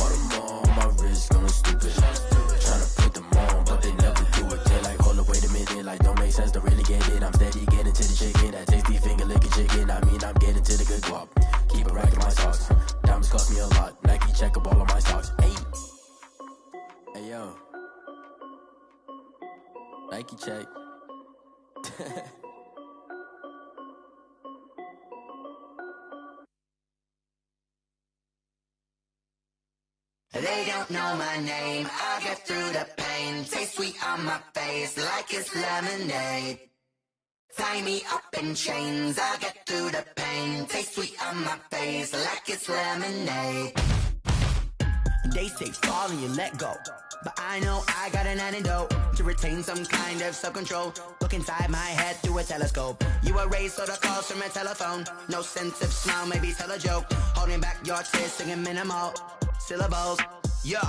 S9: All them on my wrist going stupid. Tryna put them on, but they never do it. They like, hold up, wait a minute, like don't make sense, don't really get it. I'm steady getting to the chicken, that tasty finger licking chicken. I mean, I'm getting to the good guap. Keep a rack in my socks. Diamonds cost me a lot. Nike check up all of my socks. Hey yo, Nike check.
S10: They don't don't know my name, I'll get through the pain. Taste sweet on my face like it's lemonade. Tie me up in chains, I'll get through the pain. Taste sweet on my face like it's lemonade.
S6: They say fall and you let go, but I know I got an antidote to retain some kind of self-control. Look inside my head through a telescope. You erase all the calls from a telephone. No sense of smile, maybe tell a joke. Holding back your tears, singing minimal syllables. Yo,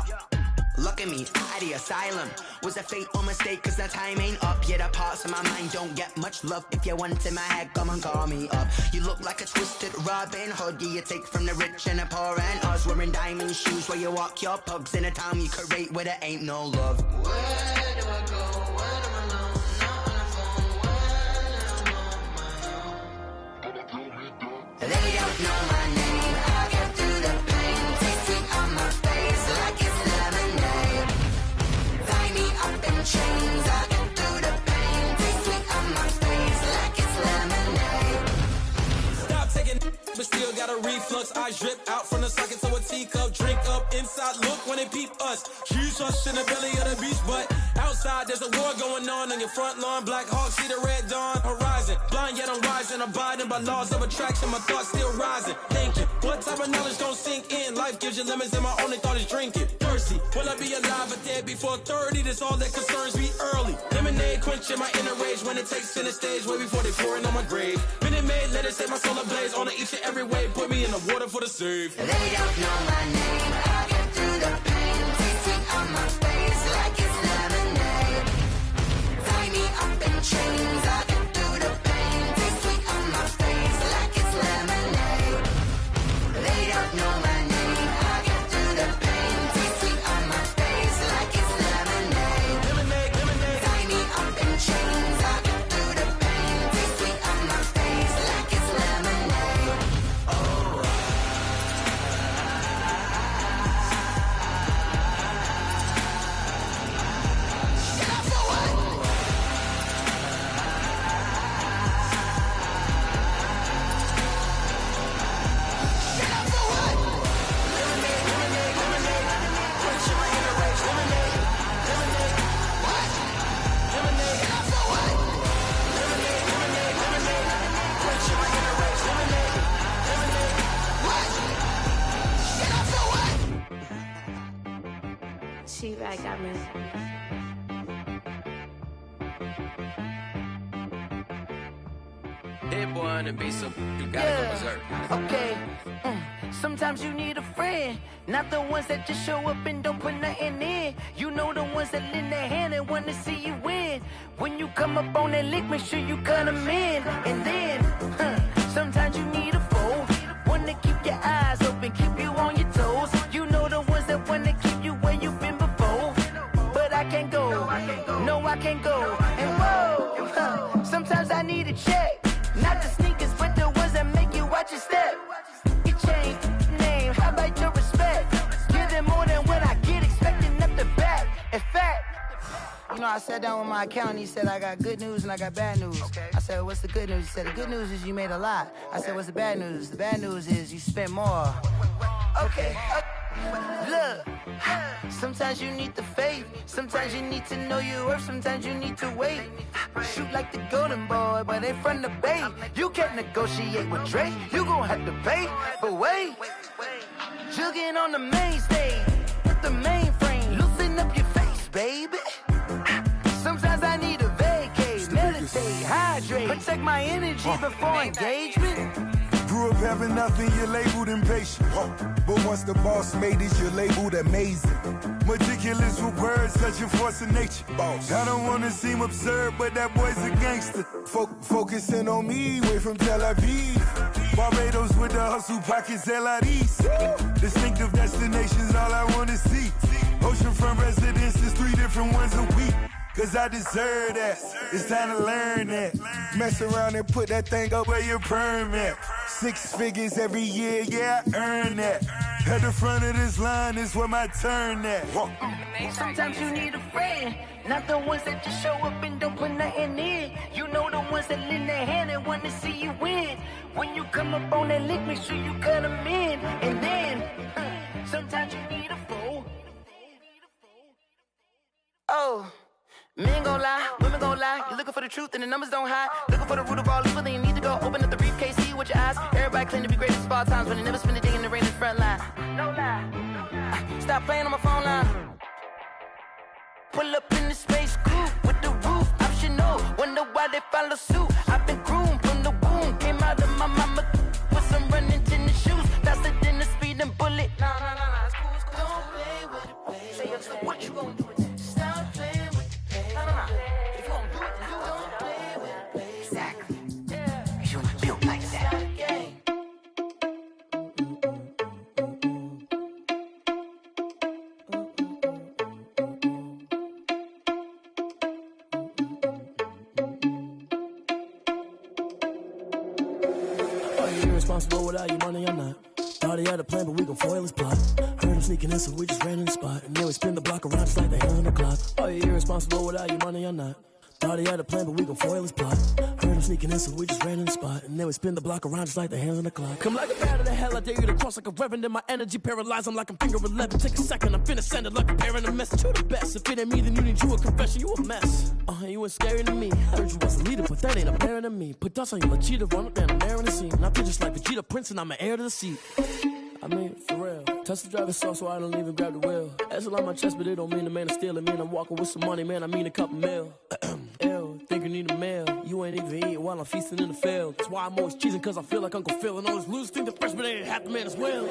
S6: look at me, out the asylum. Was a fate or mistake, cause the time ain't up. Yeah, the parts of my mind don't get much love. If you want in my head, come and call me up. You look like a twisted Robin Hood. Yeah, you take from the rich and the poor and us. Wearing diamond shoes where you walk your pugs in a town you create where there ain't no love.
S10: Where do I go when I'm alone? Not on the phone when I'm on my own. They don't know my name, I'll get through the pain. Taste sweet on my face like it's lemonade. Tie me up in chains, I'll get through the pain. Taste sweet on my face like it's lemonade.
S11: Stop taking but still got a reflux. I drip out from the socket to a teacup. Drink up inside, look when they peep us. Choose us in the belly of the beast, but outside there's a war going on your front lawn. Black Hawk, see the red dawn horizon. Blind yet I'm rising, abiding by laws of attraction. My thoughts still rising, thinking what type of knowledge gon' sink in? Life gives you limits and my only thought is drinking. Thirsty, will I be alive or dead before 30? That's all that concerns me early. Lemonade quenching my inner rage when it takes center stage way before they pouring on my grave. Minute Maid, let it set my soul ablaze on each and every way. Put me in the water for the save.
S10: They don't know my name, I'll get through the pain. Taste sweet on my face like it's lemonade. Tie me up in chains, I'll get through the pain. Taste sweet on my face like it's lemonade. They don't know my name, I'll get through the pain. Taste sweet on my face like it's lemonade.
S11: Lemonade, lemonade.
S10: Tie me up in chains, I'll get through the pain. Taste sweet on my face like it's lemonade.
S3: She right, got me.
S12: Hit boy on the beat, so you gotta go berserk.
S7: Okay. Sometimes you need a friend, not the ones that just show up and don't put nothing in. You know the ones that lend their hand and want to see you win. When you come up on that lick, make sure you cut them in. And then, sometimes you need a foe, one to keep your eyes open, keep you on your toes. You know the ones that want to keep you where you've been before. But I can't go, no I can't go. And whoa, sometimes I need a check. Not the sneakers, but the ones that make you watch your step. You change name, how about your respect? Give them more than what I get, expecting up the back. In fact,
S4: you know, I sat down with my accountant, he said, I got good news and I got bad news. Okay. I said, what's the good news? He said, the good news is you made a lot. I said, what's the bad news? The bad news is you spent more.
S7: Okay. Look, sometimes you need the faith, sometimes you need to know your worth, sometimes you need to wait. Shoot like the golden boy, but they from the bay. You can't negotiate with Drake, you gon' have to pay. But wait, jugging on the main stage with the mainframe, loosen up your face, baby. Sometimes I need a vacate, meditate, hydrate, protect my energy before engagement.
S13: Grew up having nothing, you're labeled impatient. But once the boss made it, you're labeled amazing. Meticulous with words, such a force of nature. I don't wanna seem absurd, but that boy's a gangster. Focusing on me, way from Tel Aviv. Barbados with the hustle pockets, LIDs. Distinctive destinations, all I wanna see. Oceanfront residences, 3 different ones a week. Cause I deserve that, it's time to learn that. Mess around and put that thing up where your permit. 6 figures every year, yeah, I earn that. At the front of this line is where my turn at.
S7: Sometimes you need a friend, not the ones that just show up and don't put nothing in. You know the ones that lend their hand and want to see you win. When you come up on that lick, make sure you cut them in. And then, sometimes you need a foe,
S4: Oh, men gon' lie, women gon' lie. You're looking for the truth and the numbers don't hide. Looking for the root of all evil, then you need to go open up the briefcase, see with your eyes. Everybody claim to be greatest of all times, but they never spend a day in the rain in the front line. No lie. Stop playing on my phone line. Pull up in the space coupe with the roof optional. Wonder why they follow suit. I've been groomed from the womb. Came out of my mama with some running tennis shoes. Faster than the speeding bullet. Nah, it's cool, it's cool. Don't play with it, baby. Say so what you gon' do with it? Stop playing with it, baby. Nah. If you gon' do it, then don't play with it, baby. Exactly. Yeah. You built like that.
S14: Responsible without your money, I'm not. Thought he had a plan, but we gon' foil his plot. Heard him sneaking in, so we just ran in the spot. And then we spin the block around just like the hand on the clock. Oh, you're irresponsible without your money, I'm not. Thought he had a plan, but we gon' foil his plot. Heard him sneaking in, so we just ran in the spot. And then we spin the block around just like the hands on the clock. Come like a bat of the hell, I dare you to cross like a reverend. In my energy paralyzed, I'm like I'm finger 11. Take a second, I'm finna send it like a parent a message. You the best, if it ain't me, then you need you a confession. You a mess. You ain't scary to me. Heard you was a leader, but that ain't apparent to me. Put dust on you, legit, run up down the air in the scene. I feel just like Vegeta Prince, and I'm an heir to the seat. I mean, for real. Touch the driver's soft, so I don't even grab the wheel. That's a lot on my chest, but it don't mean the man is stealing. Man, I'm walking with some money, man, I mean a couple mil. Ew, think you need a meal. You ain't even eating while I'm feasting in the field. That's why I'm always cheesing, cause I feel like Uncle Phil. And all those losers think the freshman ain't half the man as well.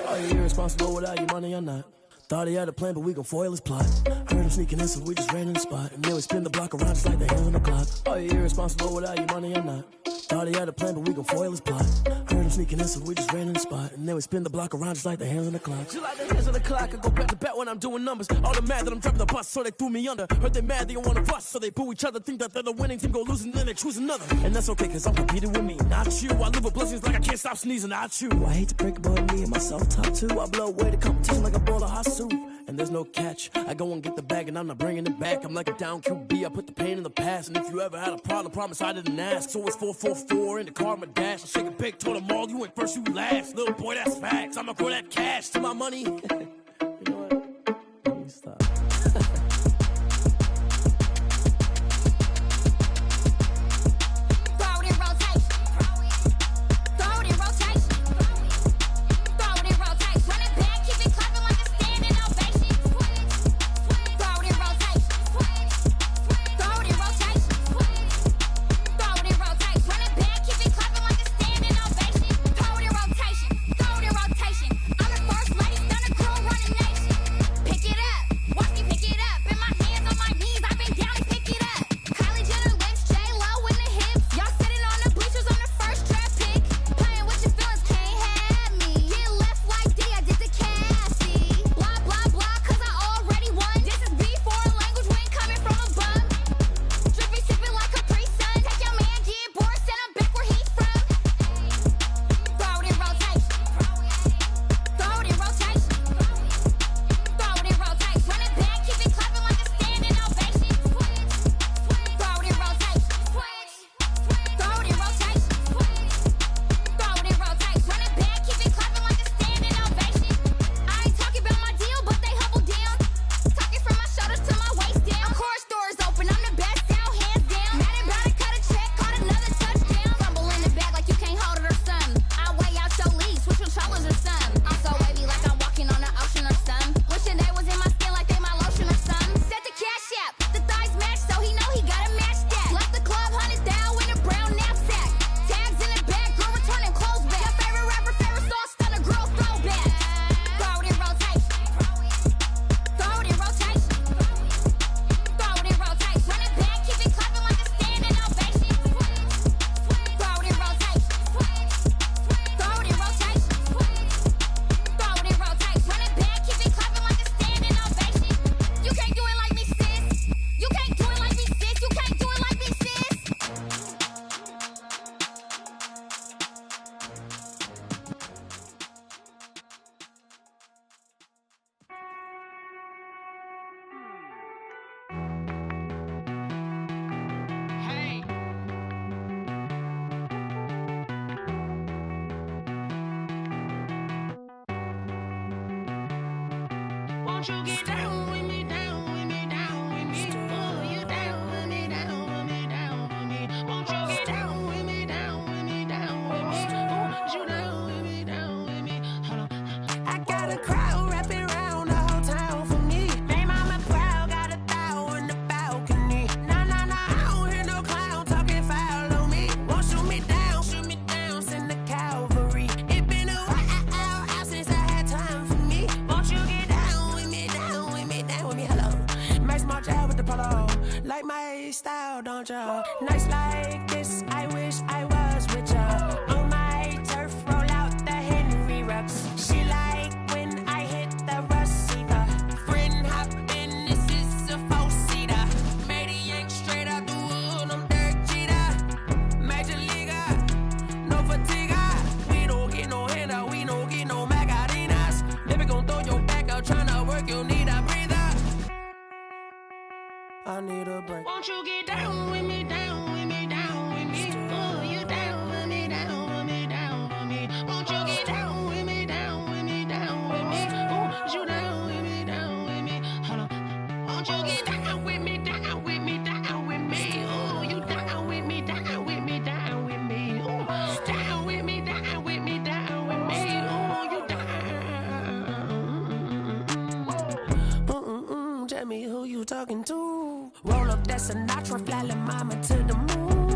S14: Oh, you're irresponsible without your money, I'm not. Thought he had a plan, but we gon' foil his plot. Heard him sneaking in, so we just ran in the spot. And then we spin the block around just like the hands on the clock. Oh, you're irresponsible without your money, I'm not. Thought he had a plan, but we gon' foil his plot. Heard him sneaking in, so we just ran in the spot. And then we spin the block around just like the hands on the clock. Just like the hands on the clock, I go back to back when I'm doing numbers. All the mad that I'm driving the bus, so they threw me under. Heard they mad, they don't wanna bust, so they boo each other. Think that they're the winning team, go losing, then they choose another. And that's okay, cause I'm competing with me, not you. I live with blessings like I can't stop sneezing, not you. I hate to break it, but me and myself top two. I blow away the competition like a bowl of hot soup. And there's no catch. I go and get the bag and I'm not bringing it back. I'm like a down QB, I put the pain in the past. And if you ever had a problem, promise I didn't ask. So it's 444 in the car, my dash. I shake a big, told them all, you ain't first, you last. Little boy, that's facts. I'ma grow that cash to my money. You know what? Let me stop.
S3: ya. Nights like this, I wish I was with ya. On my turf, roll out the Henry Rux. She like when I hit the receiver. Friend hop in, this is a four-seater. Made a yank straight out the wood, I'm Derek Jeter. Major leaguer, no fatigue. We don't get no handout, we don't get no Macarinas. Never gon' throw your back out, tryna work, you need a breather. I need a break. Won't you get down with me, down with me, down with me? Oh, you down with me, down with me, down with me. Won't you get down with me, down with me, down with me? Oh, you down with me, down with me. Hold on. Won't you get down with me, down with me, down with me? Oh, you down with me, down with me, down with me. Oh, down with me, down with me, down with me. Oh, you down. Tell me who you talking to. Roll up that Sinatra, fly la mama to the moon.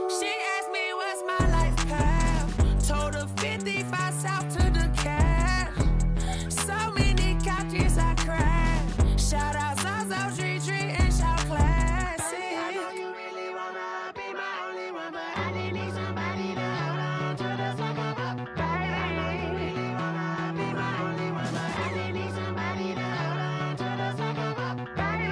S3: She asked me what's my life path. Told her 55 south to the cat. So many couches I cried. Shout out Zazo, Tree, and shout classic. I know you really wanna be my only one, but I didn't need somebody to hold on to the fuck up, baby. I know you really wanna be my only one, but I didn't need somebody to hold on to the fuck up, baby.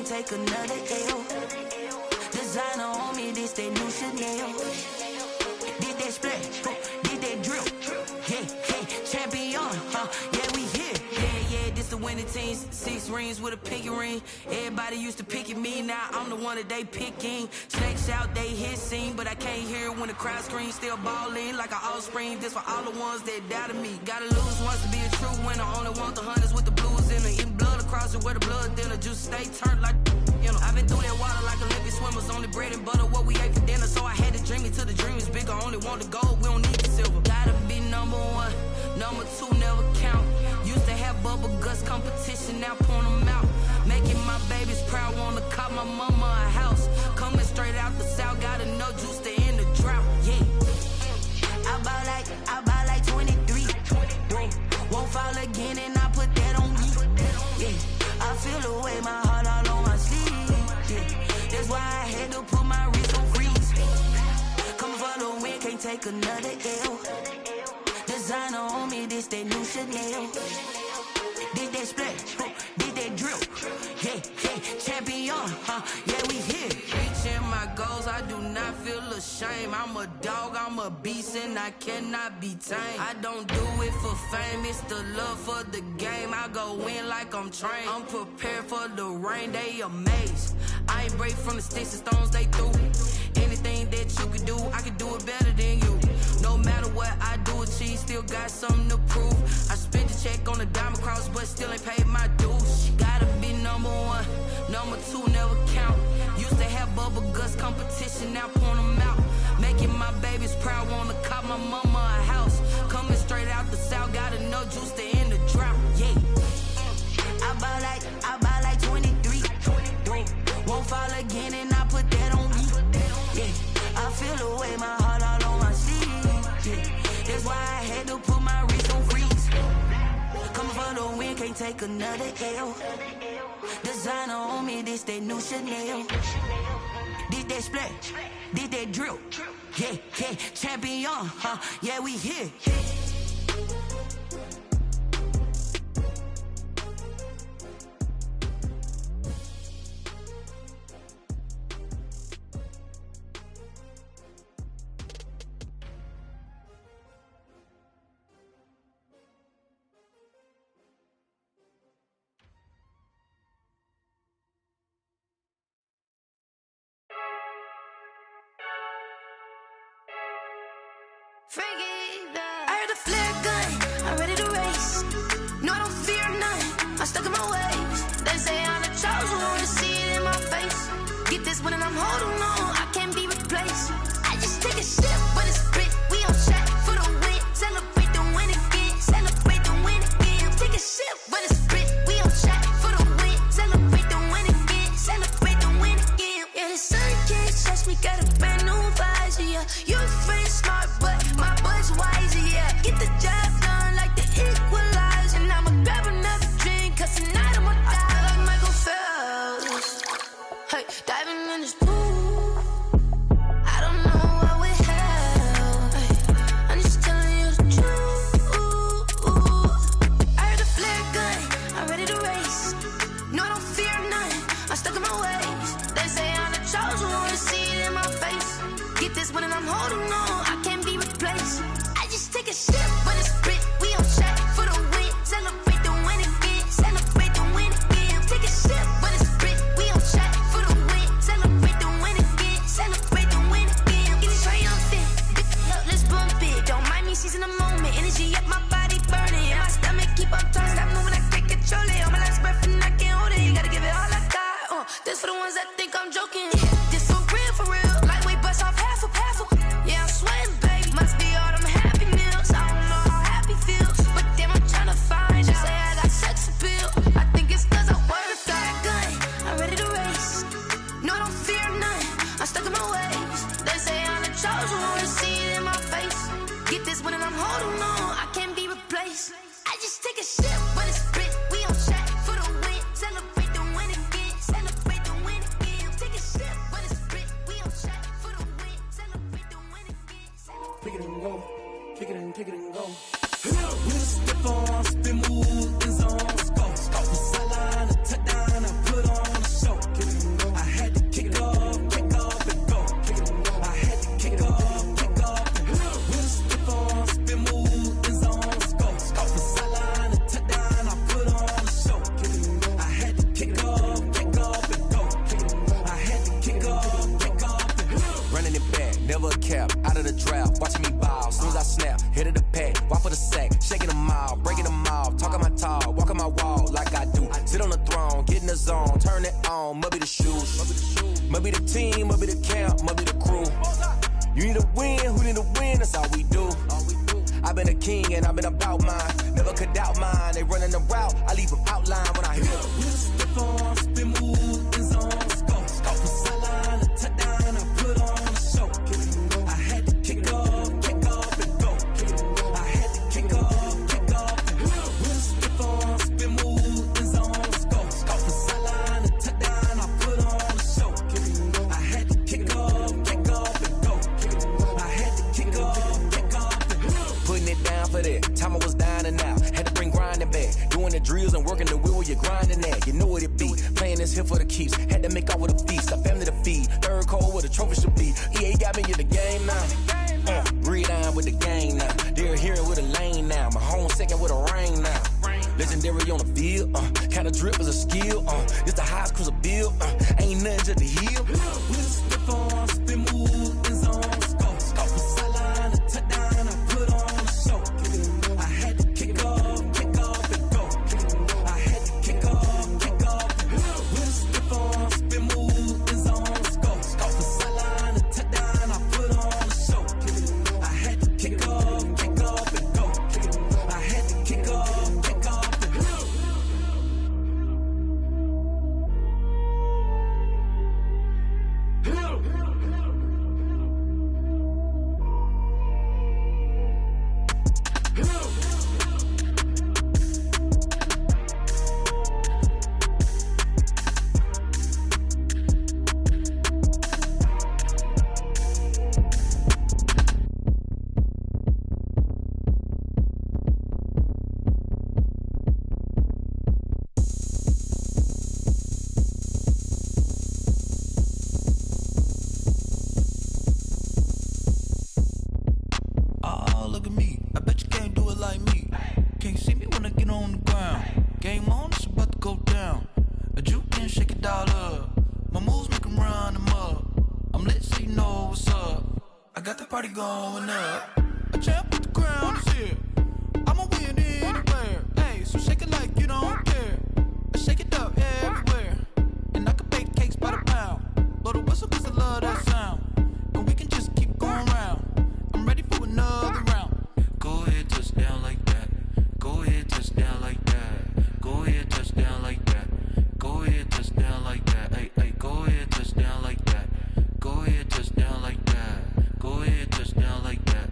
S3: Take another L. Designer on me, this that new Chanel. Did that splash, did that drill. Yeah, champion, yeah, we here. Yeah, this the winning team. 6 rings with a pinky ring. Everybody used to pick at me, now I'm the one that they picking. Snakes out, they hissing, but I can't hear when the crowd screams. Still balling like an offspring. This for all the ones that doubted me. Gotta lose once to be a true winner. Only want the hunters with the blues in it. Eating blood across it where the blood dinner. Juice stay turned like, you know. I've been through that water like Olympic swimmers. Only bread and butter, what we ate for dinner. So I had to dream it till the dream is bigger. Only want the gold, we don't need the silver. Gotta be number 1, number 2 never count. Used to have bubble guts competition, now point them out. Making my babies proud, wanna cop my mama a house. Coming straight out the south, gotta know juice to end the drought. Yeah, I buy like 23. Won't fall again, and I put that on me. Yeah, I feel the way, my heart all on my sleeve. Yeah, that's why I had to put my wrist on freeze. Coming for the win, can't take another L. Designer on me, this that new Chanel. Did that splash, did that drill. Yeah, champion, yeah, we here. Reaching my goals, I do not feel ashamed. I'm a dog, I'm a beast, and I cannot be tamed. I don't do it for fame, it's the love for the game. I go in like I'm trained. I'm prepared for the rain, they amazed. I ain't break from the sticks and stones they threw. Anything that you could do, I could do it better than you. No matter what I do, achieve, still got something to prove. I spent the check on the diamond cross, but still ain't paid my dues. She gotta be number one, number two never count. Used to have bubble guts competition, now point them out. Making my babies proud, wanna cop my mama a house. Coming straight out the south, got enough juice to end the drought. Yeah. I buy like 23. Won't fall again, and I put that on me. Yeah. I feel the way, my heart all on my sleeve. Yeah. That's why I had to put my wrist on freeze. Coming for the win, can't take another L. Designer on me, this that new Chanel. Did that splash, did that drill. Yeah, yeah, champion, huh? Yeah, we here.
S15: I heard the flare gun, I'm ready to race. No, I don't fear none, I'm stuck in my ways. They say I'm the chosen one, see it in my face. Get this one and I'm holding on, I can't be replaced. I just take a sip, but it's spit, we on track for the win. Celebrate the win again, celebrate the win again. Take a sip, but it's spit, we on track for the win. Celebrate the win again, celebrate the win again. Yeah, the sun can't touch me, got a brand new visor, yeah. You're free, smart, but my boy's wiser, yeah. Get the job done like the equalizer. And I'ma grab another drink, cause tonight I'ma die like Michael Phelps. Hey, diving in this pool, I don't know what we have. Hey, I'm just telling you the truth. I heard the flare gun, I'm ready to race. No, I don't fear none, I'm stuck in my ways. They say I'm the chosen one, see it in my face. Get this one and I'm holding on, I can't be replaced. I just take a sip, but it's spit, we on track for the win. Celebrate the win again, celebrate the win again. Take a sip, but it's spit, we on track for the win. Celebrate the win again, celebrate the win again. Get it triumphant, let's bump it. Don't mind me seizing the moment, energy up my body burning. And my stomach keep on turning, stop moving, I can't control it. On my last breath and I can't hold it, you gotta give it all I got. This for the ones that think I'm joking. This for real, lightweight bust off half a. Yeah, I'm sweating, baby. Must be all them happy meals. I don't know how happy feels, but damn, I'm tryna find out. Say I got sex appeal. I think it's cause I work a fat gun. I'm ready to race. No, I don't fear none. I'm stuck in my ways. They say I'm the chosen one, see it in my face. Get this one and I'm holding on, I can't be replaced. I just take a sip, but it's spit. We on track for the win. Celebrate the win again. Celebrate the win again. Take a sip, but it's spit. We on track for the win. Celebrate the win again.
S17: Pick it and go. Pick it and go. We'll step on, spin, move, in zone, let's go. From sideline to touchdown, I put on a show. I had to kick off and go. I had to kick off and go. We'll step on, spin, move, in zone, let's go. From sideline to touchdown, I put on a show. I had to kick off and go. I had to kick off and go.
S5: Running it back, never a cap, out of the draft, watching me ball. Soon as I snap, hit of the pack, walk for the sack, shaking them all, breaking them all, talking my talk, walking my wall like I do. Sit on the throne, get in the zone, turn it on, must be the shoes, must be the team, must be the camp, must be the crew. You need a win, who need a win, that's all we do. I've been a king and I've been about mine, never could doubt mine. They running the route, I leave them outline when I hear them.
S17: We'll step on, spin, move, in zone, let's go. From sideline to touchdown, I put on a show. I had to kick off and go. I had to kick off and go. We'll step on, spin, move, in zone, let's go. From sideline to touchdown, I put on a show. I had to kick off and go. I had to kick off and go.
S5: Putting it down for that, time I was down and out. Had to bring grinding back, doing the drills and working the wheel where you're grinding at. You know what it be, playing this here for the keeps. Had to make off with a feast, a family to feed. Third cold where the trophy should be. EA got me in the game now. Breathe on with the game now. They're here with a lane now. My home second with a rain now. Legendary on the field, kinda drip is a skill. It's the highest cruiser bill, ain't nothing to the hill.
S17: We'll step on, spin, move, in zone, let's go. From sideline to touchdown, I
S1: got the party going up.
S2: A champ with the crown is here. I'ma win anywhere. Hey, so shake it like you don't care. Shake it up everywhere. And I can bake cakes by the pound. Blow the whistle cause I love that sound. And we can just keep going round. I'm ready for another round.
S9: Go ahead, touch down like that. Go ahead, touch down like that. Go ahead, touch down like that. Go ahead, touch down like that. Hey, hey, go ahead, touch down like that. Go ahead, touch down like that. Go ahead, touch down like that.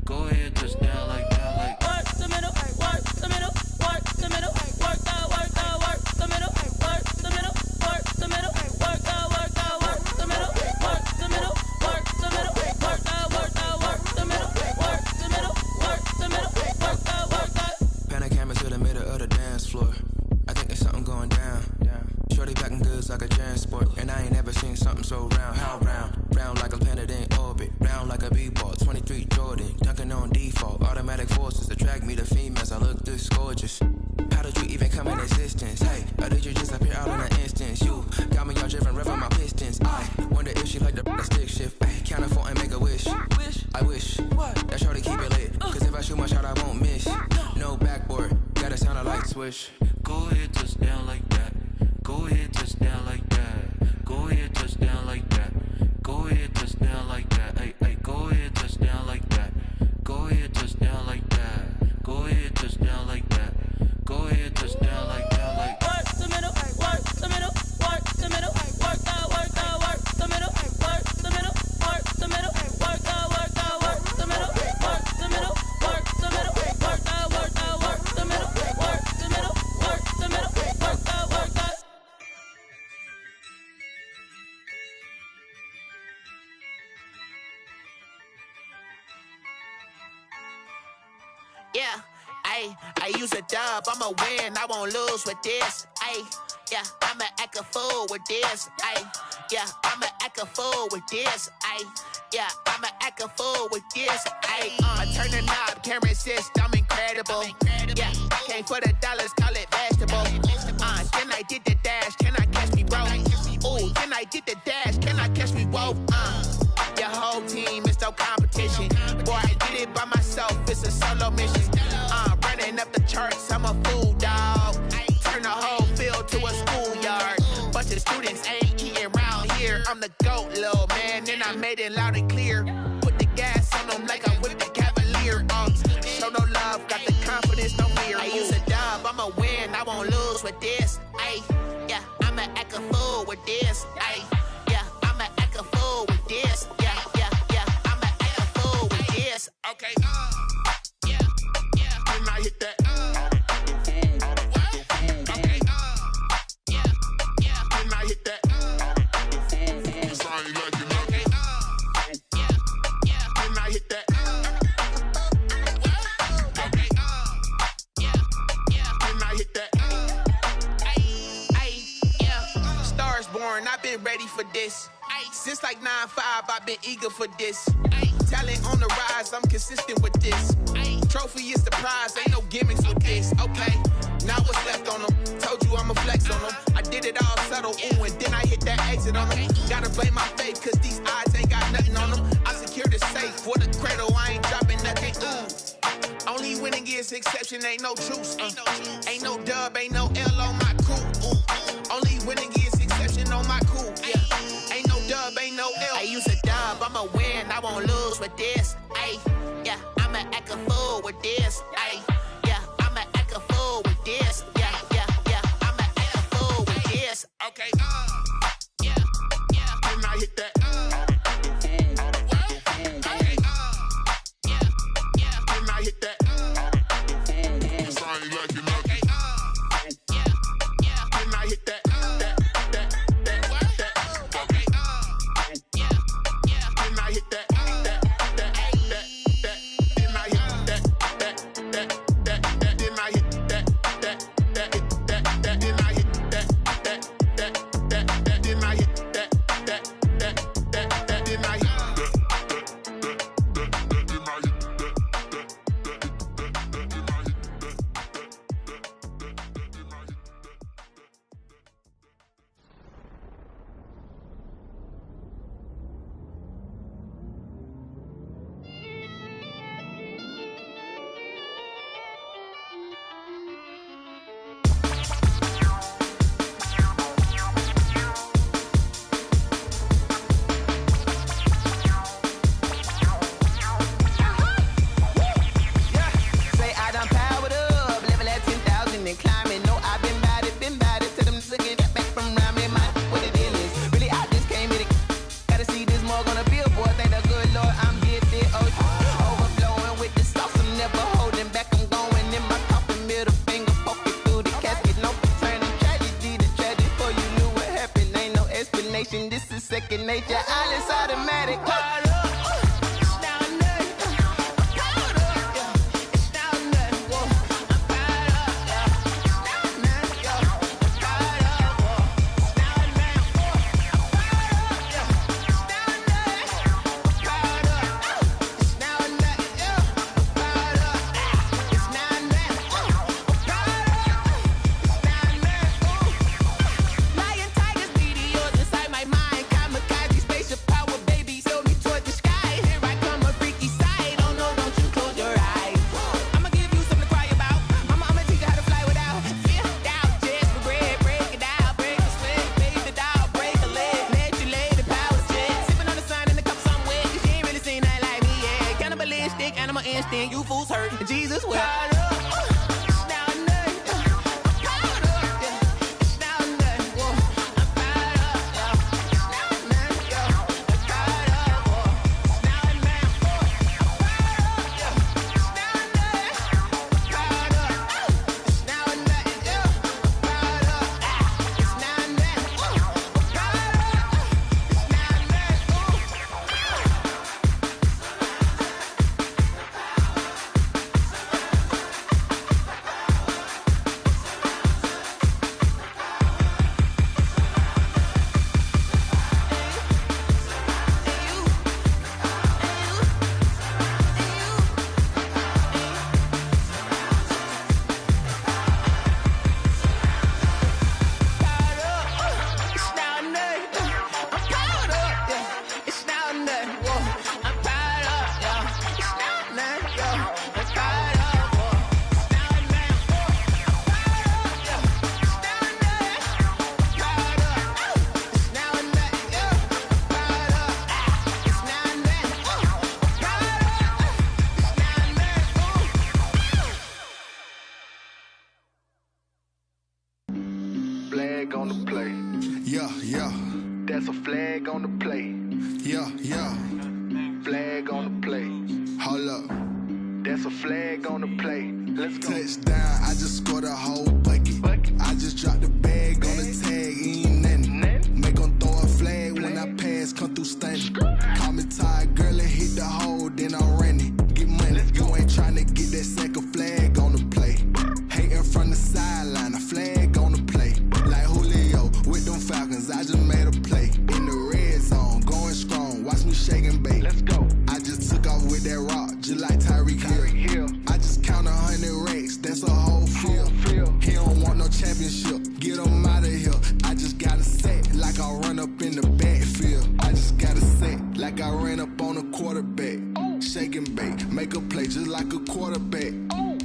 S9: Go ahead, touch down like that. Like
S7: work the middle, work the middle, work the middle, work the middle, work the middle, work the middle, work the middle, work the middle, work the middle, work the middle, work the middle, work the middle, work the.
S5: Pan a camera to the middle of the dance floor. I think there's something going down. Shorty packing goods like a transport, and I ain't never seen something so round. How round? Round like a planet in orbit, round like a b-ball. 23 Jordan, dunking on default. Automatic forces attract me to females. I look this gorgeous. How did you even come in existence? Hey, or did you just appear out in an instance? You got me all driven, revving my pistons. I wonder if she like the stick shift. Hey, count it 4 and make a wish. I wish that shorty keep it lit. Cause if I shoot my shot, I won't miss. No backboard, gotta sound a light switch.
S9: go ahead, touch down like that. Go ahead, touch down like that. Go ahead, touch down like that. Go ahead, touch down like that. Hey, hey, go ahead, touch down like that. Go ahead, touch down like that. Go ahead, touch down like that. Go ahead, touch down like that. Like
S7: work the middle, work the middle, work the middle, work the middle, work the middle, work the middle, work the middle, work the middle, work the middle, work the middle, work the middle, work the middle, work the middle, work the middle, work the.
S6: Yeah, I use a dub, I'ma win, I won't lose with this. Yeah, I'ma act a fool with this. Yeah, I'ma act a fool with this. Yeah, I'ma act a fool with this. Turn the knob, camera assist, I'm incredible. Yeah, came for the dollars, call it vegetable. Then I did the dash, can I catch me, bro? Ooh, then I did the dash, can I catch me, whoa? Your whole team is no competition. Boy, I did it by myself, it's a solo mission. Running up the charts, I'm a fool, dog. Turn the whole field to a schoolyard. Bunch of students ain't eating round here. I'm the GOAT, little man, and I made it loud and clear. Put the gas on them like I'm with the Cavalier. Show no love, got the confidence, no fear. I use a dub, I'ma win, I won't lose with this. Yeah, I'ma act a fool with this. Yeah, I'ma act a fool with this. Yeah, I'ma act a fool with this. Okay, yeah, when I hit that. Okay, yeah, when I hit that. Cause I ain't like it. Okay, yeah, when I hit that. Okay, yeah, when I hit that. Yeah, Stars born, I've been ready for this. Since like 9-5, I've been eager for this. Talent on the rise, I'm consistent with this. Trophy is the prize, ain't no gimmicks with this. Okay, now what's left on them? Told you I'ma flex on them. I did it all subtle, ooh, and then I hit that exit on them. Gotta blame my faith, cause these odds ain't got nothing on them. I secure the safe for the cradle, I ain't dropping nothing, ooh. Only winning is exception, ain't no truce. Ain't no dub, ain't no L on my crew. Only winning is exception on my crew. Yeah, ain't no dub, ain't no L. I use a dub, I'ma win, I won't lose with this. Yeah, I'ma act a fool with this. Yeah, I'ma act a fool with this. Yeah, I'ma act a fool with this. Okay, yeah, when I hit that. Okay, yeah, when I hit that. Cause I ain't like it. Okay, yeah, when I hit second nature. All is automatic.
S2: You fools hurt. Jesus will.
S19: Flag on the play. Yeah, yeah. That's a flag on the play. Yeah, yeah. Flag on the play. Hold up. That's a flag on the play. Let's go. Touchdown, I just scored a whole bucket. I just dropped the bag on the tag, ain't nothing. Make 'em throw a flag when I pass, come through stunning. Call me tired, girl, and hit the hole, then I'm running. Get money, you ain't tryna get that second flag on the play. Hating from the sideline, a flag on the play. Like Julio with them Falcons, I just made a play. In the red zone, going strong, watch me shake and bake. Let's go. I just took off with that rock, just like Tyreek Hill. I just count 100 racks, that's a whole field. He don't want no championship, get him out of here. I just got a set, like I run up in the backfield. I just got a set, like I ran up on a quarterback. Shake and bake, make a play just like a quarterback.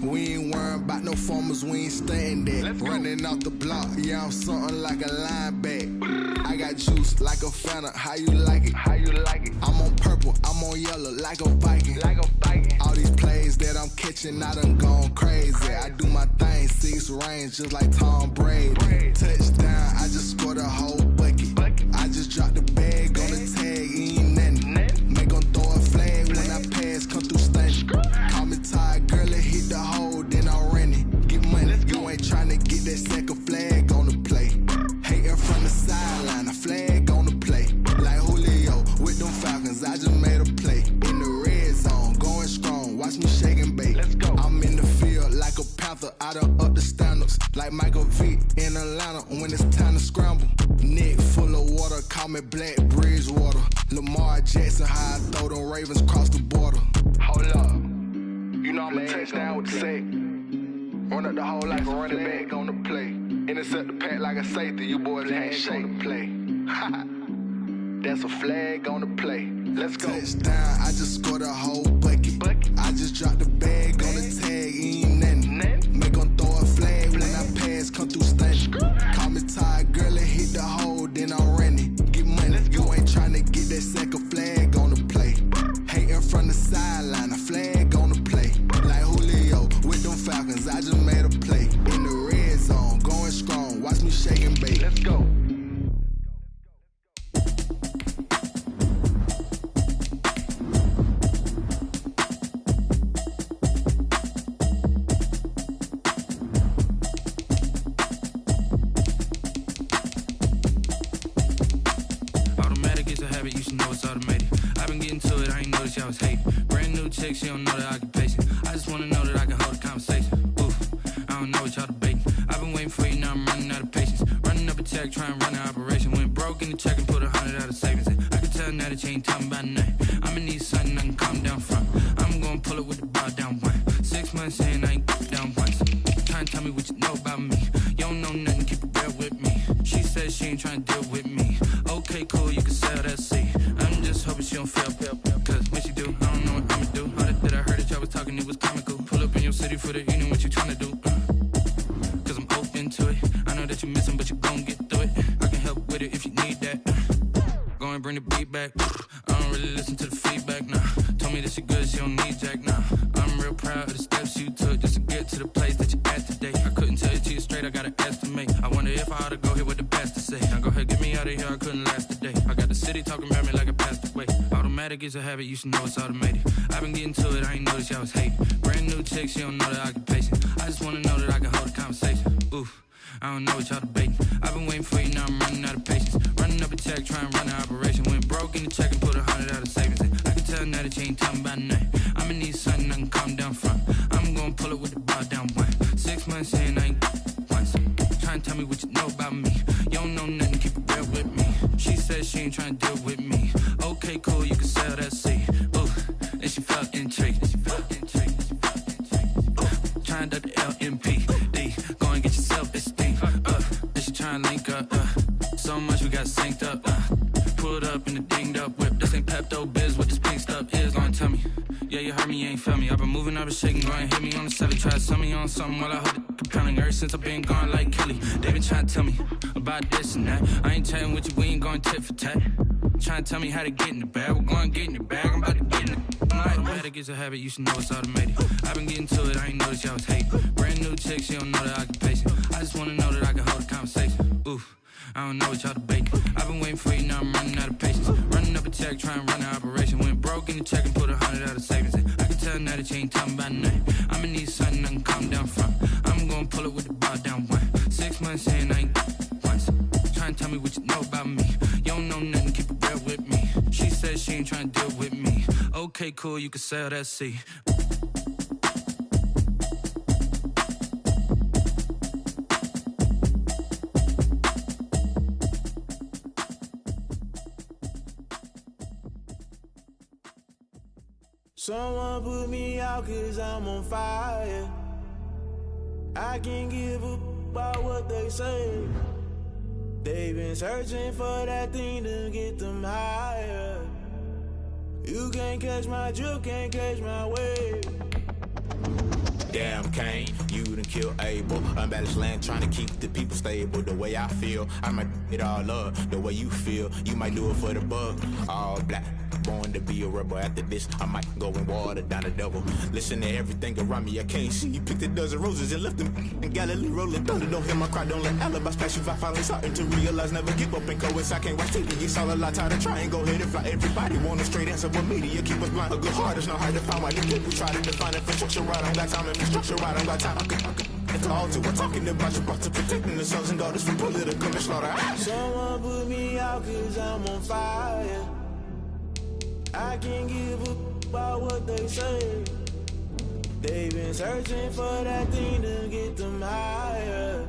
S19: We ain't worrying about no formers, we ain't staying there. Running off the block, yeah, I'm something like a linebacker. I got juice like a Fanta, how you like it? How you like it? I'm on purple, I'm on yellow, like a Viking. Like a Viking. All these plays that I'm catching, I done gone crazy. I do my thing, 6 range, just like Tom Brady. Touchdown, I just scored a whole bucket. I just dropped the bag on the tag, ain't nothing. Make 'em throw a flag when I pass, come through stunning. Call me tired, girl, and hit the hole, then I'm running. Get money, you ain't tryna get that second flag on the play. Hating from the sideline, a flag on the play. Like Julio with them Falcons, I just made a play. In the red zone, going strong, watch me shake and bake. Let's go. I'm in the field like a Panther, I done up the standards. Like Michael Vick in Atlanta when it's time to scramble. Neck full of water, call me Black Bridgewater. Lamar Jackson, how I throw them Ravens cross the border. Hold up. You know I'm a touchdown with the sack. Run up the whole like a running back on the play. Intercept the pack like a safety, you boys ain't shake the play. That's a flag on the play. Let's go. Touchdown, I just scored a whole bucket. I just dropped the bag on the tag, ain't nothing. Make 'em throw a flag when I pass, come through stunning. Call me tired, girl, and hit the hole, then I'm running. Get money, you ain't tryna get that second flag on the play. Hating from the sideline, a flag on the play. Like Julio with them Falcons, I just made a play. In the red zone, going strong, watch me shake and bake. Let's go.
S1: y'all was hating. Brand new chick, she don't know the occupation. I just wanna know that I can hold a conversation. Oof, I don't know what y'all debating. I've been waiting for you, now I'm running out of patience. Running up a check, trying to run an operation. Went broke in the check and put 100 out of savings in. I can tell now that you ain't talking about nothing. I'ma need something I can calm down from. I'm gonna pull it with the bar down one. 6 months in, I ain't down once. Trying to tell me what you know about me. You don't know nothing, keep it real with me. She says she ain't trying to deal with me. Okay, cool, you can sell that seat. I'm just hoping she don't fail. Cause when she do, I don't know what I'ma do. All that I heard that y'all was talking, it was comical. Pull up in your city for the evening, what you trying to do? Cause I'm open to it. I know that you missing, but you gon' get through it. I can help with it if you need that. Go and bring the beat back. I don't really listen to the feedback, nah. Told me that she good, she don't need jack, nah. I'm real proud of the steps you took just to get to the place that you at today. I couldn't tell you to you straight, I gotta estimate. I wonder if I ought to go here with the best to say. Now go ahead, get me out of here, I couldn't last today. I got the city talking about me like I passed away. Automatic is a habit, you should know it's automated. I've been getting to it, I ain't noticed y'all was hating. Brand new chick, she don't know the occupation. I just wanna know that I can hold a conversation. Oof, I don't know what y'all debating. I've been waiting for you, now I'm running out of patience. Running up a check, trying to run an operation. Went broke in the check and put 100 out of savings in. I can tell now that you ain't talking about nothing. I'ma need something I can calm down from. I'm gonna pull it with the bar down one. 6 months in, I ain't once. Trying to tell me what you know about me. You don't know nothing, keep it real with me. She says she ain't trying to deal with me. Okay, cool, you can sell that seat. Ooh, and she felt intrigued. Trying to the LMP. Go and get your self-esteem. And she trying to link up. So much we got synced up. Pulled up in the dinged up whip. This ain't Pepto-Biz, what this pink stuff is. Long tell me. Yeah, you heard me, you ain't felt me. I've been moving, I've been shaking, go and hit me on the celly. Try to sell me on something while I hold it compelling. Ever since I've been gone like Kelly, they been trying to tell me about this and that. I ain't chatting with you, we ain't going tit for tat. Trying to tell me how to get in the bag. We're going to get in the bag, I'm about to get in it. Automatic is a habit, you should know it's automated. I've been getting to it, I ain't noticed y'all was hating. Brand new chick, she don't know the occupation. I just wanna know that I can hold a conversation. Oof, I don't know what y'all debating. I've been waiting for you, now I'm running out of patience. Running up a check, trying to run an operation. Went broke in the check and put 100 out of savings in. I can tell now that you ain't talking about nothing. I'ma need something I can calm down from. I'm gonna pull it with the bar down one. 6 months in, I ain't once. Trying to tell me what you know about me. You don't know nothing, keep it real with me. She says she ain't trying to deal with me. Okay, cool, you can sell that seat.
S20: Someone put me out cause I'm on fire. I can't give up about what they say. They've been searching for that thing to get them higher. You can't catch my drift, can't catch my wave.
S21: Damn, Kane, you done kill Abel. Unbalanced land, trying to keep the people stable. The way I feel, I might it all up. The way you feel, you might do it for the buck. All black, born to be a rebel. After this, I might go and water down the devil. Listen to everything around me, I can't see. Picked a dozen roses and left them in Galilee rolling thunder. Don't hear my cry, don't let alibis pass you. I finally starting to realize, never give up and coincide. Can't watch TV, it's all a lot. Tired of trying, go ahead and fly. Everybody want a straight answer, but media keep us blind. A good heart is not hard to find. Why the people try to define infrastructure right? I don't got time, infrastructure right, I don't got time. It's all to we're talking about you, about to protecting the sons and daughters from political and slaughter.
S20: Someone put me out cause I'm on fire. I can't give up about what they say. They've been searching for that thing to get them higher.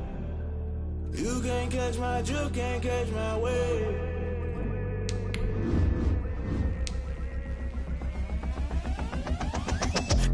S20: You can't catch my drift, can't catch my wave.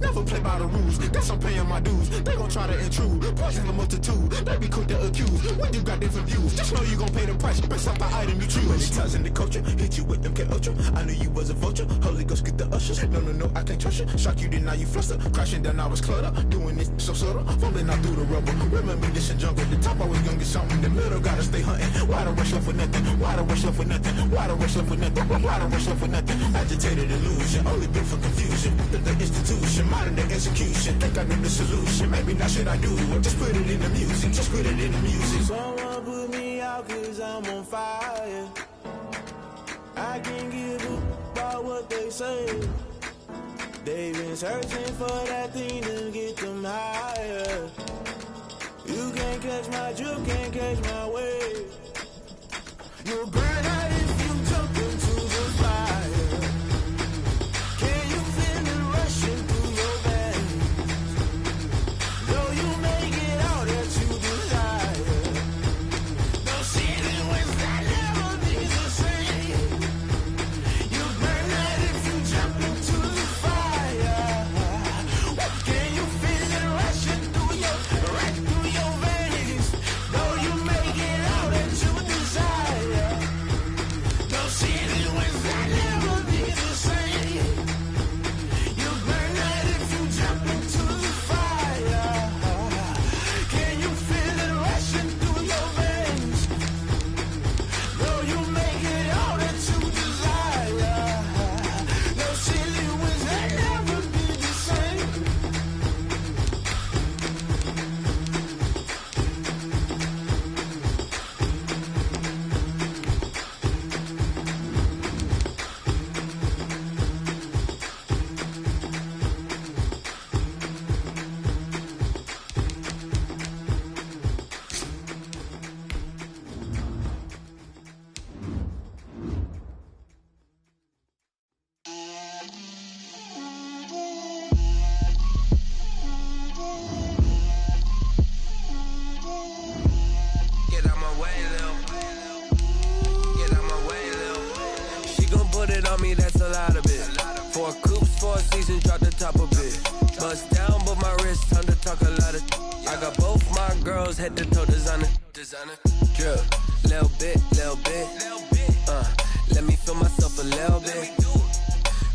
S21: Never play by the rules, guess I'm paying my dues. They gon' try to intrude, poison the multitude. They be quick to accuse, when you got different views. Just know you gon' pay the price, based off the item you choose. Many times in the culture, hit you with them K Ultra. I knew you was a vulture, Holy Ghost get the ushers. No, I can't trust you. Shock you, then now you fluster. Crashing down, I was cluttered. Doing this so subtle, falling out through the rubble. Remember this in jungle, the top I was young and something. The middle gotta stay hunting. Why the rush left for nothing? Why the rush left for nothing? Why the rush left for nothing? Why the rush left for nothing? Agitated illusion, only built for confusion. The institution, modern day execution. Think I know the solution. Maybe not should I do it? Just put it in the music. Just put it in the music.
S20: Someone put me out cause I'm on fire. I can't give up about what they say. They've been searching for that thing to get them higher. You can't catch my drift, can't catch my wave. You'll burn out if you jump into the fire. Can you
S5: me, that's a lot of it. 4 coops, 4 seasons, drop the top a bit. Bust down, but my wrist, time to talk a lot of. I got both my girls, head to toe designer. Drip, little bit. Let me feel myself a little bit.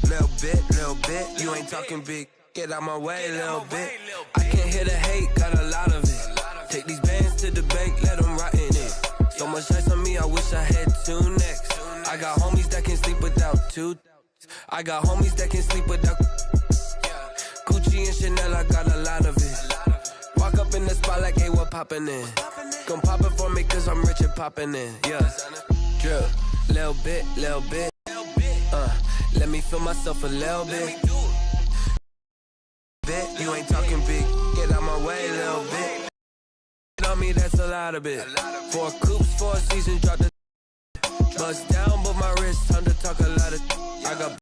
S5: Little bit. You ain't talking big. Get out my way, little bit. I can't hear the hate, got a lot of it. Take these bands to the bank, let them rot in it. So much ice on me, I wish I had 2 necks. I got homies that can sleep without 2. I got homies that can sleep without Gucci and Chanel, I got a lot of it. Walk up in the spot like, hey, what poppin' in? Gon' pop it for me cause I'm rich and poppin' in. Yeah, drip, little bit. Let me feel myself a little bit. You ain't talking big, get out my way, little bit. On me, that's a lot of it. 4 coops, 4 seasons, drop the. Bust down, but my wrist, time to talk a lot of. I got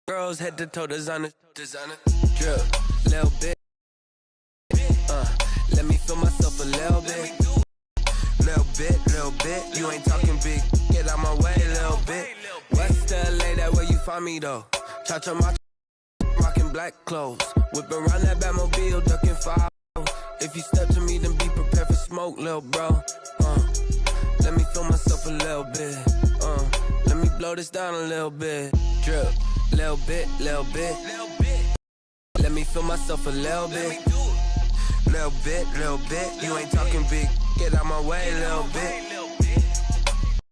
S5: girls, head to toe designer. Drip, little bit. Let me feel myself a little bit. Little bit. You ain't talking big, get out my way, little bit. West LA, that where you find me though. Cha-cha my rockin' black clothes. Whippin' around that Batmobile, duckin' 5. If you step to me, then be prepared for smoke, little bro. Let me feel myself a little bit. Let me blow this down a little bit. Drip, little bit. Let me feel myself a little bit. Little bit. You ain't talking big. Get out my way, little bit.